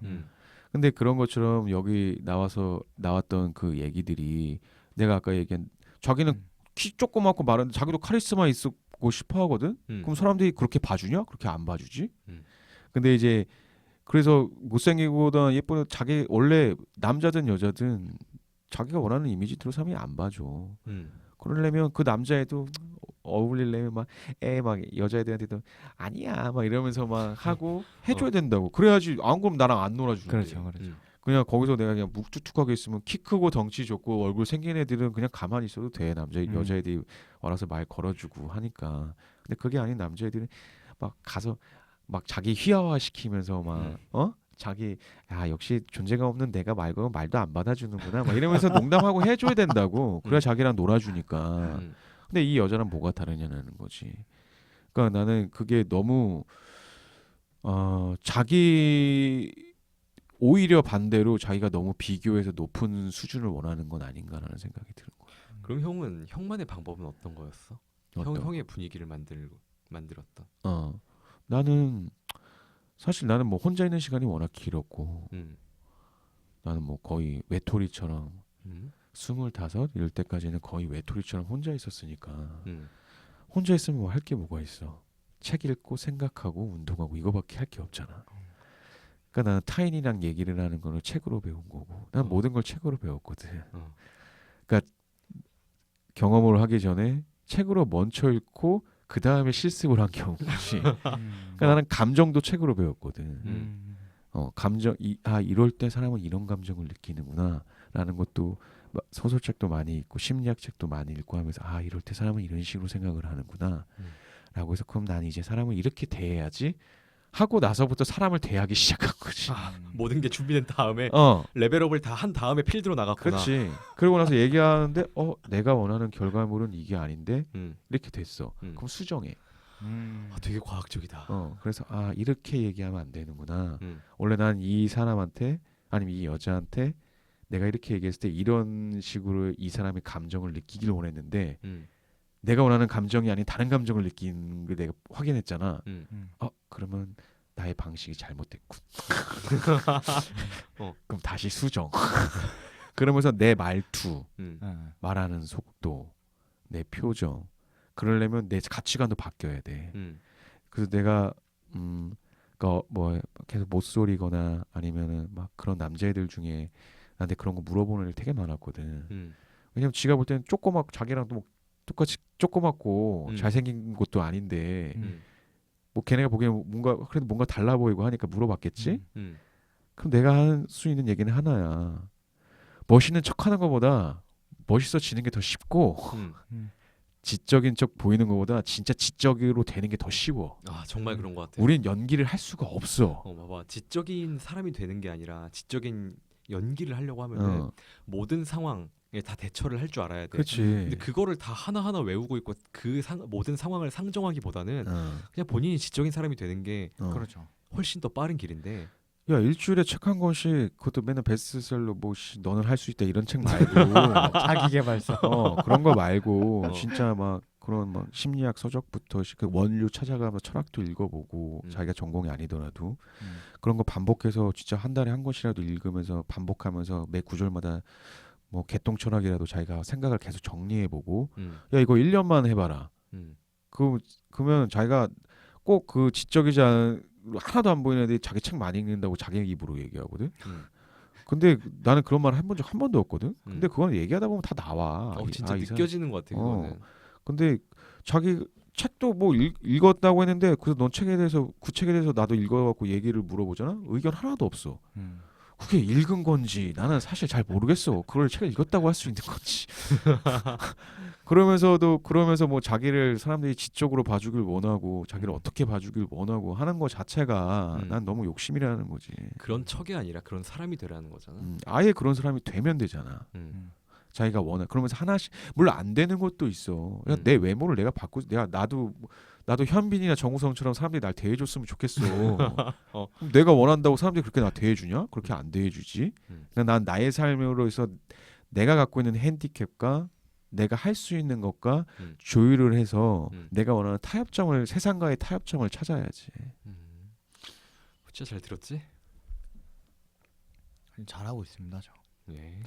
근데 그런 것처럼 여기 나왔던 그 얘기들이 내가 아까 얘기한 자기는 키 조그맣고 마른데 자기도 카리스마 있고 싶어 하거든. 그럼 사람들이 그렇게 봐주냐? 그렇게 안 봐주지. 근데 이제 그래서 못생기고든 예쁜 자기 원래 남자든 여자든 자기가 원하는 이미지대로 사람이 안 봐줘. 그러려면 그 남자애도 어울리려면 막 여자애들한테도 아니야 막 이러면서 막 하고 해줘야 된다고. 그래야지 안 그럼 나랑 안 놀아주는데. 그렇죠. 그냥 거기서 내가 그냥 묵뚝뚝하게 있으면 키 크고 덩치 좋고 얼굴 생긴 애들은 그냥 가만히 있어도 돼. 여자애들이 와서 말 걸어주고 하니까. 근데 그게 아닌 남자애들은 막 가서 막 자기 휘하화 시키면서 막 자기 역시 존재감 없는 내가 말고 말도 안 받아주는구나 막 이러면서 농담하고 해줘야 된다고. 그래야 자기랑 놀아주니까. 근데 이 여자랑 뭐가 다르냐는 거지. 그러니까 나는 그게 너무 자기 오히려 반대로 자기가 너무 비교해서 높은 수준을 원하는 건 아닌가라는 생각이 드는 거야. 그럼 형은 형만의 방법은 어떤 거였어? 형의 분위기를 만들었던. 나는 사실 나는 뭐 혼자 있는 시간이 워낙 길었고 나는 뭐 거의 외톨이처럼 25 이럴 때까지는 거의 외톨이처럼 혼자 있었으니까 혼자 있으면 뭐 할 게 뭐가 있어. 책 읽고 생각하고 운동하고 이거밖에 할 게 없잖아. 그러니까 나는 타인이랑 얘기를 하는 거는 책으로 배운 거고 난 모든 걸 책으로 배웠거든. 그러니까 경험을 하기 전에 책으로 먼저 읽고 그 다음에 실습을 한 경우지. 그러니까 나는 감정도 책으로 배웠거든. 감정 이럴 때 사람은 이런 감정을 느끼는구나라는 것도 소설책도 많이 읽고 심리학책도 많이 읽고 하면서 이럴 때 사람은 이런 식으로 생각을 하는구나라고 해서 그럼 난 이제 사람을 이렇게 대해야지 하고 나서부터 사람을 대하기 시작한 거지. 모든 게 준비된 다음에 레벨업을 다 한 다음에 필드로 나갔구나. 그렇지. 그러고 나서 얘기하는데 내가 원하는 결과물은 이게 아닌데 이렇게 됐어. 그럼 수정해. 되게 과학적이다. 그래서 이렇게 얘기하면 안 되는구나. 원래 난 이 사람한테 아니면 이 여자한테 내가 이렇게 얘기했을 때 이런 식으로 이 사람의 감정을 느끼길 원했는데 내가 원하는 감정이 아닌 다른 감정을 느끼는 걸 내가 확인했잖아. 그러면 나의 방식이 잘못됐군. 그럼 다시 수정. 그러면서 내 말투, 말하는 속도, 내 표정. 그러려면 내 가치관도 바뀌어야 돼. 그래서 내가 그러니까 뭐 계속 못소리거나 아니면은 막 그런 남자애들 중에 나한테 그런 거 물어보는 애들 되게 많았거든. 왜냐면 지가 볼 때는 자기랑 또 뭐 똑같이 조그맣고 잘생긴 것도 아닌데 뭐 걔네가 보기에는 그래도 뭔가 달라 보이고 하니까 물어봤겠지. 그럼 내가 할 수 있는 얘기는 하나야. 멋있는 척하는 것보다 멋있어지는 게 더 쉽고 지적인 척 보이는 것보다 진짜 지적으로 되는 게 더 쉬워. 아 정말 그런 것 같아. 우린 연기를 할 수가 없어. 봐봐. 지적인 사람이 되는 게 아니라 지적인 연기를 하려고 하면은 모든 상황에 다 대처를 할 줄 알아야 돼. 그렇지. 근데 그거를 다 하나하나 외우고 있고 모든 상황을 상정하기보다는 그냥 본인이 지적인 사람이 되는 게 그렇죠. 훨씬 더 빠른 길인데. 야 일주일에 책 한 권씩 그것도 맨날 베스트셀러 뭐 너는 할 수 있다 이런 책 말고 자기계발서. 그런 거 말고 어. 진짜 막 그런 막 심리학 서적부터 그 원류 찾아가면서 철학도 읽어보고 자기가 전공이 아니더라도 그런 거 반복해서 진짜 한 달에 한 권씩이라도 읽으면서 반복하면서 매 구절마다 뭐 개똥철학이라도 자기가 생각을 계속 정리해보고 야 이거 1년만 해봐라. 그러면 자기가 꼭 그 지적이지 않은 하나도 안 보이는 애들이 자기 책 많이 읽는다고 자기 입으로 얘기하거든. 근데 나는 그런 말 해본 적 한 번도 없거든. 근데 그건 얘기하다 보면 다 나와. 진짜 이 사람- 느껴지는 것 같아 그거는. 근데 자기 책도 뭐 읽었다고 했는데 그래서 넌 책에 대해서 그 책에 대해서 나도 읽어갖고 얘기를 물어보잖아. 의견 하나도 없어. 그게 읽은 건지 나는 사실 잘 모르겠어. 그걸 책을 읽었다고 할 수 있는 건지. 그러면서 뭐 자기를 사람들이 지적으로 봐주길 원하고 자기를 어떻게 봐주길 원하고 하는 거 자체가 난 너무 욕심이라는 거지. 그런 척이 아니라 그런 사람이 되라는 거잖아. 아예 그런 사람이 되면 되잖아. 자기가 원해. 그러면서 하나씩 물론 안 되는 것도 있어. 그러니까 내 외모를 내가 바꾸 나도 현빈이나 정우성처럼 사람들이 날 대해줬으면 좋겠어. 그럼 내가 원한다고 사람들이 그렇게 나 대해주냐? 그렇게 안 대해주지. 그러니까 난 나의 삶으로 해서 내가 갖고 있는 핸디캡과 내가 할 수 있는 것과 조율을 해서 내가 원하는 세상과의 타협점을 찾아야지. 진짜 잘 들었지? 잘하고 있습니다, 저. 네.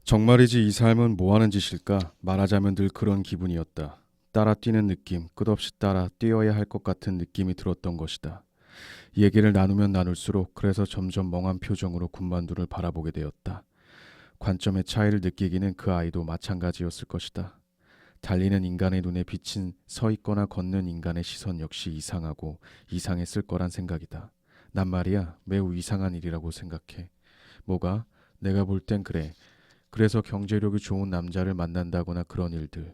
정말이지 이 삶은 뭐하는 짓일까? 말하자면 늘 그런 기분이었다. 따라 뛰는 느낌, 끝없이 따라 뛰어야 할 것 같은 느낌이 들었던 것이다. 이 얘기를 나누면 나눌수록 그래서 점점 멍한 표정으로 군만두를 바라보게 되었다. 관점의 차이를 느끼기는 그 아이도 마찬가지였을 것이다. 달리는 인간의 눈에 비친 서 있거나 걷는 인간의 시선 역시 이상하고 이상했을 거란 생각이다. 난 말이야 매우 이상한 일이라고 생각해. 뭐가? 내가 볼 땐 그래. 그래서 경제력이 좋은 남자를 만난다거나 그런 일들.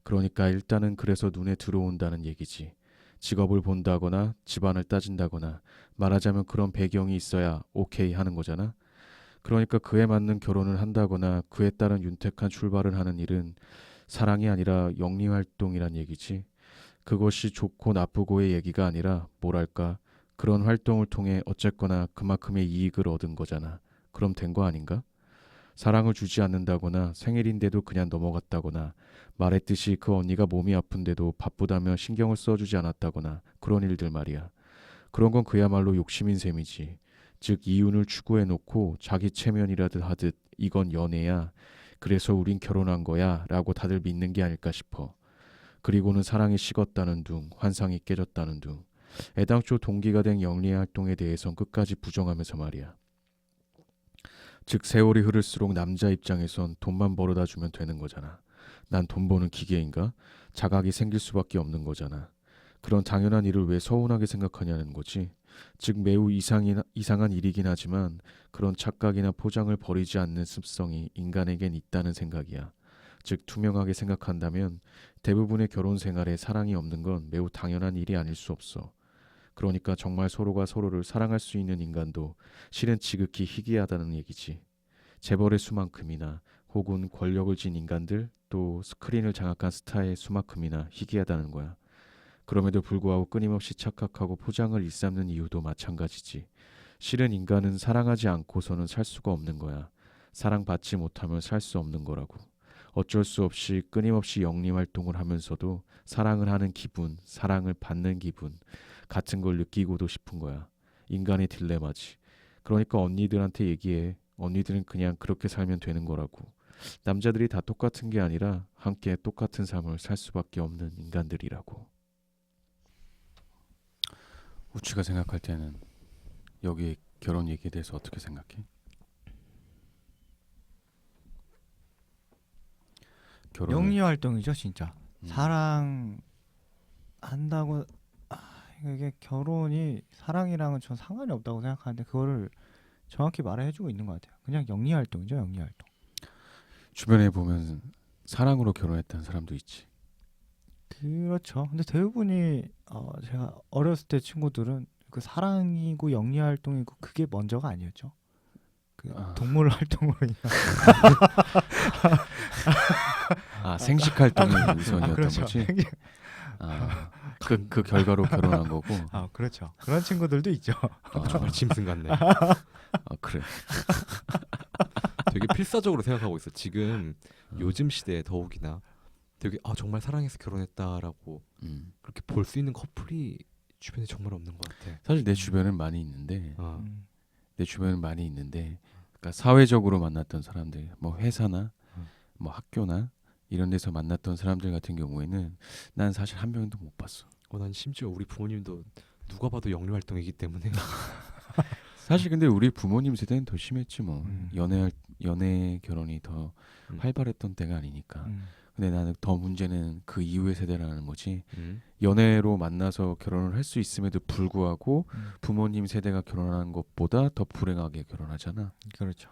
그러니까 일단은 그래서 눈에 들어온다는 얘기지. 직업을 본다거나 집안을 따진다거나 말하자면 그런 배경이 있어야 오케이 하는 거잖아. 그러니까 그에 맞는 결혼을 한다거나 그에 따른 윤택한 출발을 하는 일은 사랑이 아니라 영리활동이란 얘기지. 그것이 좋고 나쁘고의 얘기가 아니라 뭐랄까 그런 활동을 통해 어쨌거나 그만큼의 이익을 얻은 거잖아. 그럼 된 거 아닌가? 사랑을 주지 않는다거나 생일인데도 그냥 넘어갔다거나 말했듯이 그 언니가 몸이 아픈데도 바쁘다며 신경을 써주지 않았다거나 그런 일들 말이야. 그런 건 그야말로 욕심인 셈이지. 즉 이윤을 추구해놓고 자기 체면이라도 하듯 이건 연애야. 그래서 우린 결혼한 거야 라고 다들 믿는 게 아닐까 싶어. 그리고는 사랑이 식었다는 둥, 환상이 깨졌다는 둥. 애당초 동기가 된 영리의 활동에 대해선 끝까지 부정하면서 말이야. 즉 세월이 흐를수록 남자 입장에선 돈만 벌어다 주면 되는 거잖아. 난 돈 버는 기계인가? 자각이 생길 수밖에 없는 거잖아. 그런 당연한 일을 왜 서운하게 생각하냐는 거지. 즉 매우 이상한 일이긴 하지만 그런 착각이나 포장을 버리지 않는 습성이 인간에겐 있다는 생각이야. 즉 투명하게 생각한다면 대부분의 결혼 생활에 사랑이 없는 건 매우 당연한 일이 아닐 수 없어. 그러니까 정말 서로가 서로를 사랑할 수 있는 인간도 실은 지극히 희귀하다는 얘기지. 재벌의 수만큼이나 혹은 권력을 쥔 인간들 또 스크린을 장악한 스타의 수만큼이나 희귀하다는 거야. 그럼에도 불구하고 끊임없이 착각하고 포장을 일삼는 이유도 마찬가지지. 실은 인간은 사랑하지 않고서는 살 수가 없는 거야. 사랑받지 못하면 살 수 없는 거라고. 어쩔 수 없이 끊임없이 영리활동을 하면서도 사랑을 하는 기분, 사랑을 받는 기분 같은 걸 느끼고도 싶은 거야. 인간의 딜레마지. 그러니까 언니들한테 얘기해. 언니들은 그냥 그렇게 살면 되는 거라고. 남자들이 다 똑같은 게 아니라 함께 똑같은 삶을 살 수밖에 없는 인간들이라고. 우치가 생각할 때는 여기 결혼 얘기에 대해서 어떻게 생각해? 결혼 영리 활동이죠, 진짜. 음. 사랑 한다고 이게 결혼이 사랑이랑은 전 상관이 없다고 생각하는데 그거를 정확히 말해주고 있는 것 같아요. 그냥 영리 활동이죠, 영리 활동. 주변에 보면 사랑으로 결혼했다는 사람도 있지. 그렇죠. 근데 대부분이 제가 어렸을 때 친구들은 그 사랑이고 영리 활동이고 그게 먼저가 아니었죠. 그 동물 활동으로 그냥. 생식 활동이 우선이었던 그렇죠. 거지. 그 결과로 결혼한 거고. 그렇죠. 그런 친구들도 있죠. 정말 짐승 같네. 그래. 되게 필사적으로 생각하고 있어. 지금 요즘 시대에 더욱이나 되게 정말 사랑해서 결혼했다라고 그렇게 볼 수 있는 커플이 주변에 정말 없는 것 같아. 사실 내 주변은 많이 있는데, 음. 그러니까 사회적으로 만났던 사람들, 뭐 회사나 뭐 학교나 이런 데서 만났던 사람들 같은 경우에는 난 사실 한 명도 못 봤어. 난 심지어 우리 부모님도 누가 봐도 영리 활동이기 때문에 사실 근데 우리 부모님 세대는 더 심했지 뭐. 음. 연애 결혼이 더 활발했던 때가 아니니까. 근데 나는 더 문제는 그 이후의 세대라는 거지. 연애로 만나서 결혼을 할 수 있음에도 불구하고 부모님 세대가 결혼하는 것보다 더 불행하게 결혼하잖아. 그렇죠.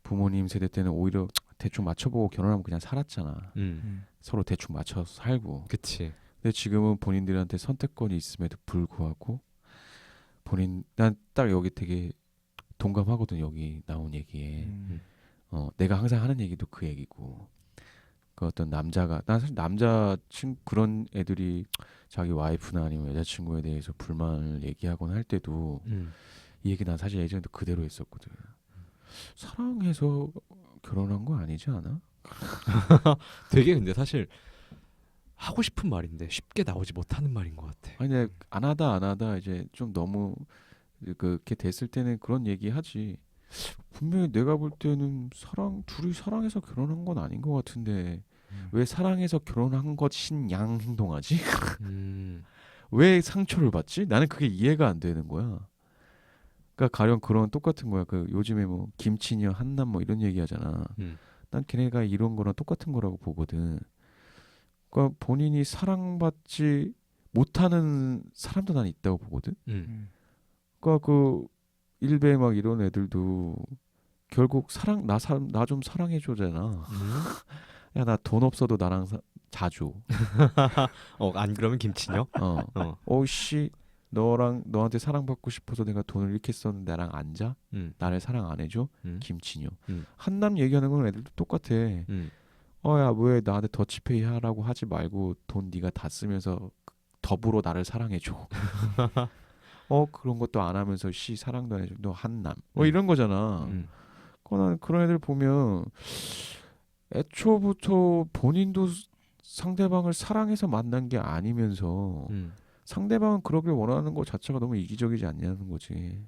부모님 세대 때는 오히려 대충 맞춰보고 결혼하면 그냥 살았잖아. 서로 대충 맞춰서 살고. 그치. 근데 지금은 본인들한테 선택권이 있음에도 불구하고 난 딱 여기 되게 동감하거든. 여기 나온 얘기에. 내가 항상 하는 얘기도 그 얘기고. 그 어떤 남자가 난 사실 그런 애들이 자기 와이프나 아니면 여자친구에 대해서 불만을 얘기하곤 할 때도 이 얘기 난 사실 예전에도 그대로 했었거든. 사랑해서 결혼한 거 아니지 않아? 되게 근데 사실 하고 싶은 말인데 쉽게 나오지 못하는 말인 것 같아. 아니 근데 안 하다 이제 좀 너무 그렇게 됐을 때는 그런 얘기 하지. 분명히 내가 볼 때는 둘이 사랑해서 결혼한 건 아닌 것 같은데 왜 사랑해서 결혼한 것인 양 행동하지? 왜 상처를 받지? 나는 그게 이해가 안 되는 거야. 그러니까 가령 그런 똑같은 거야. 그 요즘에 뭐 김치녀 한남 뭐 이런 얘기 하잖아. 난 걔네가 이런 거랑 똑같은 거라고 보거든. 그러니까 본인이 사랑받지 못하는 사람도 난 있다고 보거든. 그러니까 그 일베 막 이런 애들도 결국 나 좀 사랑해줘잖아. 야, 나 돈 없어도 나랑 자줘. 안 그러면 김치녀? 씨, 너한테 사랑받고 싶어서 내가 돈을 이렇게 썼는데 나랑 안 자? 나를 사랑 안 해줘? 김치녀. 한남 얘기하는 건 애들도 똑같아. 야, 왜 나한테 더치페이 하라고 하지 말고 돈 네가 다 쓰면서 더불어 나를 사랑해줘. 그런 것도 안 하면서 사랑도 안 해줘. 너 한남. 이런 거잖아. 난 그런 애들 보면 애초부터 본인도 상대방을 사랑해서 만난 게 아니면서 상대방은 그러길 원하는 것 자체가 너무 이기적이지 않냐는 거지.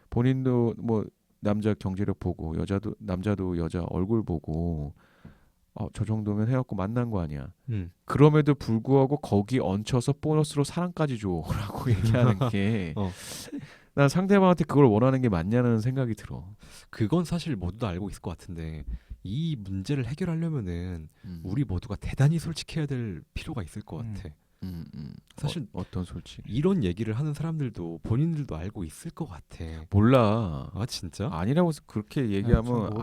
본인도 뭐 남자 경제력 보고 남자도 여자 얼굴 보고 저 정도면 해갖고 만난 거 아니야. 그럼에도 불구하고 거기 얹혀서 보너스로 사랑까지 줘라고 얘기하는 게 난 상대방한테 그걸 원하는 게 맞냐는 생각이 들어. 그건 사실 모두도 알고 있을 것 같은데 이 문제를 해결하려면은 우리 모두가 대단히 솔직해야 될 필요가 있을 것 같아. 사실 어떤 솔직? 이런 얘기를 하는 사람들도 본인들도 알고 있을 것 같아. 몰라. 진짜? 아니라고 그렇게 얘기하면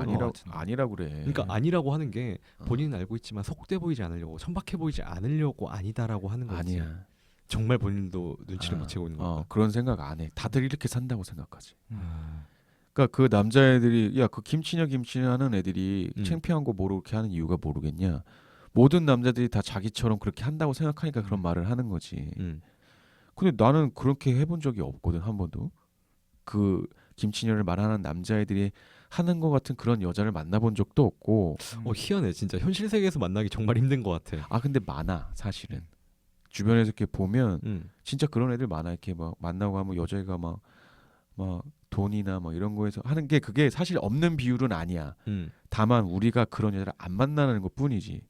아니라고 그래. 그러니까 아니라고 하는 게 본인은 알고 있지만 속돼 보이지 않으려고, 천박해 보이지 않으려고 아니다라고 하는 거지. 아니야. 정말 본인도 눈치를 못 채고 있는 거야. 그런 생각 안 해. 다들 이렇게 산다고 생각하지. 그러니까 그 남자애들이 그 김치녀 하는 애들이 창피한 거 모르고 그렇게 하는 이유가 모르겠냐. 모든 남자들이 다 자기처럼 그렇게 한다고 생각하니까 그런 말을 하는 거지. 근데 나는 그렇게 해본 적이 없거든, 한 번도. 그 김치녀를 말하는 남자애들이 하는 것 같은 그런 여자를 만나본 적도 없고. 희한해. 진짜 현실 세계에서 만나기 정말 힘든 것 같아. 근데 많아, 사실은. 주변에서 이렇게 보면 진짜 그런 애들 많아. 이렇게 막 만나고 하면 여자애가 막 돈이나 뭐 이런 거에서 하는 게 그게 사실 없는 비율은 아니야. 다만 우리가 그런 여자를 안 만나는 것 뿐이지.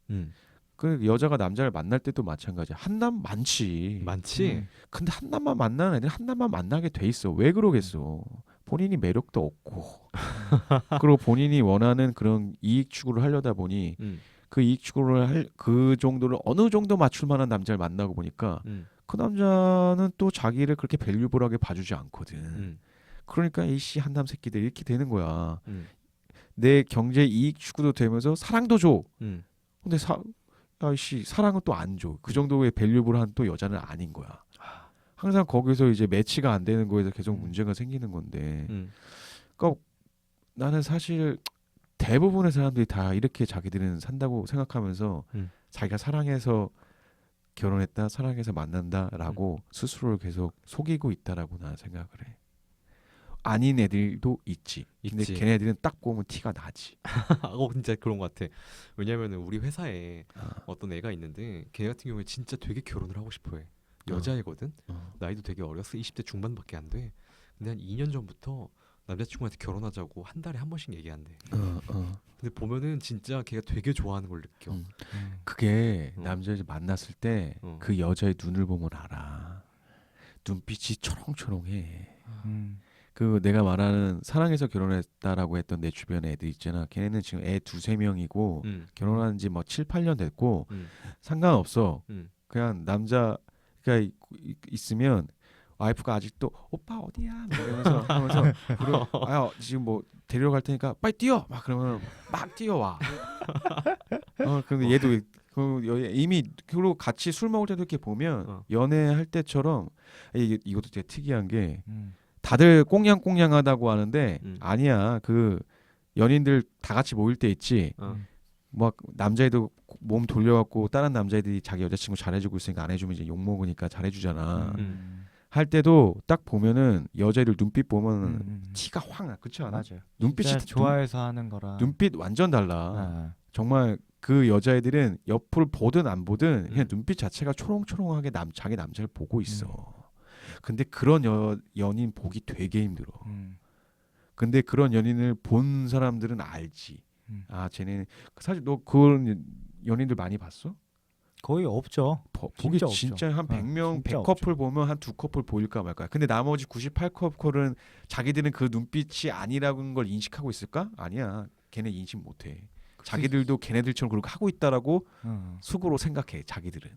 그 여자가 남자를 만날 때도 마찬가지야. 한남 많지. 많지. 근데 한남만 만나는 애들이 한남만 만나게 돼 있어. 왜 그러겠어? 본인이 매력도 없고 그리고 본인이 원하는 그런 이익 추구를 하려다 보니 그 이익 추구를 할 그 정도를 어느 정도 맞출 만한 남자를 만나고 보니까 그 남자는 또 자기를 그렇게 밸류블하게 봐주지 않거든. 그러니까 이씨 한남 새끼들 이렇게 되는 거야. 내 경제 이익 추구도 되면서 사랑도 줘. 근데 야씨 사랑은 또 안 줘. 그 정도의 밸류블한 또 여자는 아닌 거야. 항상 거기서 이제 매치가 안 되는 거에서 계속 문제가 생기는 건데. 그러니까 나는 사실 대부분의 사람들이 다 이렇게 자기들은 산다고 생각하면서 자기가 사랑해서 결혼했다, 사랑해서 만난다라고 스스로를 계속 속이고 있다라고 나는 생각을 해. 아닌 애들도 있지. 근데 있지. 걔네들은 딱 보면 티가 나지. 진짜 그런 것 같아. 왜냐면은 우리 회사에 어떤 애가 있는데 걔 같은 경우에 진짜 되게 결혼을 하고 싶어해. 여자애거든. 나이도 되게 어렸어. 20대 중반밖에 안 돼. 근데 한 2년 전부터 남자친구한테 결혼하자고 한 달에 한 번씩 얘기한대. 근데 보면은 진짜 걔가 되게 좋아하는 걸 느껴. 그게 남자를 만났을 때 그 여자의 눈을 보면 알아. 눈빛이 초롱초롱해. 그 내가 말하는 사랑해서 결혼했다라고 했던 내 주변에 애들 있잖아. 걔네는 지금 애 2-3명이고 결혼한 지 뭐 7-8년 됐고 상관없어. 그냥 남자가 있으면 와이프가 아직도 오빠 어디야? 막 이러면서 하면서 지금 뭐 데리러 갈 테니까 빨리 뛰어. 막 그러면 막 뛰어와. 근데 얘도 이미 그리고 같이 술 먹을 때도 이렇게 보면 연애할 때처럼 이것도 되게 특이한 게 다들 꽁냥꽁냥하다고 하는데 아니야. 그 연인들 다 같이 모일 때 있지. 막 남자애도 몸 돌려갖고 다른 남자애들이 자기 여자친구 잘해주고 있으니까 안 해주면 이제 욕 먹으니까 잘해주잖아. 할 때도 딱 보면은 여자애들 눈빛 보면 티가 확 나. 그렇지 않아? 맞아요. 눈빛이 좋아해서 하는 거라. 눈빛 완전 달라. 정말 그 여자애들은 옆을 보든 안 보든 그냥 눈빛 자체가 초롱초롱하게 자기 남자를 보고 있어. 근데 그런 연인 보기 되게 힘들어. 근데 그런 연인을 본 사람들은 알지. 쟤네 사실 너 그런 연인들 많이 봤어? 거의 없죠. 보기 진짜 진짜 없죠. 한 100명, 진짜 100커플 보면 한 2커플 보일까 말까. 근데 나머지 98커플은 자기들은 그 눈빛이 아니라는 걸 인식하고 있을까? 아니야. 걔네 인식 못 해. 자기들도 걔네들처럼 그렇게 하고 있다라고 속으로 생각해. 자기들은.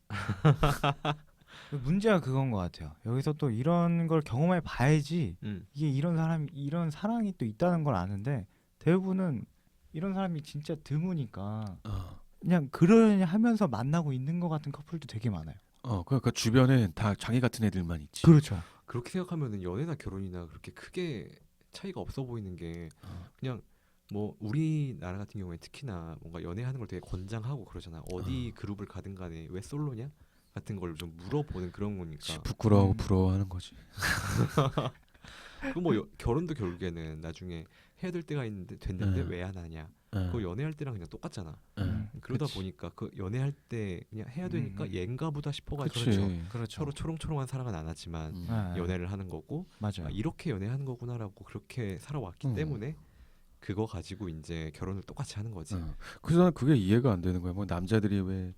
문제가 그건 것 같아요. 여기서 또 이런 걸 경험해 봐야지 이게 이런 사랑이 또 있다는 걸 아는데 대부분은 이런 사람이 진짜 드무니까 그냥 그러냐 하면서 만나고 있는 것 같은 커플도 되게 많아요. 그러니까 주변에 다 자기 같은 애들만 있지. 그렇죠. 그렇게 생각하면은 연애나 결혼이나 그렇게 크게 차이가 없어 보이는 게 그냥 뭐 우리나라 같은 경우에 특히나 뭔가 연애하는 걸 되게 권장하고 그러잖아. 어디 그룹을 가든 간에 왜 솔로냐 같은 걸 좀 물어보는 그런 거니까. 부끄러워 부러워하는 거지. 그 뭐 결혼도 결국에는 나중에 해야 될 때가 됐는데 왜 안 하냐. 그거 연애할 때랑 그냥 똑같잖아. 그러다 그치. 보니까 그 연애할 때 그냥 해야 되니까 얘인가 보다 싶어가지고 그렇죠. 서로 초롱초롱한 사랑은 안 하지만 연애를 하는 거고 맞아요. 이렇게 연애하는 거구나라고 그렇게 살아왔기 때문에 그거 가지고 이제 결혼을 똑같이 하는 거지. 그래서 나는 그게 이해가 안 되는 거야. 뭐 남자들이 왜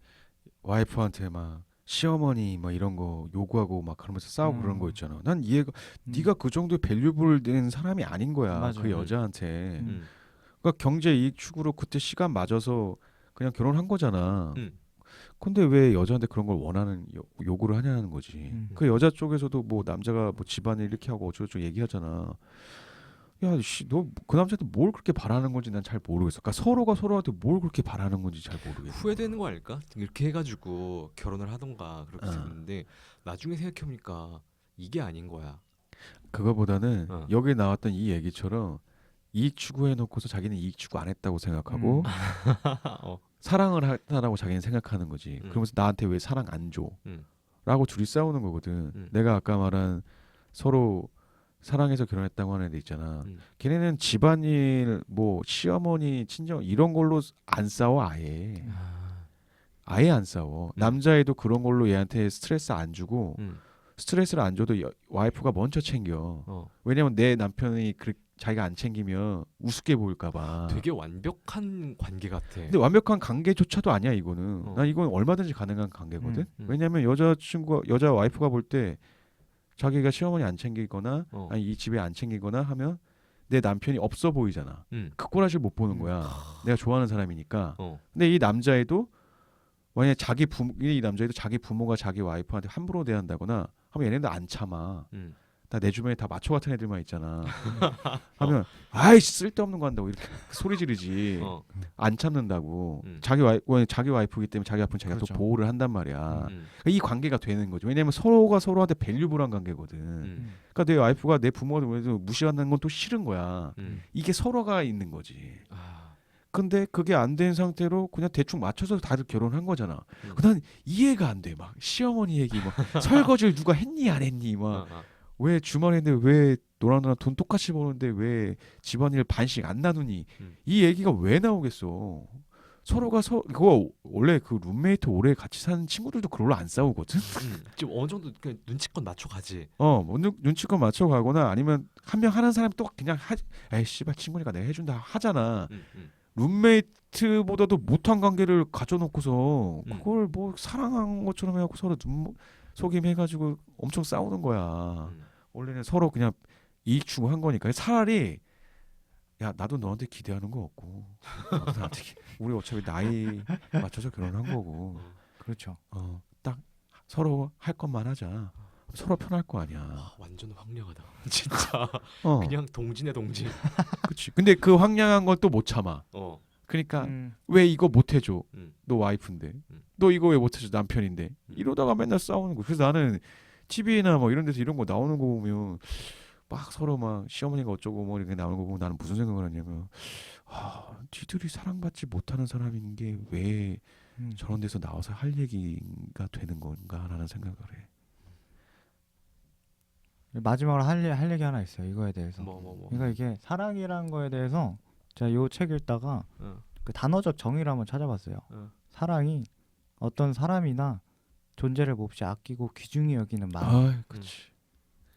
와이프한테 막 시어머니 막 이런 거 요구하고 막 그러면서 싸우고 그런 거 있잖아. 난 이해가 네가 그 정도의 밸류블 된 사람이 아닌 거야. 맞아요. 그 여자한테. 음. 그러니까 경제 이익 추구로 그때 시간 맞아서 그냥 결혼한 거잖아. 음. 근데 왜 여자한테 그런 걸 원하는 요구를 하냐는 거지. 그 여자 쪽에서도 뭐 남자가 뭐 집안일 이렇게 하고 어쩌고저쩌고 얘기하잖아. 야, 씨, 너 그 남자한테 뭘 그렇게 바라는 건지 난 잘 모르겠어. 그러니까 서로가 서로한테 뭘 그렇게 바라는 건지 잘 모르겠어. 후회되는 거 아닐까? 이렇게 해가지고 결혼을 하던가 그렇게 됐는데 나중에 생각해보니까 이게 아닌 거야. 그거보다는 여기 나왔던 이 얘기처럼 이익 추구해 놓고서 자기는 이익 추구 안 했다고 생각하고 사랑을 했다라고 자기는 생각하는 거지. 그러면서 나한테 왜 사랑 안 줘? 라고 둘이 싸우는 거거든. 내가 아까 말한 서로 사랑해서 결혼했다고 하는 애들 있잖아. 걔네는 집안일 뭐 시어머니 친정 이런 걸로 안 싸워 아예. 아예 안 싸워. 남자애도 그런 걸로 얘한테 스트레스 안 주고 스트레스를 안 줘도 와이프가 먼저 챙겨. 왜냐면 내 남편이 자기가 안 챙기면 우습게 보일까봐. 되게 완벽한 관계 같아. 근데 완벽한 관계조차도 아니야 이거는. 어. 난 이건 얼마든지 가능한 관계거든. 음. 왜냐면 여자 와이프가 볼 때 자기가 시어머니 안 챙기거나 아니 이 집에 안 챙기거나 하면 내 남편이 없어 보이잖아. 그 꼬라지를 못 보는 거야. 내가 좋아하는 사람이니까. 근데 이 남자애도 만약에 이 남자애도 자기 부모가 자기 와이프한테 함부로 대한다거나 하면 얘네들 안 참아. 나 내 주변에 다 마초 같은 애들만 있잖아. 하면 아이씨 쓸데없는 거 한다고 이렇게 소리 지르지. 안 참는다고. 자기 와이프이기 때문에 자기 와이프는 자기가 그렇죠. 또 보호를 한단 말이야. 그러니까 이 관계가 되는 거죠. 왜냐면 서로가 서로한테 밸류블한 관계거든. 그러니까 내 와이프가 내 부모가 무시한다는 건 또 싫은 거야. 이게 서로가 있는 거지. 근데 그게 안 된 상태로 그냥 대충 맞춰서 다들 결혼한 거잖아. 난 이해가 안 돼. 막 시어머니 얘기 막 설거지를 누가 했니 안 했니 막 왜 주말인데 왜 너랑 나랑 돈 똑같이 버는데 왜 집안일 반씩 안 나누니 이 얘기가 왜 나오겠어. 서로가 그거 원래 그 룸메이트 오래 같이 사는 친구들도 그걸로 안 싸우거든. 좀 어느 정도 그냥 눈치껏 맞춰 가지. 뭐 눈치껏 맞춰 가거나 아니면 한 명 하는 사람이 또 그냥 에이 씨발 친구니까 내가 해준다 하잖아. 룸메이트보다도 못한 관계를 가져놓고서 그걸 뭐 사랑한 것처럼 해갖고 서로 속임해가지고 엄청 싸우는 거야. 원래는 서로 그냥 이익 추구한 거니까 차라리 야 나도 너한테 기대하는 거 없고 너도 나한테 우리 어차피 나이 맞춰서 결혼한 거고 그렇죠. 딱 서로 할 것만 하자. 서로 편할 거 아니야. 완전 황량하다. 진짜. 그냥 동진의 동진. 그렇지. 근데 그 황량한 건 또 못 참아. 그러니까 왜 이거 못 해줘? 너 와이프인데. 너 이거 왜 못 해줘? 남편인데. 이러다가 맨날 싸우는 거. 그래서 나는 TV나 뭐 이런 데서 이런 거 나오는 거 보면 막 서로 막 시어머니가 어쩌고 뭐 이렇게 나오는 거 보면 나는 무슨 생각을 하냐면 니들이 사랑받지 못하는 사람인 게 왜 저런 데서 나와서 할 얘기가 되는 건가라는 생각을 해. 마지막으로 할 얘기 하나 있어요. 이거에 대해서. 뭐. 그러니까 이게 사랑이란 거에 대해서 제가 요 책 읽다가 그 단어적 정의를 한번 찾아봤어요. 사랑이 어떤 사람이나 존재를 몹시 아끼고 귀중히 여기는 마음. 그렇지.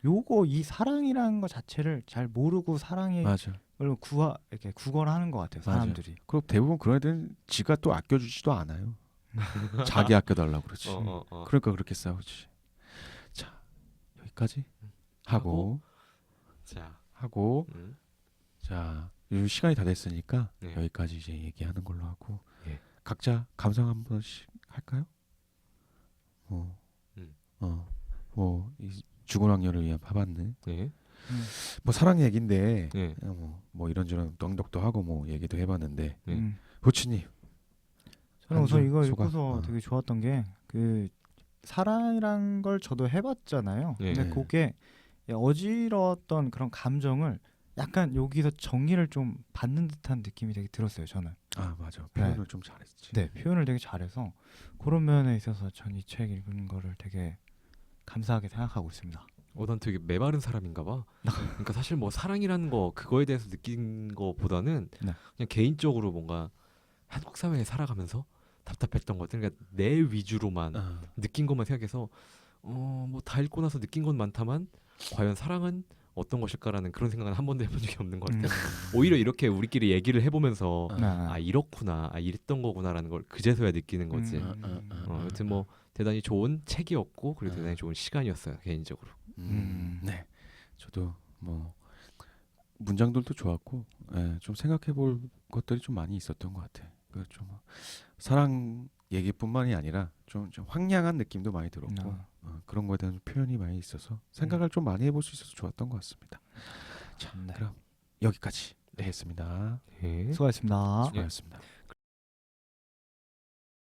요거 이 사랑이라는 거 자체를 잘 모르고 사랑의 맞아. 걸 이렇게 구걸하는 것 같아요. 사람들이. 그리고 대부분 그런 애들은 지가 또 아껴주지도 않아요. 자기 아껴달라고 그러지. 그러니까 그렇게 싸우지. 자 여기까지 하고 자 요즘 시간이 다 됐으니까 여기까지 이제 얘기하는 걸로 하고 각자 감상 한 번씩 할까요? 이 죽은 왕녀를 위한 파반느. 뭐 사랑 얘긴데 뭐 이런저런 덩덕도 하고 뭐 얘기도 해봤는데 호치님. 저는 우선 이거 소감. 읽고서 되게 좋았던 게 그 사랑이란 걸 저도 해봤잖아요. 근데 그게 어지러웠던 그런 감정을 약간 여기서 정의를 좀 받는 듯한 느낌이 되게 들었어요. 저는. 맞아. 표현을 좀 잘했지. 네, 표현을 되게 잘해서 그런 면에 있어서 전 이 책 읽은 거를 되게 감사하게 생각하고 있습니다. 난 되게 메마른 사람인가 봐. 그러니까 사실 뭐 사랑이라는 거 그거에 대해서 느낀 거보다는 그냥 개인적으로 뭔가 한국 사회에 살아가면서 답답했던 것들, 그러니까 내 위주로만 느낀 것만 생각해서 뭐 다 읽고 나서 느낀 건 많다만 과연 사랑은 어떤 것일까라는 그런 생각은 한 번도 해본 적이 없는 것 같아요. 오히려 이렇게 우리끼리 얘기를 해보면서 이렇구나, 이랬던 거구나라는 걸 그제서야 느끼는 거지. 아무튼 뭐 대단히 좋은 책이었고 그리고 대단히 좋은 시간이었어요 개인적으로. 네, 저도 뭐 문장들도 좋았고 좀 생각해볼 것들이 좀 많이 있었던 것 같아. 좀 사랑 얘기뿐만이 아니라 좀 황량한 느낌도 많이 들었고 그런 거에 대한 표현이 많이 있어서 생각을 좀 많이 해볼 수 있어서 좋았던 것 같습니다. 자, 그럼 여기까지 하겠습니다. 수고하셨습니다. 수고하셨습니다.